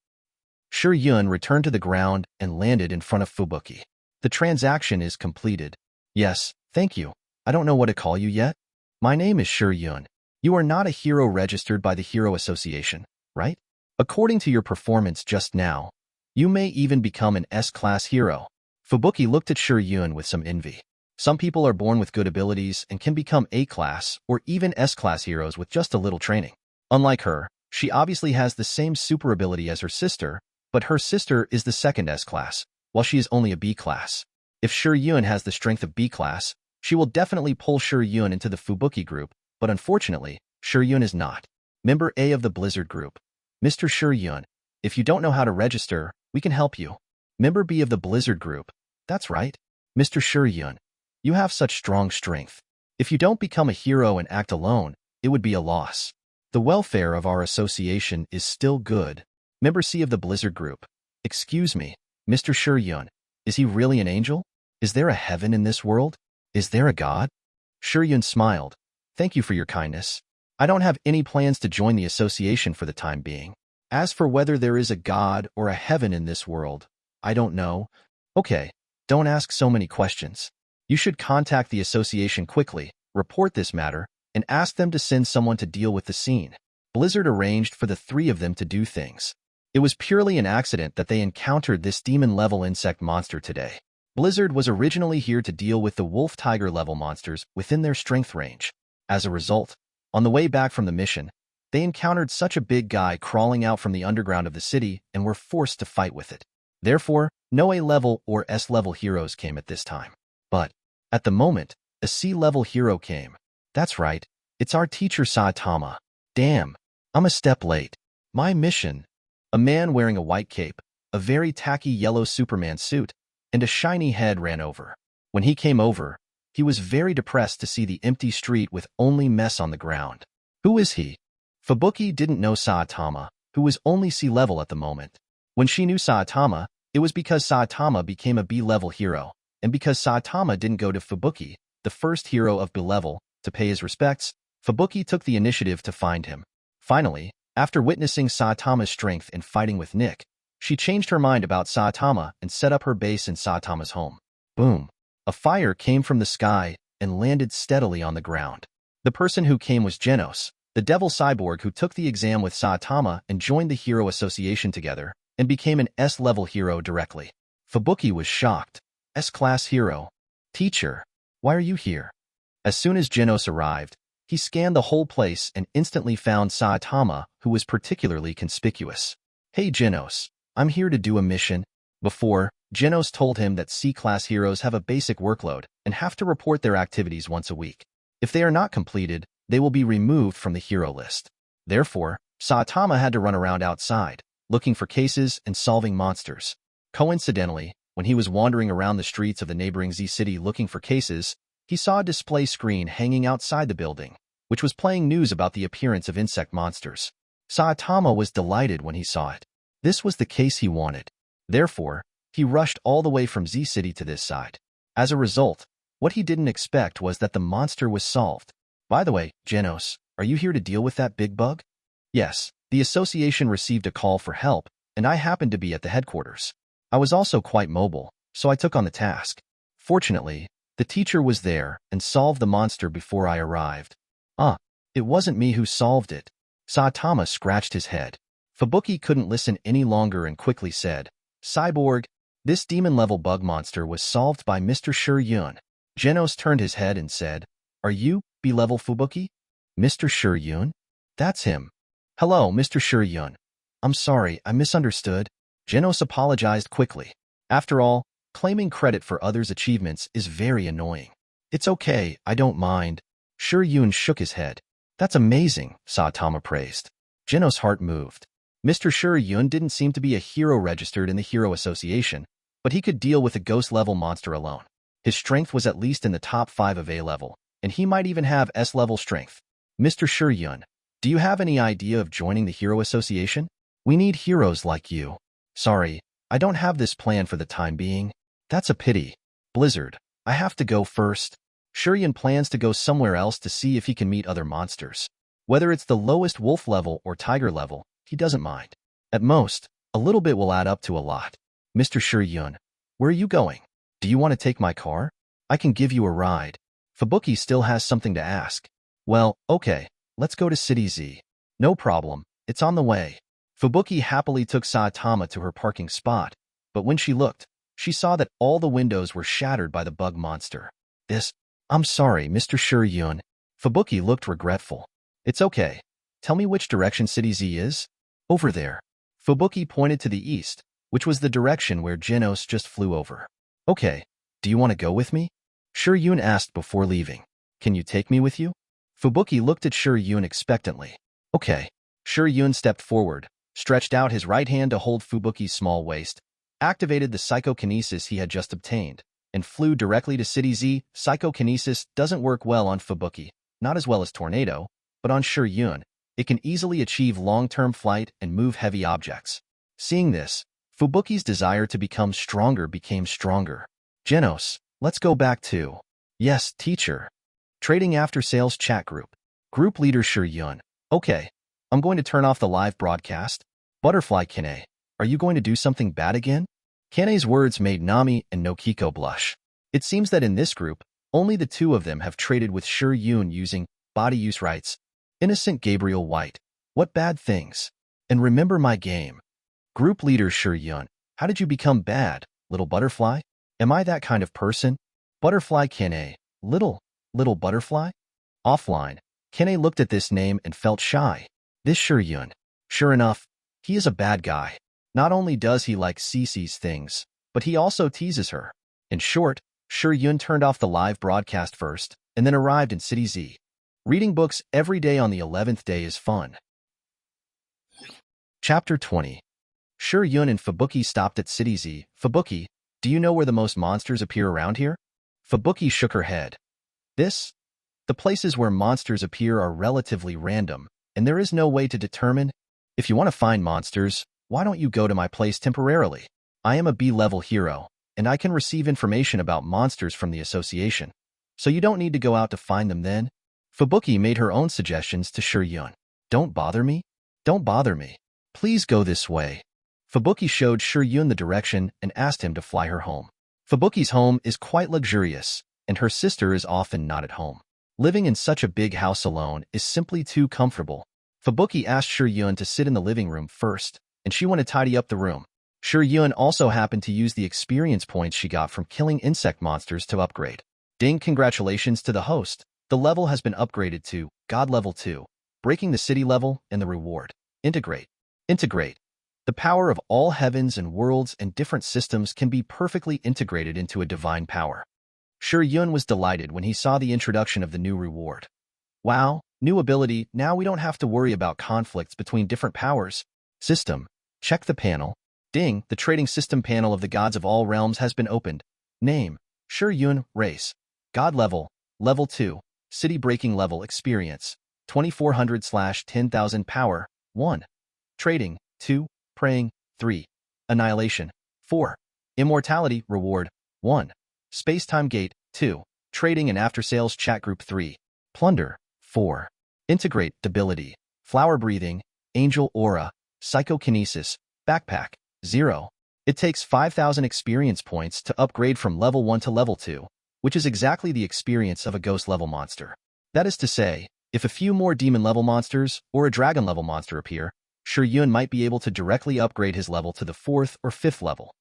Shi Yun returned to the ground and landed in front of Fubuki. The transaction is completed. Yes, thank you. I don't know what to call you yet. My name is Shi Yun. You are not a hero registered by the Hero Association, right? According to your performance just now, you may even become an S-class hero. Fubuki looked at Shi Yun with some envy. Some people are born with good abilities and can become A-class or even S-class heroes with just a little training. Unlike her, she obviously has the same super ability as her sister, but her sister is the second S-class, while she is only a B-class. If Shi Yun has the strength of B-class, she will definitely pull Shi Yun into the Fubuki group, but unfortunately, Shi Yun is not. Member A of the Blizzard group. Mr. Shi Yun, if you don't know how to register, we can help you. Member B of the Blizzard group. That's right. Mr. Shi Yun, you have such strong strength. If you don't become a hero and act alone, it would be a loss. The welfare of our association is still good. Member C of the Blizzard group. Excuse me, Mr. Shi Yun, is he really an angel? Is there a heaven in this world? Is there a god? Shi Yun smiled. Thank you for your kindness. I don't have any plans to join the association for the time being. As for whether there is a god or a heaven in this world, I don't know. Okay, don't ask so many questions. You should contact the association quickly, report this matter, and ask them to send someone to deal with the scene. Blizzard arranged for the 3 of them to do things. It was purely an accident that they encountered this demon-level insect monster today. Blizzard was originally here to deal with the wolf-tiger-level monsters within their strength range. As a result, on the way back from the mission, they encountered such a big guy crawling out from the underground of the city and were forced to fight with it. Therefore, no A-level or S-level heroes came at this time. But, at the moment, a C-level hero came. That's right, it's our teacher Saitama. Damn, I'm a step late. My mission. A man wearing a white cape, a very tacky yellow Superman suit, and a shiny head ran over. When he came over, he was very depressed to see the empty street with only mess on the ground. Who is he? Fubuki didn't know Saitama, who was only C-level at the moment. When she knew Saitama, it was because Saitama became a B-level hero, and because Saitama didn't go to Fubuki, the first hero of B-level, to pay his respects, Fubuki took the initiative to find him. Finally, after witnessing Saitama's strength in fighting with Nick, she changed her mind about Saitama and set up her base in Saitama's home. Boom! A fire came from the sky and landed steadily on the ground. The person who came was Genos, the devil cyborg who took the exam with Saitama and joined the Hero Association together and became an S-level hero directly. Fubuki was shocked. S-class hero. Teacher, why are you here? As soon as Genos arrived, he scanned the whole place and instantly found Saitama, who was particularly conspicuous. Hey Genos, I'm here to do a mission. Before, Genos told him that C-class heroes have a basic workload and have to report their activities once a week. If they are not completed, they will be removed from the hero list. Therefore, Saitama had to run around outside, looking for cases and solving monsters. Coincidentally, when he was wandering around the streets of the neighboring Z city looking for cases, he saw a display screen hanging outside the building, which was playing news about the appearance of insect monsters. Saitama was delighted when he saw it. This was the case he wanted. Therefore, he rushed all the way from Z City to this side. As a result, what he didn't expect was that the monster was solved. By the way, Genos, are you here to deal with that big bug? Yes, the association received a call for help, and I happened to be at the headquarters. I was also quite mobile, so I took on the task. Fortunately, the teacher was there and solved the monster before I arrived. It wasn't me who solved it. Saitama scratched his head. Fubuki couldn't listen any longer and quickly said, Cyborg, this demon-level bug monster was solved by Mr. Shi Yun. Genos turned his head and said, Are you, B-level Fubuki? Mr. Shi Yun? That's him. Hello, Mr. Shi Yun. I'm sorry, I misunderstood. Genos apologized quickly. After all, claiming credit for others' achievements is very annoying. It's okay, I don't mind. Shi Yun shook his head. That's amazing, Saitama praised. Genos' heart moved. Mr. Shi Yun didn't seem to be a hero registered in the Hero Association, but he could deal with a ghost-level monster alone. His strength was at least in the top 5 of A-level, and he might even have S-level strength. Mr. Shi Yun, do you have any idea of joining the Hero Association? We need heroes like you. Sorry, I don't have this plan for the time being. That's a pity. Blizzard, I have to go first. Shi Yun plans to go somewhere else to see if he can meet other monsters. Whether it's the lowest wolf level or tiger level, he doesn't mind. At most, a little bit will add up to a lot. Mr. Shi Yun, where are you going? Do you want to take my car? I can give you a ride. Fubuki still has something to ask. Well, okay, let's go to City Z. No problem, it's on the way. Fubuki happily took Saitama to her parking spot, but when she looked, she saw that all the windows were shattered by the bug monster. I'm sorry, Mr. Shi Yun. Fubuki looked regretful. It's okay. Tell me which direction City Z is? Over there. Fubuki pointed to the east, which was the direction where Genos just flew over. Okay, do you want to go with me? Shi Yun asked before leaving. Can you take me with you? Fubuki looked at Shi Yun expectantly. Okay. Shi Yun stepped forward, stretched out his right hand to hold Fubuki's small waist, activated the psychokinesis he had just obtained, and flew directly to City Z. Psychokinesis doesn't work well on Fubuki, not as well as Tornado, but on Shi Yun, it can easily achieve long-term flight and move heavy objects. Seeing this, Fubuki's desire to become stronger became stronger. Genos, let's go back to... Yes, teacher. Trading After Sales Chat Group. Group Leader Shi Yun. Okay, I'm going to turn off the live broadcast. Butterfly Kanae, are you going to do something bad again? Kanae's words made Nami and Nokiko blush. It seems that in this group, only the two of them have traded with Shi Yun using body use rights. Innocent Gabriel White. What bad things? And remember my game. Group Leader Shi Yun. How did you become bad, little butterfly? Am I that kind of person? Butterfly Kanae. Little butterfly? Offline, Kanae looked at this name and felt shy. This Shi Yun. Sure enough, he is a bad guy. Not only does he like Cece's things, but he also teases her. In short, Shi Yun turned off the live broadcast first, and then arrived in City Z. Reading books every day on the 11th day is fun. Chapter 20. Shi Yun and Fubuki stopped at City Z. Fubuki, do you know where the most monsters appear around here? Fubuki shook her head. The places where monsters appear are relatively random, and there is no way to determine. If you want to find monsters, why don't you go to my place temporarily? I am a B-level hero, and I can receive information about monsters from the association. So you don't need to go out to find them then? Fubuki made her own suggestions to Shi Yun. Don't bother me? Don't bother me. Please go this way. Fubuki showed Shi Yun the direction and asked him to fly her home. Fubuki's home is quite luxurious, and her sister is often not at home. Living in such a big house alone is simply too comfortable. Fubuki asked Shi Yun to sit in the living room first, and she went to tidy up the room. Shi Yun also happened to use the experience points she got from killing insect monsters to upgrade. Ding, congratulations to the host. The level has been upgraded to God Level 2, breaking the city level and the reward. Integrate. Integrate. The power of all heavens and worlds and different systems can be perfectly integrated into a divine power. Shi Yun was delighted when he saw the introduction of the new reward. Wow, new ability, now we don't have to worry about conflicts between different powers. System. Check the panel. Ding, the trading system panel of the gods of all realms has been opened. Name. Shi Yun, race. God level. Level 2. City breaking level experience. 2400/10,000 power. 1. Trading. 2. Praying. 3. Annihilation. 4. Immortality reward. 1. Space-time gate. 2. Trading and after-sales chat group. 3. Plunder. 4. Integrate ability. Flower breathing. Angel aura. Psychokinesis. Backpack. 0. It takes 5,000 experience points to upgrade from level 1 to level 2, which is exactly the experience of a ghost-level monster. That is to say, if a few more demon-level monsters or a dragon-level monster appear, Shi Yun might be able to directly upgrade his level to the 4th or 5th level.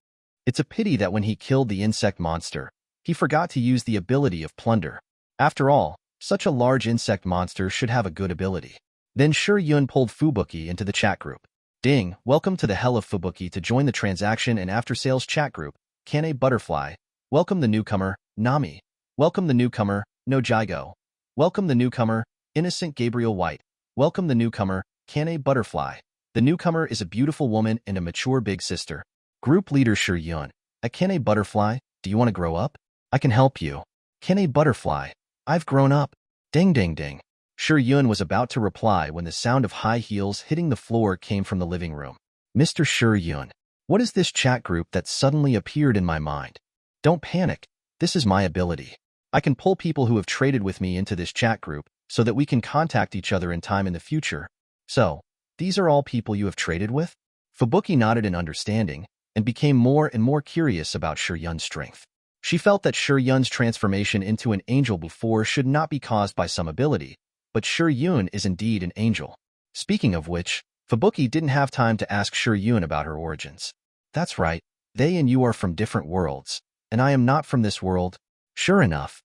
It's a pity that when he killed the insect monster, he forgot to use the ability of plunder. After all, such a large insect monster should have a good ability. Then Shi Yun pulled Fubuki into the chat group. Ding, welcome to the hell of Fubuki to join the transaction and after-sales chat group. Kanae Butterfly. Welcome the newcomer, Nami. Welcome the newcomer, Nojigo. Welcome the newcomer, Innocent Gabriel White. Welcome the newcomer, Kanae Butterfly. The newcomer is a beautiful woman and a mature big sister. Group leader Shi Yun. At Kanae Butterfly, do you want to grow up? I can help you. Kanae Butterfly. I've grown up. Ding ding ding. Shi Yun was about to reply when the sound of high heels hitting the floor came from the living room. Mr. Shi Yun. What is this chat group that suddenly appeared in my mind? Don't panic. This is my ability. I can pull people who have traded with me into this chat group so that we can contact each other in time in the future. So, these are all people you have traded with? Fubuki nodded in understanding and became more and more curious about Shi Yun's strength. She felt that Shi Yun's transformation into an angel before should not be caused by some ability, but Shi Yun is indeed an angel. Speaking of which, Fubuki didn't have time to ask Shi Yun about her origins. That's right, they and you are from different worlds, and I am not from this world. Sure enough.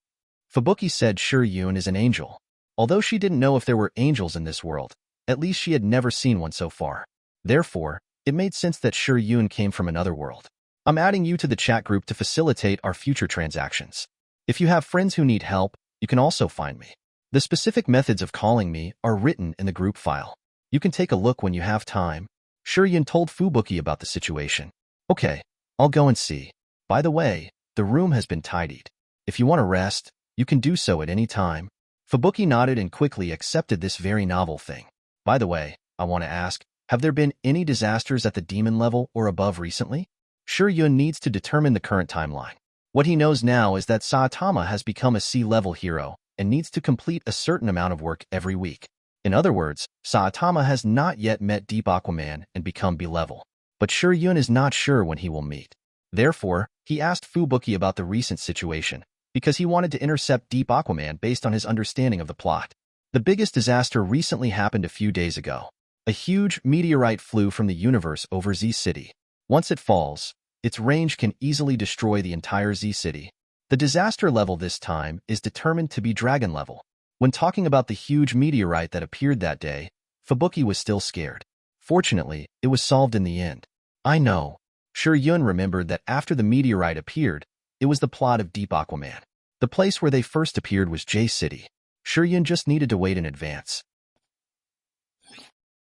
Fubuki said Shi Yun is an angel. Although she didn't know if there were angels in this world, at least she had never seen one so far. Therefore, it made sense that Shi Yun came from another world. I'm adding you to the chat group to facilitate our future transactions. If you have friends who need help, you can also find me. The specific methods of calling me are written in the group file. You can take a look when you have time. Shi Yun told Fubuki about the situation. Okay, I'll go and see. By the way, the room has been tidied. If you want to rest, you can do so at any time. Fubuki nodded and quickly accepted this very novel thing. By the way, I want to ask, have there been any disasters at the demon level or above recently? Shi Yun needs to determine the current timeline. What he knows now is that Saitama has become a C-level hero and needs to complete a certain amount of work every week. In other words, Saitama has not yet met Deep Aquaman and become B-level. But Shi Yun is not sure when he will meet. Therefore, he asked Fubuki about the recent situation, because he wanted to intercept Deep Aquaman based on his understanding of the plot. The biggest disaster recently happened a few days ago. A huge meteorite flew from the universe over Z City. Once it falls, its range can easily destroy the entire Z City. The disaster level this time is determined to be Dragon level. When talking about the huge meteorite that appeared that day, Fubuki was still scared. Fortunately, it was solved in the end. I know. Shi Yun remembered that after the meteorite appeared, it was the plot of Deep Aquaman. The place where they first appeared was J City. Shi Yun just needed to wait in advance.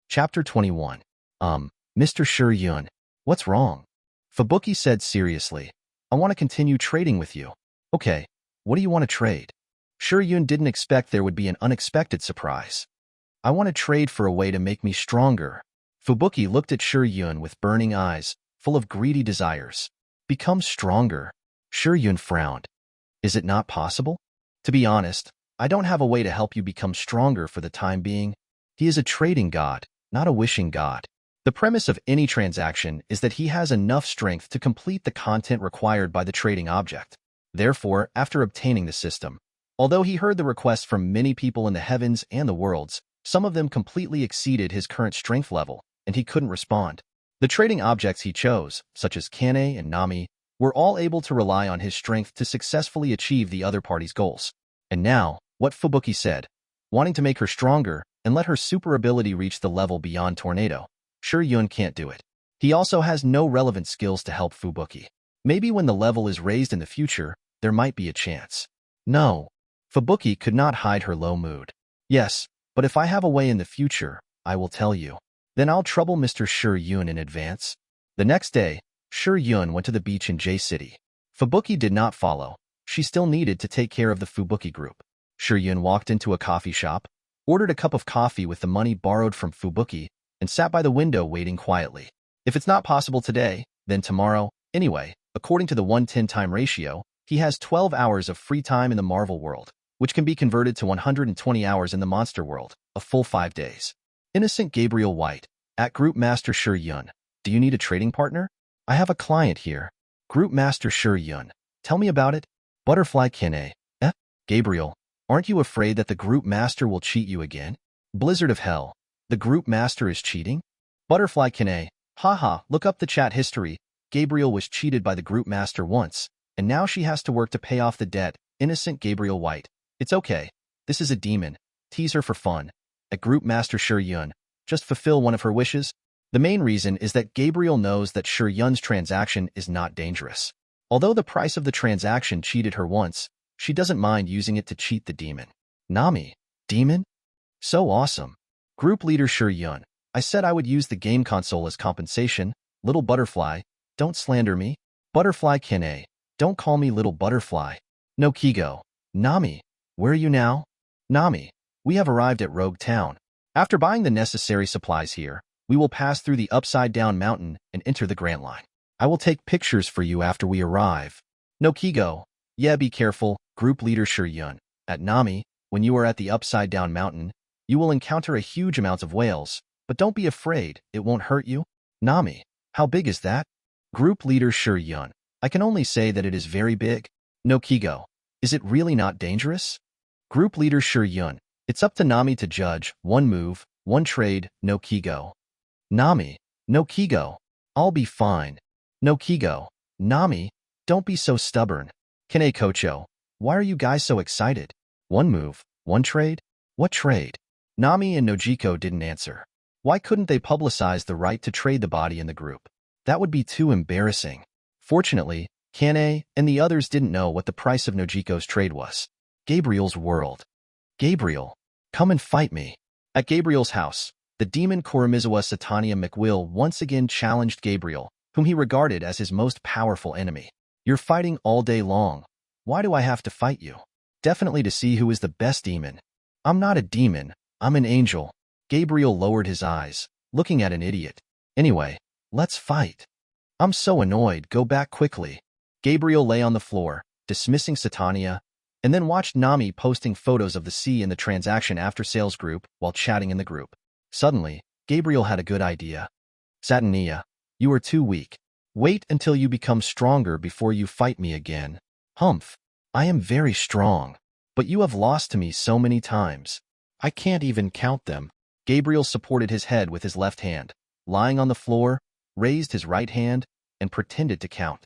Chapter 21. Mr. Shi Yun, what's wrong? Fubuki said seriously. I want to continue trading with you. Okay, what do you want to trade? Shi Yun didn't expect there would be an unexpected surprise. I want to trade for a way to make me stronger. Fubuki looked at Shi Yun with burning eyes, full of greedy desires. Become stronger. Shi Yun frowned. Is it not possible? To be honest, I don't have a way to help you become stronger for the time being. He is a trading god, not a wishing god. The premise of any transaction is that he has enough strength to complete the content required by the trading object. Therefore, after obtaining the system, Although he heard the requests from many people in the heavens and the worlds, some of them completely exceeded his current strength level, and he couldn't respond. The trading objects he chose, such as Kanae and Nami, were all able to rely on his strength to successfully achieve the other party's goals. And now, what Fubuki said, wanting to make her stronger and let her super ability reach the level beyond Tornado. Shi Yun can't do it. He also has no relevant skills to help Fubuki. Maybe when the level is raised in the future, there might be a chance. No. Fubuki could not hide her low mood. Yes, but if I have a way in the future, I will tell you. Then I'll trouble Mr. Shi Yun in advance. The next day, Shi Yun went to the beach in J-City. Fubuki did not follow. She still needed to take care of the Fubuki group. Shi Yun walked into a coffee shop, ordered a cup of coffee with the money borrowed from Fubuki, and sat by the window waiting quietly. If it's not possible today, then tomorrow. Anyway, according to the 1:10 time ratio, he has 12 hours of free time in the Marvel world, which can be converted to 120 hours in the Monster world, a full 5 days. Innocent Gabriel White, at Group Master Shi Yun. Do you need a trading partner? I have a client here. Group Master Shi Yun. Tell me about it. Butterfly Kanae. Gabriel, aren't you afraid that the Group Master will cheat you again? Blizzard of hell. The Group Master is cheating? Butterfly Kanae. Haha, look up the chat history. Gabriel was cheated by the Group Master once, and now she has to work to pay off the debt. Innocent Gabriel White. It's okay. This is a demon. Tease her for fun. At Group Master Shi Yun. Just fulfill one of her wishes. The main reason is that Gabriel knows that Shi Yun's transaction is not dangerous. Although the price of the transaction cheated her once, she doesn't mind using it to cheat the demon. Nami. Demon? So awesome. Group Leader Shi Yun. I said I would use the game console as compensation. Little Butterfly. Don't slander me. Butterfly Kanae. Don't call me Little Butterfly. No Kigo. Nami. Where are you now? Nami. We have arrived at Rogue Town. After buying the necessary supplies here, we will pass through the upside-down mountain and enter the Grant Line. I will take pictures for you after we arrive. No Kigo. Yeah, be careful. Group Leader Shi Yun. At Nami, when you are at the upside-down mountain, you will encounter a huge amount of whales, but don't be afraid, it won't hurt you. Nami. How big is that? Group Leader Shi Yun. I can only say that it is very big. No Kigo. Is it really not dangerous? Group Leader Shi Yun. It's up to Nami to judge. One move, one trade. No Kigo. Nami. No Kigo. I'll be fine. No Kigo. Nami. Don't be so stubborn. Kanae Kocho. Why are you guys so excited? One move, one trade? What trade? Nami and Nojiko didn't answer. Why couldn't they publicize the right to trade the body in the group? That would be too embarrassing. Fortunately, Kanae and the others didn't know what the price of Nojiko's trade was. Gabriel's world. Gabriel, come and fight me. At Gabriel's house, the demon Kuramizawa Satania McWill once again challenged Gabriel, whom he regarded as his most powerful enemy. You're fighting all day long. Why do I have to fight you? Definitely to see who is the best demon. I'm not a demon, I'm an angel. Gabriel lowered his eyes, looking at an idiot. Anyway, let's fight. I'm so annoyed, go back quickly. Gabriel lay on the floor, dismissing Satania, and then watched Nami posting photos of the sea in the transaction after sales group while chatting in the group. Suddenly, Gabriel had a good idea. Satania, you are too weak. Wait until you become stronger before you fight me again. Humph, I am very strong, but you have lost to me so many times. I can't even count them. Gabriel supported his head with his left hand, lying on the floor, raised his right hand, and pretended to count.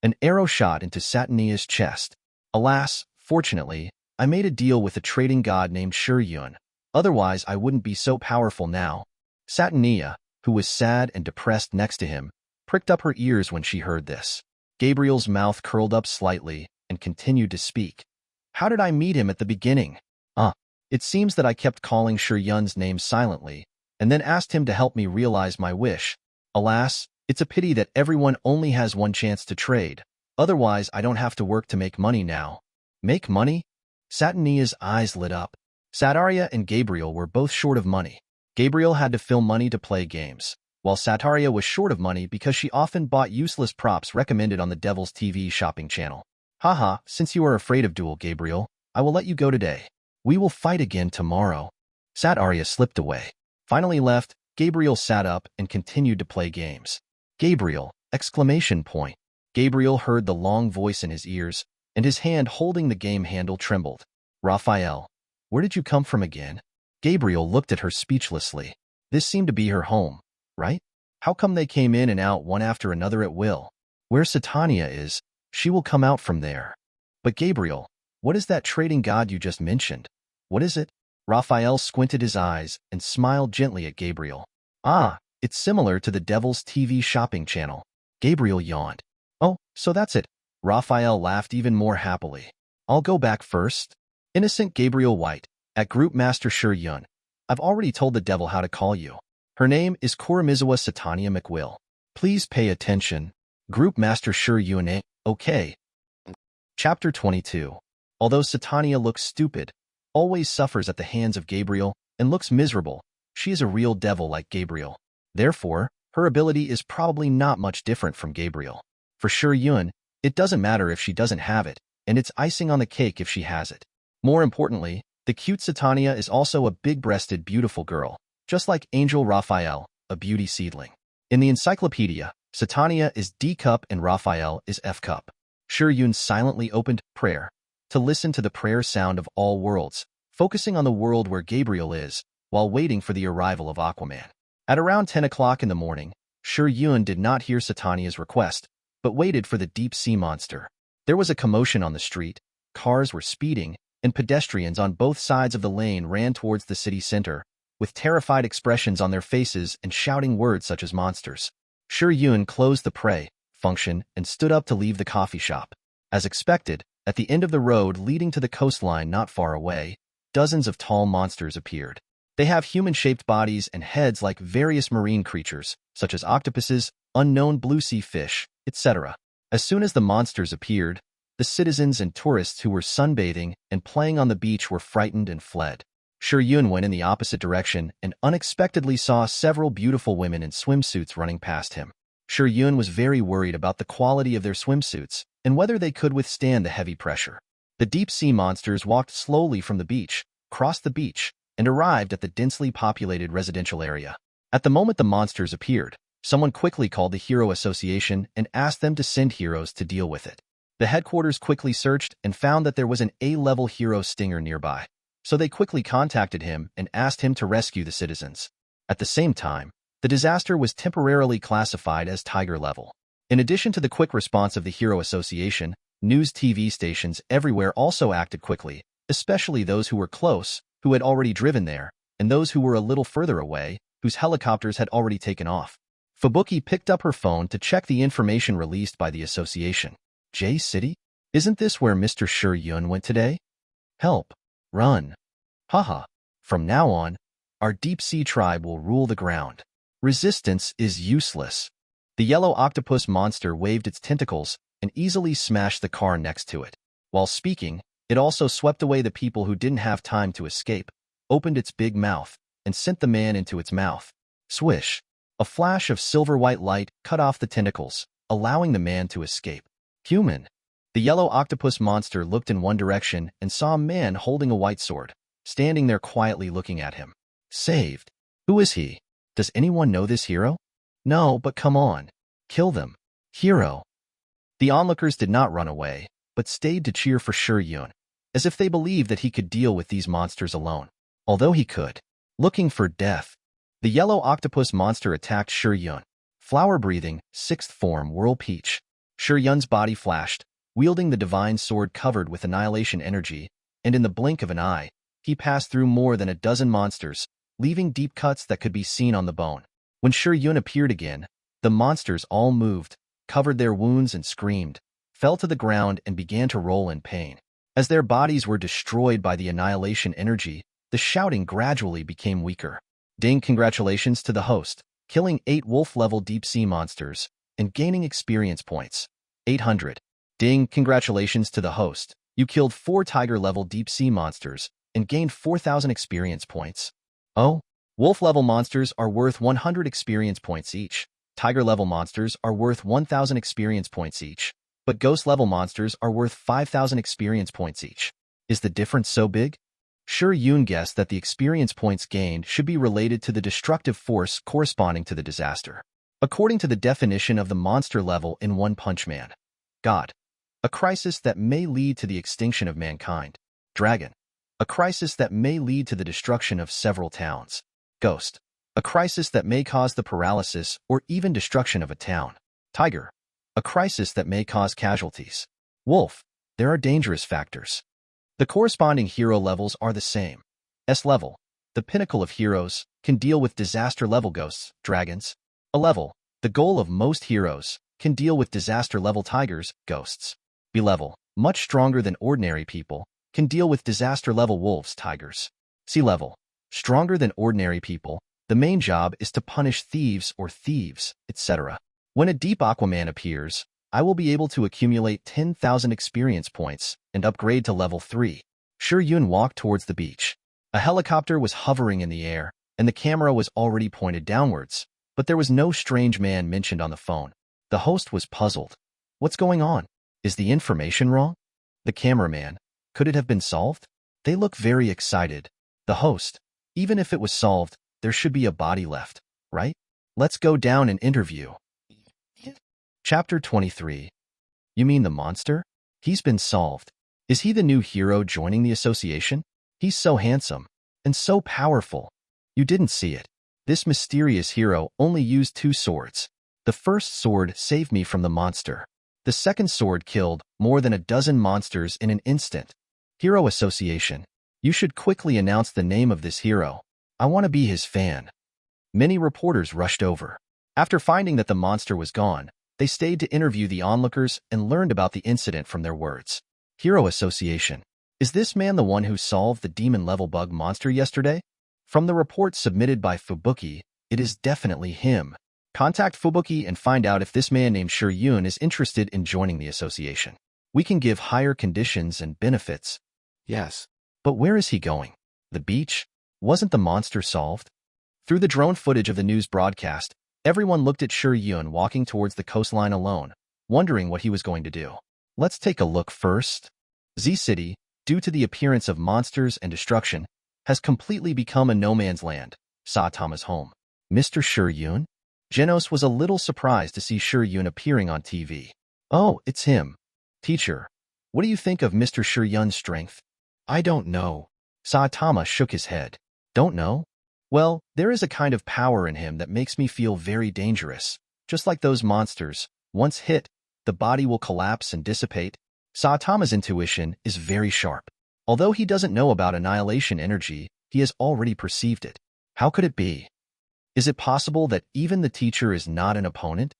An arrow shot into Satania's chest. Alas, fortunately, I made a deal with a trading god named Shi Yun. Otherwise, I wouldn't be so powerful now. Satania, who was sad and depressed next to him, pricked up her ears when she heard this. Gabriel's mouth curled up slightly and continued to speak. How did I meet him at the beginning? It seems that I kept calling Shi Yun's name silently, and then asked him to help me realize my wish. Alas, it's a pity that everyone only has one chance to trade. Otherwise, I don't have to work to make money now. Make money? Satania's eyes lit up. Sataria and Gabriel were both short of money. Gabriel had to film money to play games, while Sataria was short of money because she often bought useless props recommended on the Devil's TV shopping channel. Haha, since you are afraid of duel, Gabriel, I will let you go today. We will fight again tomorrow. Sataria slipped away. Finally left, Gabriel sat up and continued to play games. Gabriel! Exclamation point. Gabriel heard the long voice in his ears. and his hand holding the game handle trembled. Raphael, where did you come from again? Gabriel looked at her speechlessly. This seemed to be her home, right? How come they came in and out one after another at will? Where Satania is, she will come out from there. But Gabriel, what is that trading god you just mentioned? What is it? Raphael squinted his eyes and smiled gently at Gabriel. Ah, it's similar to the Devil's TV shopping channel. Gabriel yawned. Oh, so that's it. Raphael laughed even more happily. I'll go back first. Innocent Gabriel White, at Group Master Shi Yun. I've already told the devil how to call you. Her name is Kuramizawa Satania McWill. Please pay attention. Group Master Shi Yun. Okay. Chapter 22. Although Satania looks stupid, always suffers at the hands of Gabriel, and looks miserable, she is a real devil like Gabriel. Therefore, her ability is probably not much different from Gabriel. For Shi Yun, it doesn't matter if she doesn't have it, and it's icing on the cake if she has it. More importantly, the cute Satania is also a big-breasted, beautiful girl, just like Angel Raphael, a beauty seedling. In the encyclopedia, Satania is D cup and Raphael is F cup. Shi Yun silently opened prayer to listen to the prayer sound of all worlds, focusing on the world where Gabriel is, while waiting for the arrival of Aquaman. At around 10 o'clock in the morning, Shi Yun did not hear Satania's request, but waited for the deep-sea monster. There was a commotion on the street, cars were speeding, and pedestrians on both sides of the lane ran towards the city center, with terrified expressions on their faces and shouting words such as monsters. Shi Yun closed the pray function and stood up to leave the coffee shop. As expected, at the end of the road leading to the coastline not far away, dozens of tall monsters appeared. They have human-shaped bodies and heads like various marine creatures, such as octopuses, unknown blue-sea fish, etc. As soon as the monsters appeared, the citizens and tourists who were sunbathing and playing on the beach were frightened and fled. Shi Yun went in the opposite direction and unexpectedly saw several beautiful women in swimsuits running past him. Shi Yun was very worried about the quality of their swimsuits and whether they could withstand the heavy pressure. The deep-sea monsters walked slowly from the beach, crossed the beach, and arrived at the densely populated residential area. At the moment the monsters appeared, someone quickly called the Hero Association and asked them to send heroes to deal with it. The headquarters quickly searched and found that there was an A-level hero stinger nearby, so they quickly contacted him and asked him to rescue the citizens. At the same time, the disaster was temporarily classified as Tiger level. In addition to the quick response of the Hero Association, news TV stations everywhere also acted quickly, especially those who were close, who had already driven there, and those who were a little further away, whose helicopters had already taken off. Fubuki picked up her phone to check the information released by the association. J City? Isn't this where Mr. Shi Yun went today? Help. Run. Haha. From now on, our deep-sea tribe will rule the ground. Resistance is useless. The yellow octopus monster waved its tentacles and easily smashed the car next to it. While speaking, it also swept away the people who didn't have time to escape, opened its big mouth, and sent the man into its mouth. Swish. A flash of silver-white light cut off the tentacles, allowing the man to escape. Human. The yellow octopus monster looked in one direction and saw a man holding a white sword, standing there quietly looking at him. Saved. Who is he? Does anyone know this hero? No, but come on. Kill them. Hero. The onlookers did not run away, but stayed to cheer for Shi Yun, as if they believed that he could deal with these monsters alone. Although he could. Looking for death. The yellow octopus monster attacked Shi Yun. Flower-breathing, sixth form Whirl Peach. Shi Yun's body flashed, wielding the divine sword covered with annihilation energy, and in the blink of an eye, he passed through more than a dozen monsters, leaving deep cuts that could be seen on the bone. When Shi Yun appeared again, the monsters all moved, covered their wounds and screamed, fell to the ground and began to roll in pain. As their bodies were destroyed by the annihilation energy, the shouting gradually became weaker. Ding, congratulations to the host, killing 8 wolf-level deep-sea monsters and gaining experience points. 800. Ding, congratulations to the host. You killed 4 tiger-level deep-sea monsters and gained 4,000 experience points. Oh, wolf-level monsters are worth 100 experience points each. Tiger-level monsters are worth 1,000 experience points each. But ghost-level monsters are worth 5,000 experience points each. Is the difference so big? Shi Yun guessed that the experience points gained should be related to the destructive force corresponding to the disaster. According to the definition of the monster level in One Punch Man. God. A crisis that may lead to the extinction of mankind. Dragon. A crisis that may lead to the destruction of several towns. Ghost. A crisis that may cause the paralysis or even destruction of a town. Tiger. A crisis that may cause casualties. Wolf. There are dangerous factors. The corresponding hero levels are the same. S level. The pinnacle of heroes can deal with disaster level ghosts, dragons. A level. The goal of most heroes can deal with disaster level tigers, ghosts. B level. Much stronger than ordinary people can deal with disaster level wolves, tigers. C level. Stronger than ordinary people. The main job is to punish thieves or thieves, etc. When a deep Aquaman appears, I will be able to accumulate 10,000 experience points and upgrade to level 3. Shi Yun walked towards the beach. A helicopter was hovering in the air, and the camera was already pointed downwards, but there was no strange man mentioned on the phone. The host was puzzled. What's going on? Is the information wrong? The cameraman. Could it have been solved? They look very excited. The host. Even if it was solved, there should be a body left, right? Let's go down and interview. Chapter 23. You mean the monster? He's been solved. Is he the new hero joining the association? He's so handsome and so powerful. You didn't see it. This mysterious hero only used 2 swords. The first sword saved me from the monster. The second sword killed more than a dozen monsters in an instant. Hero Association. You should quickly announce the name of this hero. I want to be his fan. Many reporters rushed over. After finding that the monster was gone, they stayed to interview the onlookers and learned about the incident from their words. Hero Association. Is this man the one who solved the demon-level bug monster yesterday? From the report submitted by Fubuki, it is definitely him. Contact Fubuki and find out if this man named Shi Yun is interested in joining the association. We can give higher conditions and benefits. Yes. But where is he going? The beach? Wasn't the monster solved? Through the drone footage of the news broadcast, everyone looked at Shi Yun walking towards the coastline alone, wondering what he was going to do. Let's take a look first. Z City, due to the appearance of monsters and destruction, has completely become a no-man's land, Saitama's home. Mr. Shi Yun? Genos was a little surprised to see Shi Yun appearing on TV. Oh, it's him. Teacher, what do you think of Mr. Shi Yun's strength? I don't know. Saitama shook his head. Don't know? Well, there is a kind of power in him that makes me feel very dangerous. Just like those monsters, once hit, the body will collapse and dissipate. Saitama's intuition is very sharp. Although he doesn't know about annihilation energy, he has already perceived it. How could it be? Is it possible that even the teacher is not an opponent?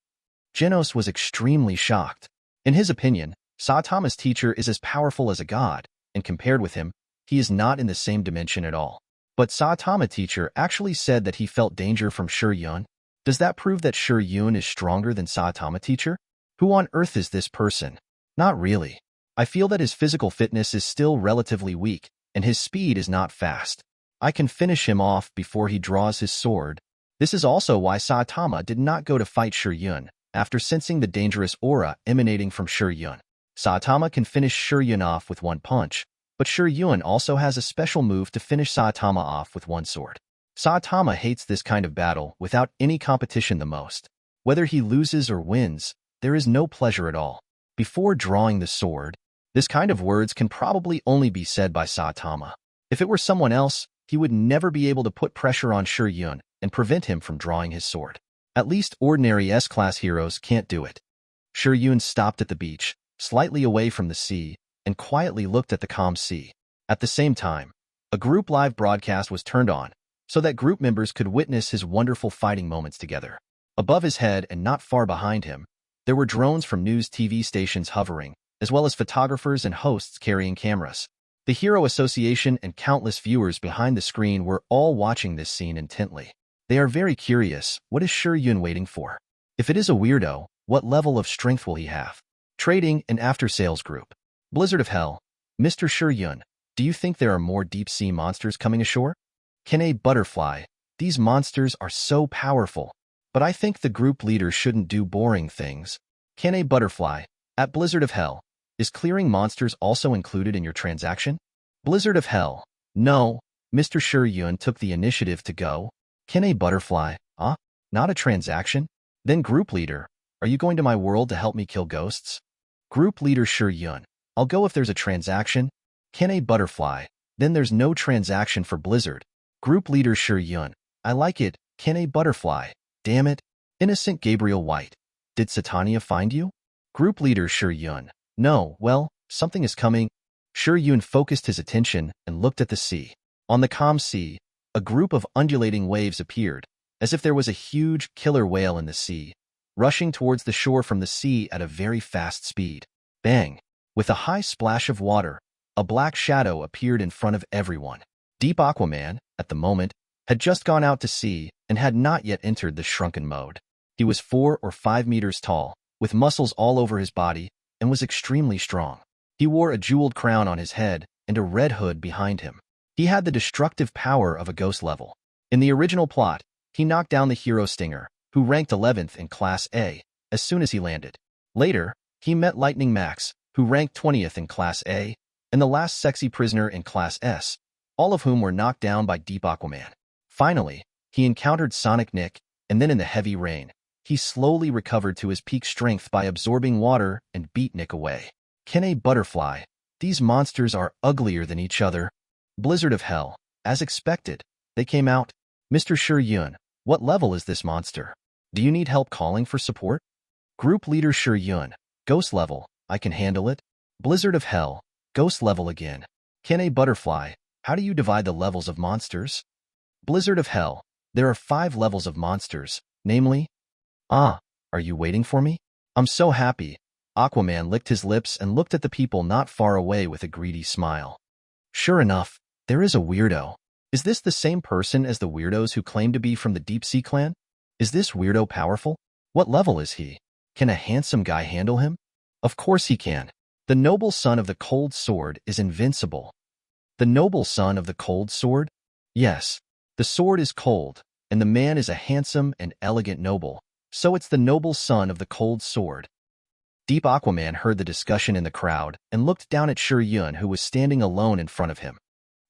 Genos was extremely shocked. In his opinion, Saitama's teacher is as powerful as a god, and compared with him, he is not in the same dimension at all. But Saitama teacher actually said that he felt danger from Shi Yun. Does that prove that Shi Yun is stronger than Saitama teacher? Who on earth is this person? Not really. I feel that his physical fitness is still relatively weak, and his speed is not fast. I can finish him off before he draws his sword. This is also why Saitama did not go to fight Shi Yun, after sensing the dangerous aura emanating from Shi Yun. Saitama can finish Shi Yun off with one punch, but Shi Yun also has a special move to finish Saitama off with one sword. Saitama hates this kind of battle without any competition the most. Whether he loses or wins, there is no pleasure at all. Before drawing the sword, this kind of words can probably only be said by Saitama. If it were someone else, he would never be able to put pressure on Shi Yun and prevent him from drawing his sword. At least ordinary S-class heroes can't do it. Shi Yun stopped at the beach, slightly away from the sea, and quietly looked at the calm sea. At the same time, a group live broadcast was turned on, so that group members could witness his wonderful fighting moments together. Above his head and not far behind him, there were drones from news TV stations hovering, as well as photographers and hosts carrying cameras. The Hero Association and countless viewers behind the screen were all watching this scene intently. They are very curious, what is Shi Yun waiting for? If it is a weirdo, what level of strength will he have? Trading and after-sales group. Blizzard of Hell. Mr. Shi Yun, do you think there are more deep-sea monsters coming ashore? Kanae Butterfly. These monsters are so powerful, but I think the group leader shouldn't do boring things. Kanae Butterfly. At Blizzard of Hell. Is clearing monsters also included in your transaction? Blizzard of Hell. No, Mr. Shi Yun took the initiative to go. Kanae Butterfly. Not a transaction? Then group leader, are you going to my world to help me kill ghosts? Group leader Shi Yun. I'll go if there's a transaction. Kanae butterfly. Then there's no transaction for Blizzard. Group leader Shi Yun. I like it. Kanae butterfly. Damn it. Innocent Gabriel White. Did Satania find you? Group leader Shi Yun. No, well, something is coming. Shi Yun focused his attention and looked at the sea. On the calm sea, a group of undulating waves appeared, as if there was a huge killer whale in the sea, rushing towards the shore from the sea at a very fast speed. Bang! With a high splash of water, a black shadow appeared in front of everyone. Deep Aquaman, at the moment, had just gone out to sea and had not yet entered the shrunken mode. He was 4 or 5 meters tall, with muscles all over his body, and was extremely strong. He wore a jeweled crown on his head and a red hood behind him. He had the destructive power of a ghost level. In the original plot, he knocked down the hero Stinger, who ranked 11th in Class A, as soon as he landed. Later, he met Lightning Max, who ranked 20th in Class A, and the last sexy prisoner in Class S, all of whom were knocked down by Deep Aquaman. Finally, he encountered Sonic Nick, and then in the heavy rain, he slowly recovered to his peak strength by absorbing water and beat Nick away. Kanae butterfly. These monsters are uglier than each other. Blizzard of hell. As expected, they came out. Mr. Shi Yun, what level is this monster? Do you need help calling for support? Group leader Shi Yun. Ghost level. I can handle it. Blizzard of hell. Ghost level again. Kanae butterfly. How do you divide the levels of monsters? Blizzard of hell. There are 5 levels of monsters, namely... Ah, are you waiting for me? I'm so happy. Aquaman licked his lips and looked at the people not far away with a greedy smile. Sure enough, there is a weirdo. Is this the same person as the weirdos who claim to be from the Deep Sea Clan? Is this weirdo powerful? What level is he? Can a handsome guy handle him? Of course he can. The noble son of the cold sword is invincible. The noble son of the cold sword? Yes. The sword is cold, and the man is a handsome and elegant noble, so it's the noble son of the cold sword. Deep Aquaman heard the discussion in the crowd and looked down at Shi Yun, who was standing alone in front of him.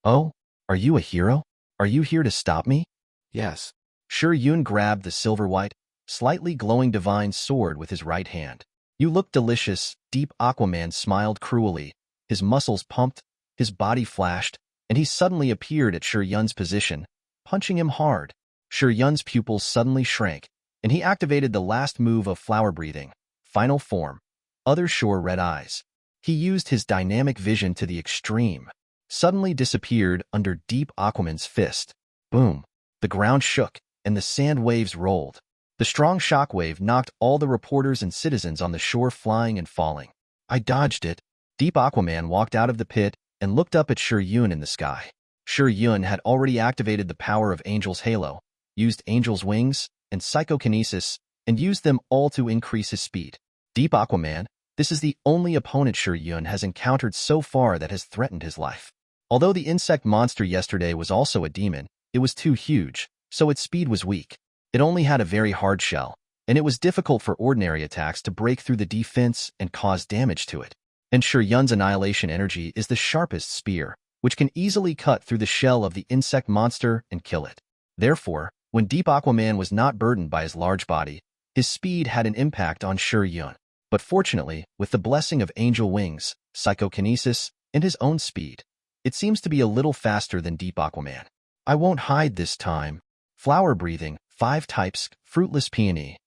Oh, are you a hero? Are you here to stop me? Yes. Shi Yun grabbed the silver-white, slightly glowing divine sword with his right hand. You look delicious. Deep Aquaman smiled cruelly. His muscles pumped, his body flashed, and he suddenly appeared at Shi Yun's position, punching him hard. Shi Yun's pupils suddenly shrank, and he activated the last move of flower breathing, final form, other shore red eyes. He used his dynamic vision to the extreme, suddenly disappeared under Deep Aquaman's fist. Boom! The ground shook, and the sand waves rolled. The strong shockwave knocked all the reporters and citizens on the shore flying and falling. I dodged it. Deep Aquaman walked out of the pit and looked up at Shi Yun in the sky. Shi Yun had already activated the power of Angel's Halo, used Angel's Wings and Psychokinesis, and used them all to increase his speed. Deep Aquaman, this is the only opponent Shi Yun has encountered so far that has threatened his life. Although the insect monster yesterday was also a demon, it was too huge, so its speed was weak. It only had a very hard shell, and it was difficult for ordinary attacks to break through the defense and cause damage to it. And Shi Yun's annihilation energy is the sharpest spear, which can easily cut through the shell of the insect monster and kill it. Therefore, when Deep Aquaman was not burdened by his large body, his speed had an impact on Shi Yun. But fortunately, with the blessing of Angel Wings, Psychokinesis, and his own speed, it seems to be a little faster than Deep Aquaman. I won't hide this time. Flower breathing, 5 types, fruitless peony.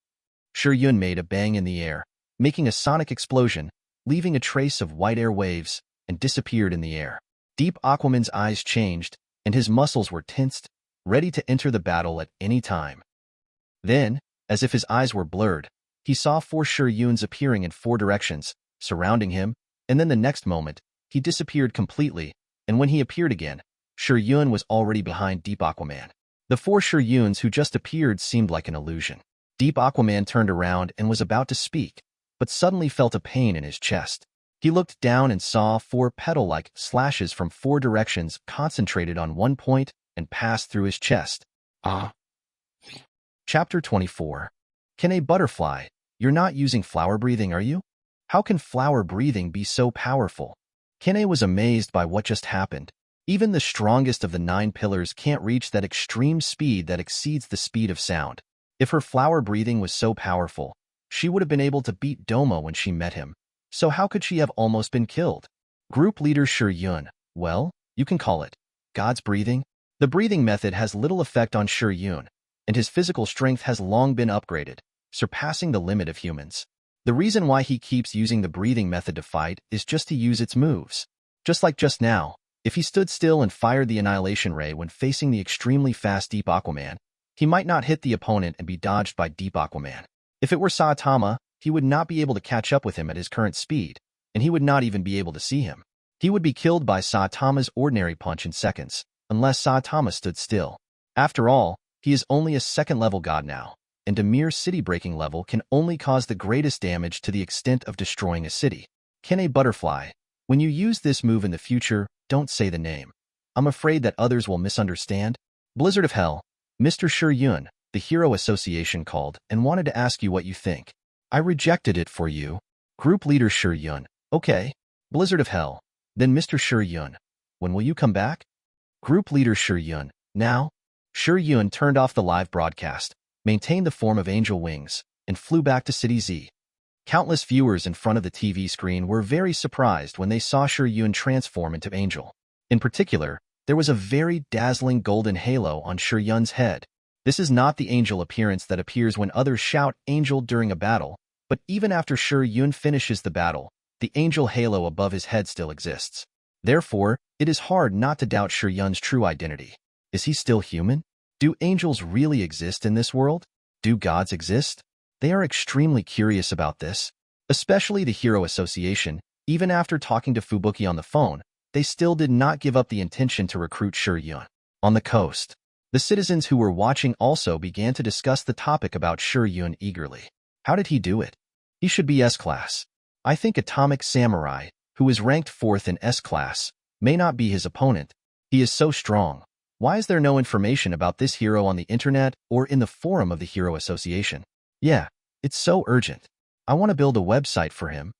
Shi Yun made a bang in the air, making a sonic explosion, leaving a trace of white air waves, and disappeared in the air. Deep Aquaman's eyes changed, and his muscles were tensed, ready to enter the battle at any time. Then, as if his eyes were blurred, he saw 4 Shi Yuns appearing in 4 directions, surrounding him, and then the next moment, he disappeared completely, and when he appeared again, Shi Yun was already behind Deep Aquaman. The 4 Shi Yuns who just appeared seemed like an illusion. Deep Aquaman turned around and was about to speak, but suddenly felt a pain in his chest. He looked down and saw 4 petal-like slashes from 4 directions concentrated on one point and passed through his chest. Ah. Chapter 24. Kanae butterfly, you're not using flower breathing, are you? How can flower breathing be so powerful? Kanae was amazed by what just happened. Even the strongest of the 9 pillars can't reach that extreme speed that exceeds the speed of sound. If her flower breathing was so powerful, she would have been able to beat Douma when she met him. So how could she have almost been killed? Group leader Shi Yun. Well, you can call it God's breathing. The breathing method has little effect on Shi Yun, and his physical strength has long been upgraded, surpassing the limit of humans. The reason why he keeps using the breathing method to fight is just to use its moves. Just like just now, if he stood still and fired the Annihilation Ray when facing the extremely fast Deep Aquaman, he might not hit the opponent and be dodged by Deep Aquaman. If it were Saitama, he would not be able to catch up with him at his current speed, and he would not even be able to see him. He would be killed by Saitama's ordinary punch in seconds, unless Saitama stood still. After all, he is only a second-level god now, and a mere city-breaking level can only cause the greatest damage to the extent of destroying a city. Kanae Butterfly. When you use this move in the future, don't say the name. I'm afraid that others will misunderstand. Blizzard of Hell. Mr. Shi Yun, the Hero Association called and wanted to ask you what you think. I rejected it for you. Group leader Shi Yun. Okay. Blizzard of Hell. Then Mr. Shi Yun. When will you come back? Group leader Shi Yun. Now? Shi Yun turned off the live broadcast, maintained the form of angel wings, and flew back to City Z. Countless viewers in front of the TV screen were very surprised when they saw Shi Yun transform into angel. In particular, there was a very dazzling golden halo on Shi Yun's head. This is not the angel appearance that appears when others shout angel during a battle, but even after Shi Yun finishes the battle, the angel halo above his head still exists. Therefore, it is hard not to doubt Shi Yun's true identity. Is he still human? Do angels really exist in this world? Do gods exist? They are extremely curious about this. Especially the Hero Association, even after talking to Fubuki on the phone, they still did not give up the intention to recruit Shi Yun. On the coast, the citizens who were watching also began to discuss the topic about Shi Yun eagerly. How did he do it? He should be S-class. I think Atomic Samurai, who is ranked 4th in S-class, may not be his opponent. He is so strong. Why is there no information about this hero on the internet or in the forum of the Hero Association? Yeah, it's so urgent. I want to build a website for him.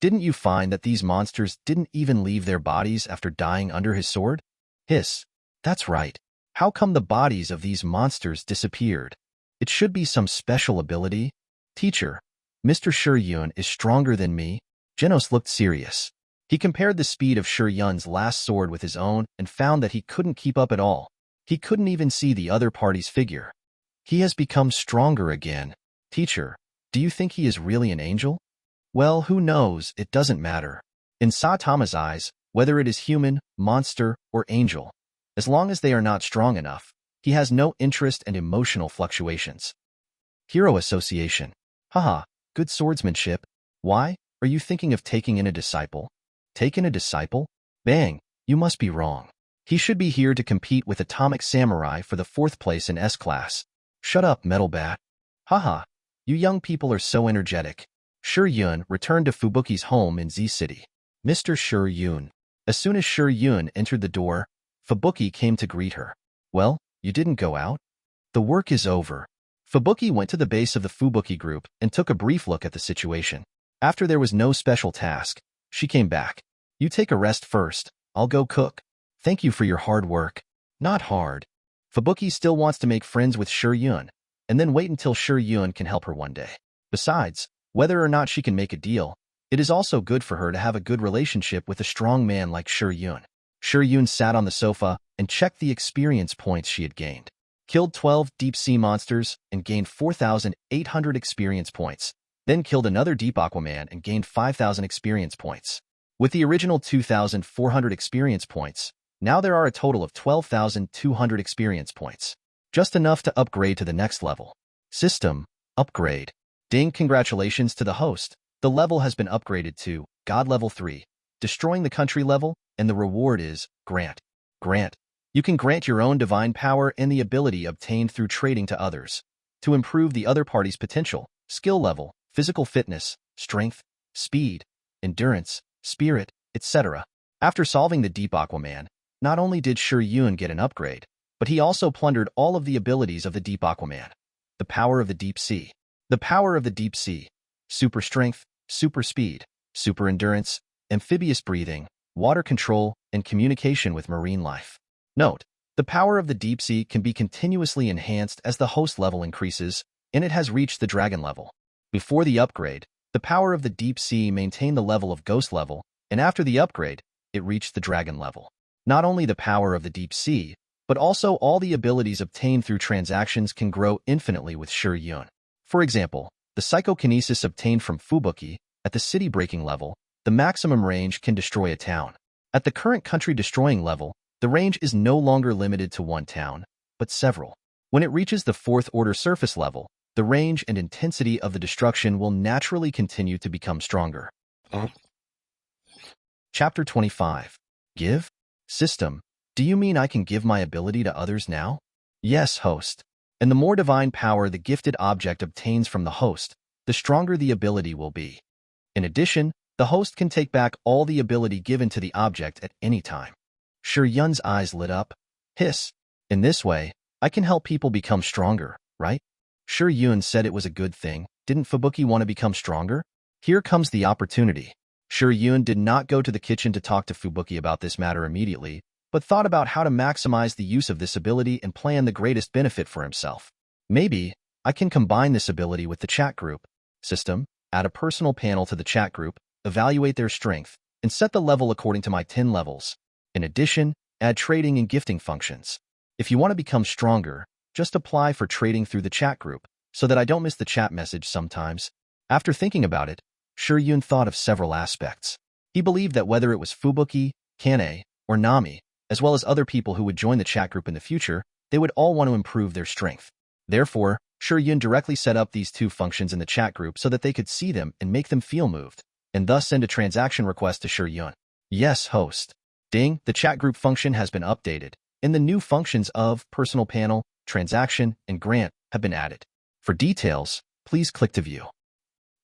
Didn't you find that these monsters didn't even leave their bodies after dying under his sword? Hiss. That's right. How come the bodies of these monsters disappeared? It should be some special ability. Teacher, Mr. Shi Yun is stronger than me. Genos looked serious. He compared the speed of Shi Yun's last sword with his own and found that he couldn't keep up at all. He couldn't even see the other party's figure. He has become stronger again. Teacher, do you think he is really an angel? Well, who knows, it doesn't matter. In Saitama's eyes, whether it is human, monster, or angel, as long as they are not strong enough, he has no interest and emotional fluctuations. Hero Association. Haha, good swordsmanship. Why? Are you thinking of taking in a disciple? Take in a disciple? Bang, you must be wrong. He should be here to compete with Atomic Samurai for the 4th place in S-class. Shut up, Metal Bat. Haha, you young people are so energetic. Shi Yun returned to Fubuki's home in Z City. Mr. Shi Yun. As soon as Shi Yun entered the door, Fubuki came to greet her. Well, you didn't go out? The work is over. Fubuki went to the base of the Fubuki group and took a brief look at the situation. After there was no special task, she came back. You take a rest first. I'll go cook. Thank you for your hard work. Not hard. Fubuki still wants to make friends with Shi Yun, and then wait until Shi Yun can help her one day. Besides, whether or not she can make a deal, it is also good for her to have a good relationship with a strong man like Shi Yun. Shi Yun sat on the sofa and checked the experience points she had gained. Killed 12 deep-sea monsters and gained 4,800 experience points. Then killed another Deep Aquaman and gained 5,000 experience points. With the original 2,400 experience points, now there are a total of 12,200 experience points. Just enough to upgrade to the next level. System. Upgrade. Ding, congratulations to the host. The level has been upgraded to God level 3, destroying the country level, and the reward is Grant. Grant. You can grant your own divine power and the ability obtained through trading to others to improve the other party's potential, skill level, physical fitness, strength, speed, endurance, spirit, etc. After solving the Deep Aquaman, not only did Shi Yun get an upgrade, but he also plundered all of the abilities of the Deep Aquaman. The power of the deep sea. The power of the deep sea. Super strength, super speed, super endurance, amphibious breathing, water control, and communication with marine life. Note, the power of the deep sea can be continuously enhanced as the host level increases, and it has reached the dragon level. Before the upgrade, The power of the deep sea maintained the level of ghost level, and after the upgrade, it reached the dragon level. Not only the power of the deep sea, but also all the abilities obtained through transactions can grow infinitely with Shi Yun. For example, the psychokinesis obtained from Fubuki, at the city-breaking level, the maximum range can destroy a town. At the current country-destroying level, the range is no longer limited to one town, but several. When it reaches the fourth-order surface level, the range and intensity of the destruction will naturally continue to become stronger. Chapter 25. Give? System. Do you mean I can give my ability to others now? Yes, host. And the more divine power the gifted object obtains from the host, the stronger the ability will be. In addition, the host can take back all the ability given to the object at any time. Shi Yun's eyes lit up. Hiss. In this way, I can help people become stronger, right? Shi Yun said it was a good thing. Didn't Fubuki want to become stronger? Here comes the opportunity. Shi Yun did not go to the kitchen to talk to Fubuki about this matter immediately, but thought about how to maximize the use of this ability and plan the greatest benefit for himself. Maybe I can combine this ability with the chat group. System. Add a personal panel to the chat group, evaluate their strength, and set the level according to my 10 levels. In addition, add trading and gifting functions. If you want to become stronger, just apply for trading through the chat group, so that I don't miss the chat message sometimes. After thinking about it, Shi Yun thought of several aspects. He believed that whether it was Fubuki, Kanae, or Nami, as well as other people who would join the chat group in the future, they would all want to improve their strength. Therefore, Shi Yun directly set up these two functions in the chat group so that they could see them and make them feel moved, and thus send a transaction request to Shi Yun. Yes, host. Ding, the chat group function has been updated, and the new functions of personal panel, transaction, and grant have been added. For details, please click to view.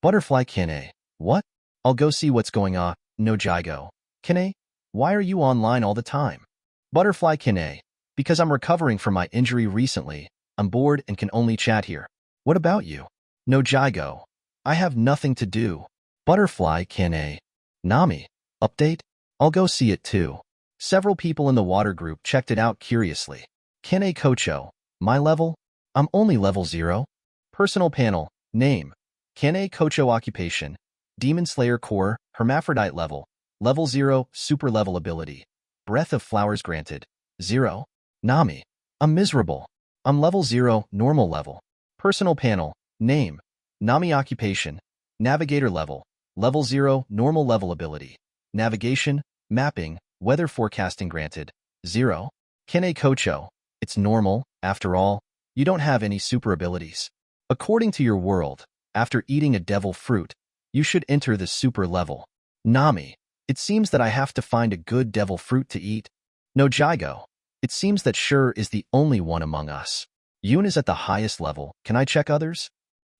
Butterfly Kanae. What? I'll go see what's going on. No Jigo. Kanae, why are you online all the time? Butterfly Kanae. Because I'm recovering from my injury recently. I'm bored and can only chat here. What about you? No Jigo. I have nothing to do. Butterfly Kanae. Nami. Update? I'll go see it too. Several people in the water group checked it out curiously. Kanae Kocho. My level? I'm only level 0. Personal panel. Name. Kanae Kocho Occupation. Demon Slayer Core. Hermaphrodite level. Level 0. Super level ability. Breath of Flowers granted. 0. Nami. I'm miserable. I'm level 0. Normal level. Personal panel. Name. Nami Occupation. Navigator level. Level 0. Normal level ability. Navigation. Mapping. Weather forecasting granted. 0. Kanae Kocho. It's normal, after all. You don't have any super abilities. According to your world, after eating a devil fruit, you should enter the super level. Nami. It seems that I have to find a good devil fruit to eat. No Jigo. It seems that Shur is the only one among us. Yun is at the highest level. Can I check others?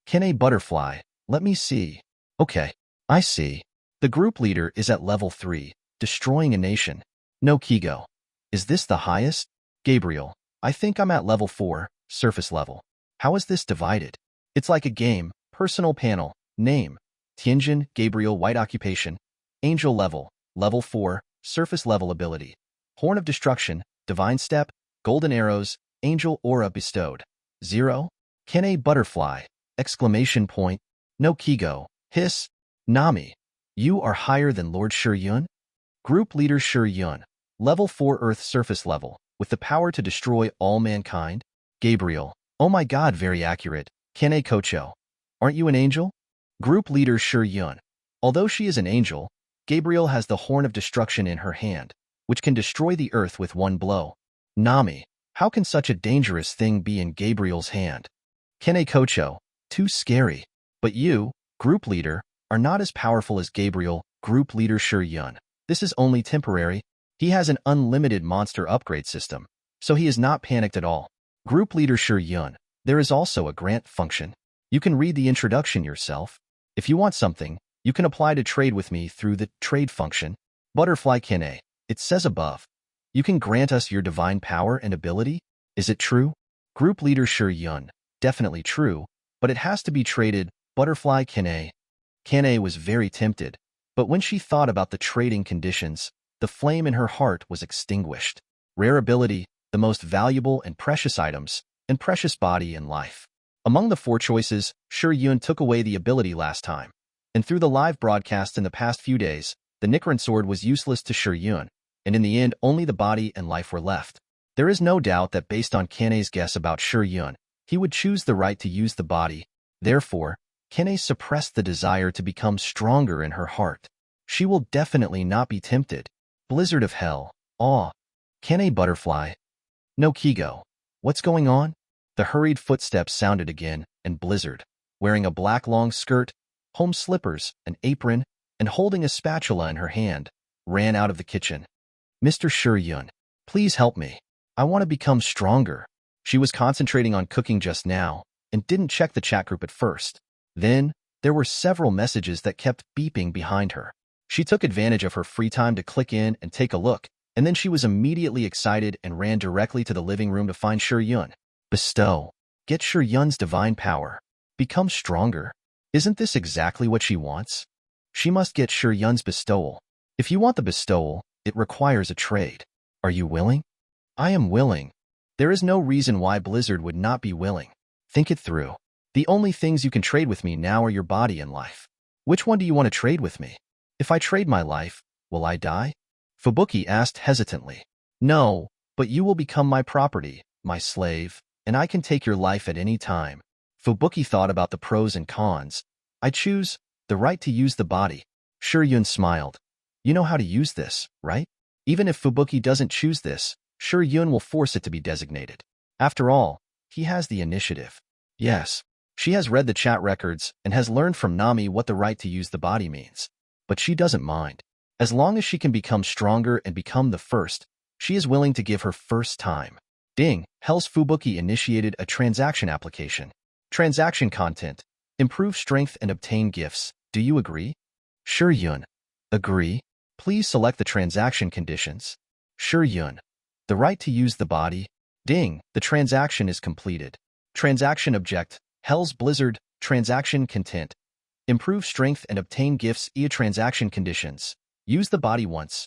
Kanae Butterfly. Let me see. Okay. I see. The group leader is at level 3, destroying a nation. No Kigo. Is this the highest? Gabriel. I think I'm at level 4, surface level. How is this divided? It's like a game. Personal panel. Name. Tianjin, Gabriel, White Occupation. Angel level. Level 4, surface level ability. Horn of Destruction. Divine Step. Golden Arrows. Angel Aura bestowed. 0. Kanae Butterfly. Exclamation point. No Kigo. Hiss. Nami. You are higher than Lord Shi Yun? Group Leader Shi Yun. Level 4 Earth surface level, with the power to destroy all mankind. Gabriel. Oh my god, very accurate. Kanae Kocho. Aren't you an angel? Group Leader Shi Yun. Although she is an angel, Gabriel has the Horn of Destruction in her hand, which can destroy the earth with one blow. Nami. How can such a dangerous thing be in Gabriel's hand? Kanae Kocho. Too scary. But you, Group Leader, are not as powerful as Gabriel, Group Leader Shi Yun. This is only temporary. He has an unlimited monster upgrade system, so he is not panicked at all. Group Leader Shi Yun. There is also a grant function. You can read the introduction yourself. If you want something, you can apply to trade with me through the trade function. Butterfly Kanae. It says above. You can grant us your divine power and ability? Is it true? Group Leader Shi Yun. Definitely true, but it has to be traded. Butterfly Kanae. Kanae was very tempted, but when she thought about the trading conditions, the flame in her heart was extinguished. Rare ability, the most valuable and precious items, and precious body and life. Among the 4 choices, Shi Yun took away the ability last time. And through the live broadcast in the past few days, the Nichiren sword was useless to Shi Yun, and in the end only the body and life were left. There is no doubt that based on Kanae's guess about Shi Yun, he would choose the right to use the body. Therefore, Kanae suppressed the desire to become stronger in her heart. She will definitely not be tempted. Blizzard of hell. Awe. Kanae butterfly. No Kigo. What's going on? The hurried footsteps sounded again, and Blizzard, wearing a black long skirt, home slippers, an apron, and holding a spatula in her hand, ran out of the kitchen. Mr. Shi Yun, please help me. I want to become stronger. She was concentrating on cooking just now, and didn't check the chat group at first. Then, there were several messages that kept beeping behind her. She took advantage of her free time to click in and take a look, and then she was immediately excited and ran directly to the living room to find Shi Yun. Bestow. Get Shi Yun's divine power. Become stronger. Isn't this exactly what she wants? She must get Shi Yun's bestowal. If you want the bestowal, it requires a trade. Are you willing? I am willing. There is no reason why Blizzard would not be willing. Think it through. The only things you can trade with me now are your body and life. Which one do you want to trade with me? If I trade my life, will I die? Fubuki asked hesitantly. No, but you will become my property, my slave, and I can take your life at any time. Fubuki thought about the pros and cons. I choose the right to use the body. Shi Yun smiled. You know how to use this, right? Even if Fubuki doesn't choose this, Shi Yun will force it to be designated. After all, he has the initiative. Yes, she has read the chat records and has learned from Nami what the right to use the body means. But she doesn't mind. As long as she can become stronger and become the first, she is willing to give her first time. Ding, Hell's Fubuki initiated a transaction application. Transaction content. Improve strength and obtain gifts. Do you agree? Shi Yun. Agree. Please select the transaction conditions. Shi Yun. The right to use the body. Ding, the transaction is completed. Transaction object. Hell's Blizzard. Transaction content. Improve strength and obtain gifts. Transaction conditions. Use the body once.